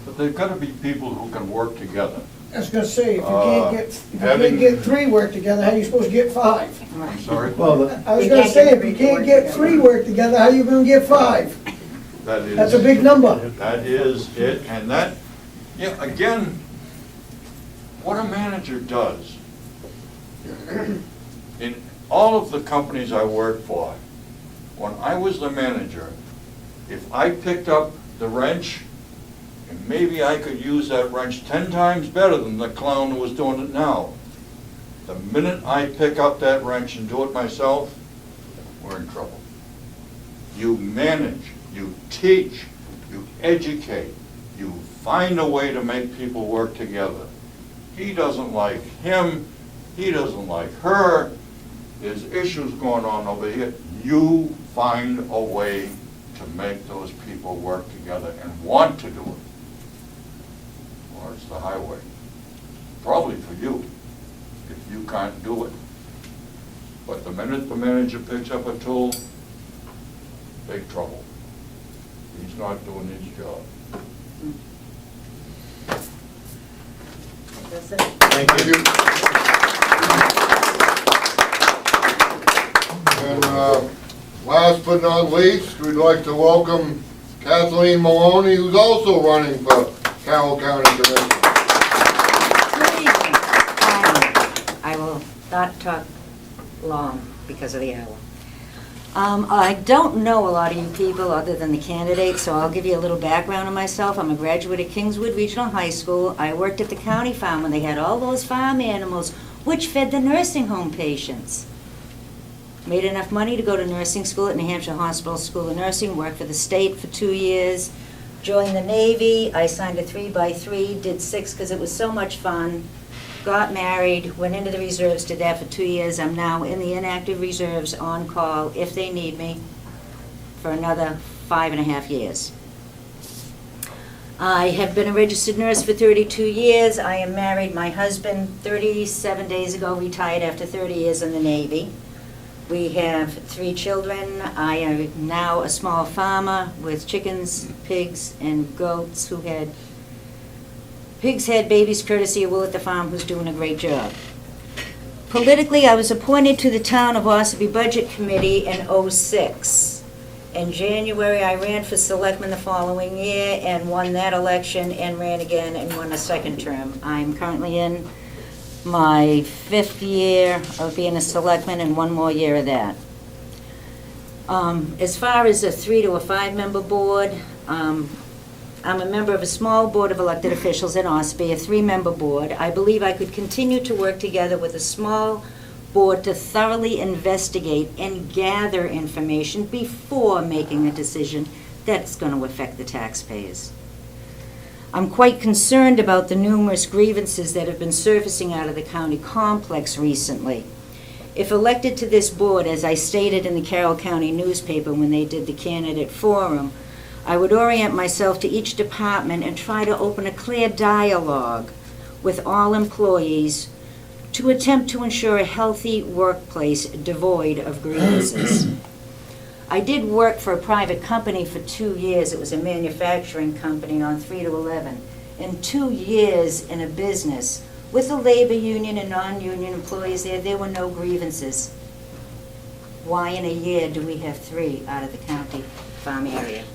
S3: But they've got to be people who can work together.
S1: I was gonna say, if you can't get 3 work together, how are you supposed to get 5?
S3: I'm sorry?
S6: Well,
S1: I was gonna say, if you can't get 3 work together, how are you gonna get 5? That's a big number.
S3: That is it, and that, yeah, again, what a manager does. In all of the companies I worked for, when I was the manager, if I picked up the wrench, and maybe I could use that wrench 10 times better than the clown who was doing it now. The minute I pick up that wrench and do it myself, we're in trouble. You manage you teach, you educate, you find a way to make people work together. He doesn't like him, he doesn't like her, there's issues going on over here. You find a way to make those people work together and want to do it. Or it's the highway. Probably for you, if you can't do it. But the minute the manager picks up a tool, big trouble. He's not doing his job.
S2: That's it.
S3: Thank you. And last but not least, we'd like to welcome Kathleen Maloney, who's also running for Carroll County Commissioner.
S2: I will not talk long because of the hour. I don't know a lot of you people other than the candidates, so I'll give you a little background on myself. I'm a graduate of Kingswood Regional High School. I worked at the county farm when they had all those farm animals, which fed the nursing home patients. Made enough money to go to nursing school at New Hampshire Hospital School of Nursing, worked for the state for 2 years, joined the Navy. I signed a 3x3, did 6 because it was so much fun. Got married, went into the reserves, did that for 2 years. I'm now in the inactive reserves on call if they need me for another 5.5 years. I have been a registered nurse for 32 years. I am married. My husband, 37 days ago, retired after 30 years in the Navy. We have 3 children. I am now a small farmer with chickens, pigs, and goats who had Pigs had babies courtesy of Will at the Farm, who's doing a great job. Politically, I was appointed to the Town of Ossipee Budget Committee in '06. In January, I ran for selectman the following year and won that election and ran again and won a second term. I'm currently in my 5th year of being a selectman and 1 more year of that. As far as a 3 to a 5 member board, I'm a member of a small board of elected officials in Ossipee, a 3-member board. I believe I could continue to work together with a small board to thoroughly investigate and gather information before making a decision that's going to affect the taxpayers. I'm quite concerned about the numerous grievances that have been surfacing out of the county complex recently. If elected to this board, as I stated in the Carroll County newspaper when they did the candidate forum, I would orient myself to each department and try to open a clear dialogue with all employees to attempt to ensure a healthy workplace devoid of grievances. I did work for a private company for 2 years. It was a manufacturing company on 3 to 11. In 2 years in a business with a labor union and non-union employees there were no grievances. Why in a year do we have 3 out of the county farm area?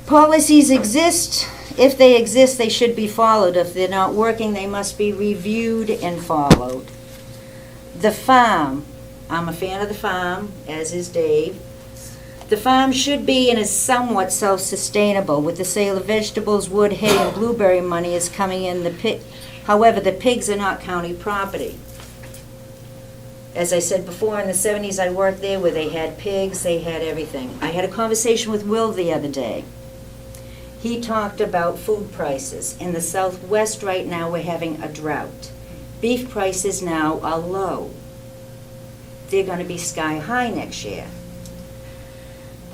S2: Policies exist. If they exist, they should be followed. If they're not working, they must be reviewed and followed. The farm, I'm a fan of the farm, as is Dave. The farm should be and is somewhat self-sustainable. With the sale of vegetables, wood, hay, and blueberry money is coming in the pit. However, the pigs are not county property. As I said before, in the 70s I worked there where they had pigs, they had everything. I had a conversation with Will the other day. He talked about food prices. In the Southwest right now, we're having a drought. Beef prices now are low. They're going to be sky high next year.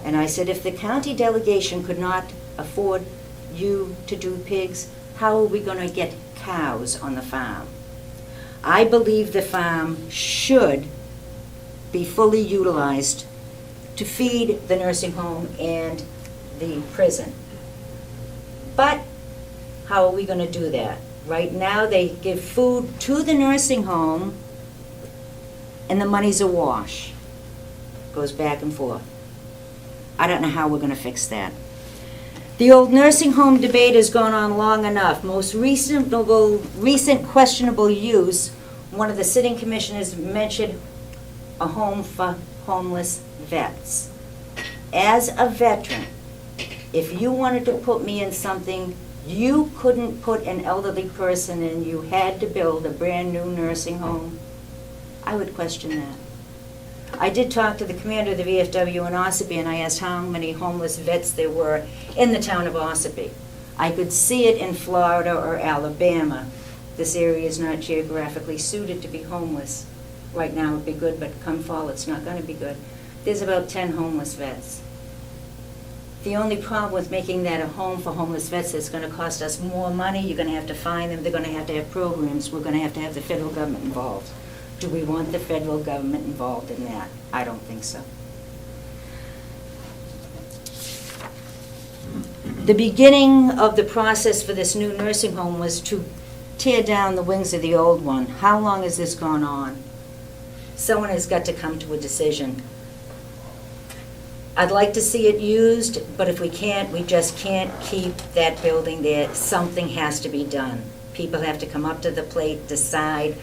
S2: And I said, if the county delegation could not afford you to do pigs, how are we going to get cows on the farm? I believe the farm should be fully utilized to feed the nursing home and the prison. But how are we going to do that? Right now, they give food to the nursing home, and the money's a wash. Goes back and forth. I don't know how we're going to fix that. The old nursing home debate has gone on long enough. Most recent questionable use, one of the sitting commissioners mentioned a home for homeless vets. As a veteran, if you wanted to put me in something you couldn't put an elderly person in, you had to build a brand new nursing home, I would question that. I did talk to the commander of the VFW in Ossipee, and I asked how many homeless vets there were in the town of Ossipee. I could see it in Florida or Alabama. This area is not geographically suited to be homeless. Right now it'd be good, but come fall it's not going to be good. There's about 10 homeless vets. The only problem with making that a home for homeless vets is it's going to cost us more money. You're going to have to find them. They're going to have programs. We're going to have the federal government involved. Do we want the federal government involved in that? I don't think so. The beginning of the process for this new nursing home was to tear down the wings of the old one. How long has this gone on? Someone has got to come to a decision. I'd like to see it used, but if we can't, we just can't keep that building there. Something has to be done. People have to come up to the plate, decide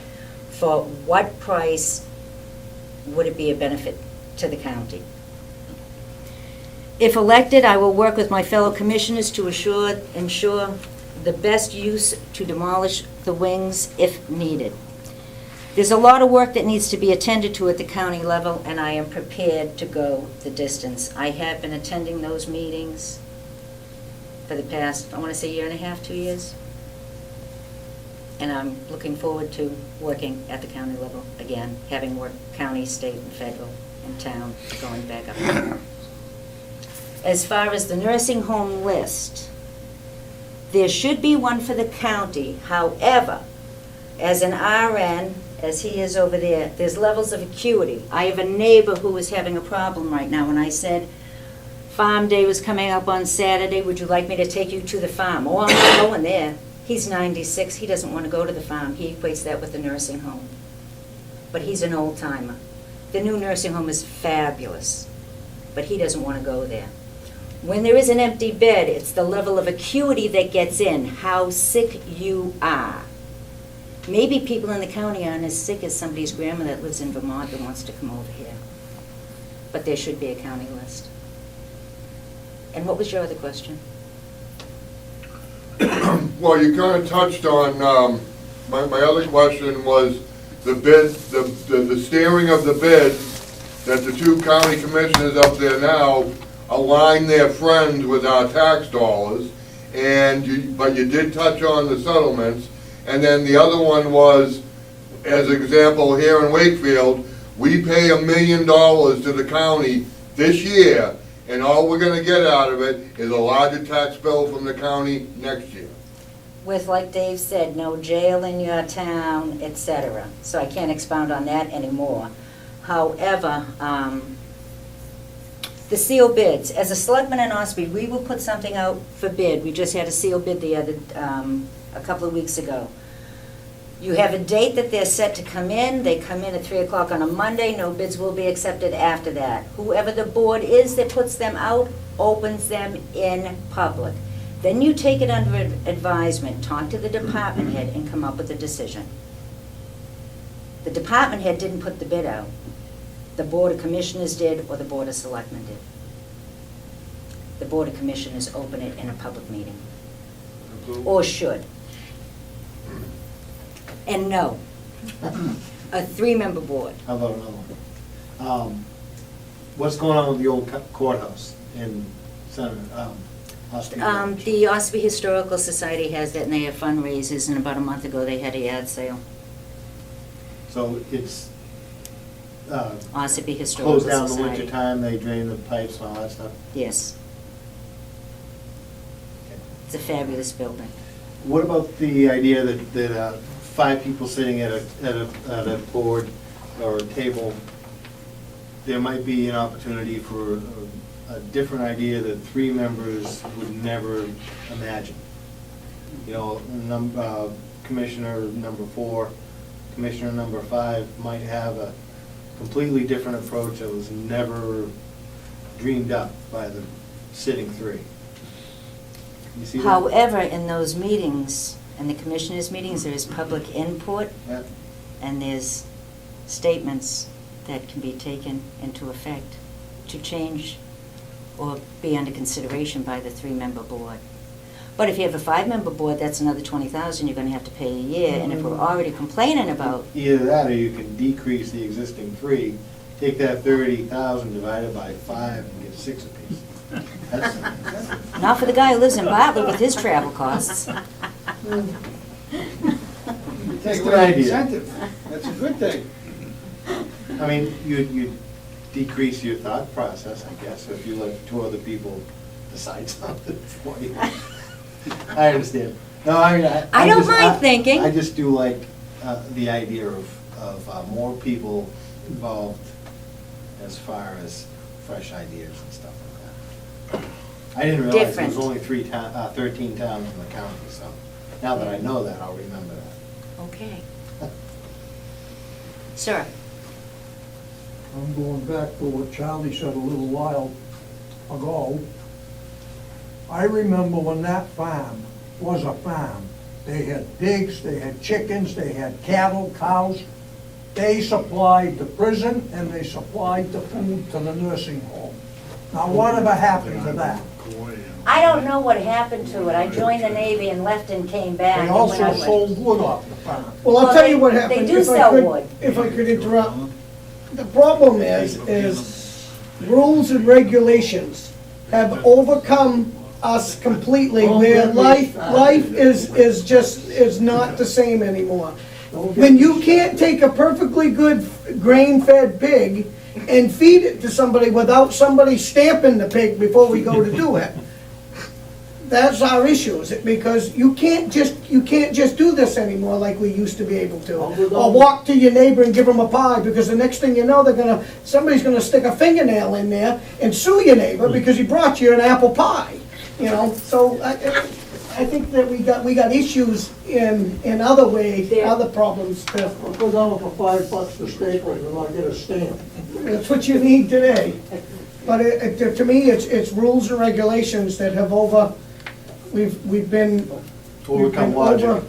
S2: for what price would it be a benefit to the county. If elected, I will work with my fellow commissioners to ensure the best use to demolish the wings if needed. There's a lot of work that needs to be attended to at the county level, and I am prepared to go the distance. I have been attending those meetings for the past, I want to say, year and a half, 2 years. And I'm looking forward to working at the county level again, having worked county, state, and federal, and town, going back up there. As far as the nursing home list, there should be one for the county. However, as an RN, as he is over there, there's levels of acuity. I have a neighbor who is having a problem right now, and I said, farm day was coming up on Saturday, would you like me to take you to the farm? Oh, I'm not going there. He's 96, he doesn't want to go to the farm. He equates that with the nursing home. But he's an old timer. The new nursing home is fabulous, but he doesn't want to go there. When there is an empty bed, it's the level of acuity that gets in, how sick you are. Maybe people in the county aren't as sick as somebody's grandma that lives in Vermont that wants to come over here. But there should be a county list. And what was your other question?
S3: Well, you kind of touched on, my other question was the bid, the steering of the bid, that the two county commissioners up there now align their friends with our tax dollars, but you did touch on the settlements. And then the other one was, as example, here in Wakefield, we pay $1 million to the county this year, and all we're gonna get out of it is a larger tax bill from the county next year.
S2: With, like Dave said, no jail in your town, etc. So I can't expound on that anymore. However, the sealed bids, as a selectman in Ossipee, we will put something out for bid. We just had a sealed bid a couple of weeks ago. You have a date that they're set to come in. They come in at 3 o'clock on a Monday. No bids will be accepted after that. Whoever the board is that puts them out opens them in public. Then you take it under advisement, talk to the department head, and come up with a decision. The department head didn't put the bid out. The Board of Commissioners did, or the Board of Selectmen did. The Board of Commissioners open it in a public meeting. Or should. And no, a 3-member board.
S6: How about another one? What's going on with the old courthouse in Senator, Ossipee Village?
S2: The Ossipee Historical Society has that, and they have fundraisers, and about a month ago they had a yard sale.
S6: So it's
S2: Ossipee Historical
S6: closed down in the
S2: Society.
S6: winter time, they drain the pipes and all that stuff?
S2: Yes. It's a fabulous building.
S6: What about the idea that 5 people sitting at a board or a table, there might be an opportunity for a different idea that 3 members would never imagine? You know, Commissioner number 4, Commissioner number 5 might have a completely different approach that was never dreamed up by the sitting 3. You see that?
S2: However, in those meetings, in the commissioners' meetings, there is public input,
S6: Yeah.
S2: and there's statements that can be taken into effect to change or be under consideration by the 3-member board. But if you have a 5-member board, that's another $20,000 you're going to have to pay a year, and if we're already complaining about,
S6: Either that, or you can decrease the existing 3 take that 30,000, divide it by 5, and get 6 apiece. That's,
S2: Not for the guy who lives in Bartlett with his travel costs.
S6: Just
S7: Take
S6: an
S7: away the
S6: idea.
S7: incentive. That's a good thing.
S6: I mean, you decrease your thought process, I guess, if you let 2 other people decide something for you. I understand. No, I mean,
S2: I don't
S6: just-
S2: mind thinking.
S6: I just do like the idea of more people involved as far as fresh ideas and stuff like that. I didn't realize there
S2: Different.
S6: was only 13 towns in the county, so now that I know that, I'll remember that.
S2: Okay. Sir?
S8: I'm going back to what Charlie said a little while ago. I remember when that farm was a farm. They had pigs, they had chickens, they had cattle, cows. They supplied the prison and they supplied the food to the nursing home. Now, whatever happened to that?
S2: I don't know what happened to it. I joined the Navy and left and came back.
S8: They
S2: and when
S8: also
S2: I went-
S8: sold wood off the farm.
S1: Well, I'll
S2: Well,
S1: tell
S2: they-
S1: you what
S2: they
S1: happened.
S2: do
S1: if I
S2: sell
S1: could-
S2: wood.
S1: If I could interrupt. The problem is rules and regulations have overcome us completely, where life is not the same anymore. When you can't take a perfectly good grain-fed pig and feed it to somebody without somebody stamping the pig before we go to do it, that's our issue, is it? Because you can't just do this anymore like we used to be able to. Or walk to your neighbor and give them a pie, because the next thing you know, somebody's gonna stick a fingernail in there and sue your neighbor because he brought you an apple pie, you know? So I think that we got issues in other ways, other problems too.
S8: I'll go down for $5 to Staples and I'll get a stamp.
S1: That's what you need today. But to me, it's rules and regulations that have we've been
S6: Overcome logic.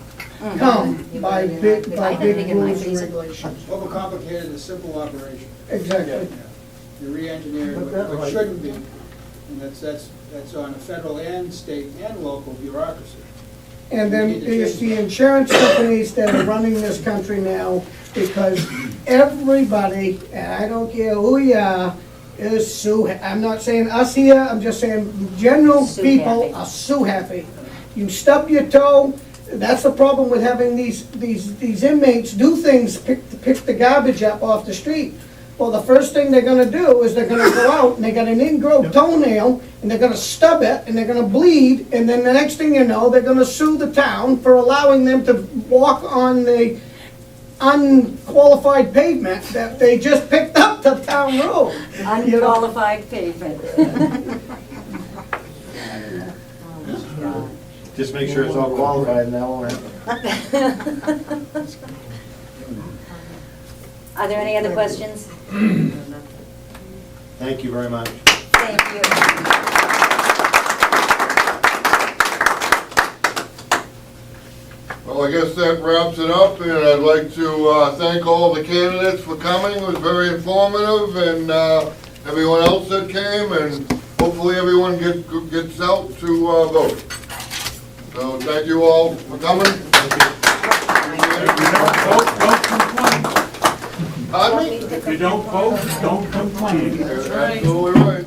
S1: overcome by big
S2: I didn't think it might
S1: rules
S2: be
S1: and
S2: so.
S1: regulations.
S7: Overcomplicated a simple operation.
S1: Exactly.
S7: You re-engineer
S8: But that
S7: what
S8: right.
S7: shouldn't be. And that's on a federal and state and local bureaucracy.
S1: And then it's the insurance companies that are running this country now, because everybody, and I don't care who you are, is I'm not saying us here, I'm just saying general
S2: Sue
S1: people
S2: happy.
S1: are sue happy. You stub your toe, that's the problem with having these inmates do things, pick the garbage up off the street. Well, the first thing they're gonna do is they're gonna go out and they got an ingrown toenail and they're gonna stub it and they're gonna bleed, and then the next thing you know, they're gonna sue the town for allowing them to walk on the unqualified pavement that they just picked up the town road.
S2: Unqualified pavement.
S6: Just make sure it's all qualified and that won't happen.
S2: Are there any other questions?
S6: Thank you very much.
S2: Thank you.
S3: Well, I guess that wraps it up, and I'd like to thank all the candidates for coming. It was very informative, and everyone else that came, and hopefully everyone gets out to vote. So thank you all for coming. Pardon me?
S14: If you don't vote, don't complain.
S3: You're absolutely right.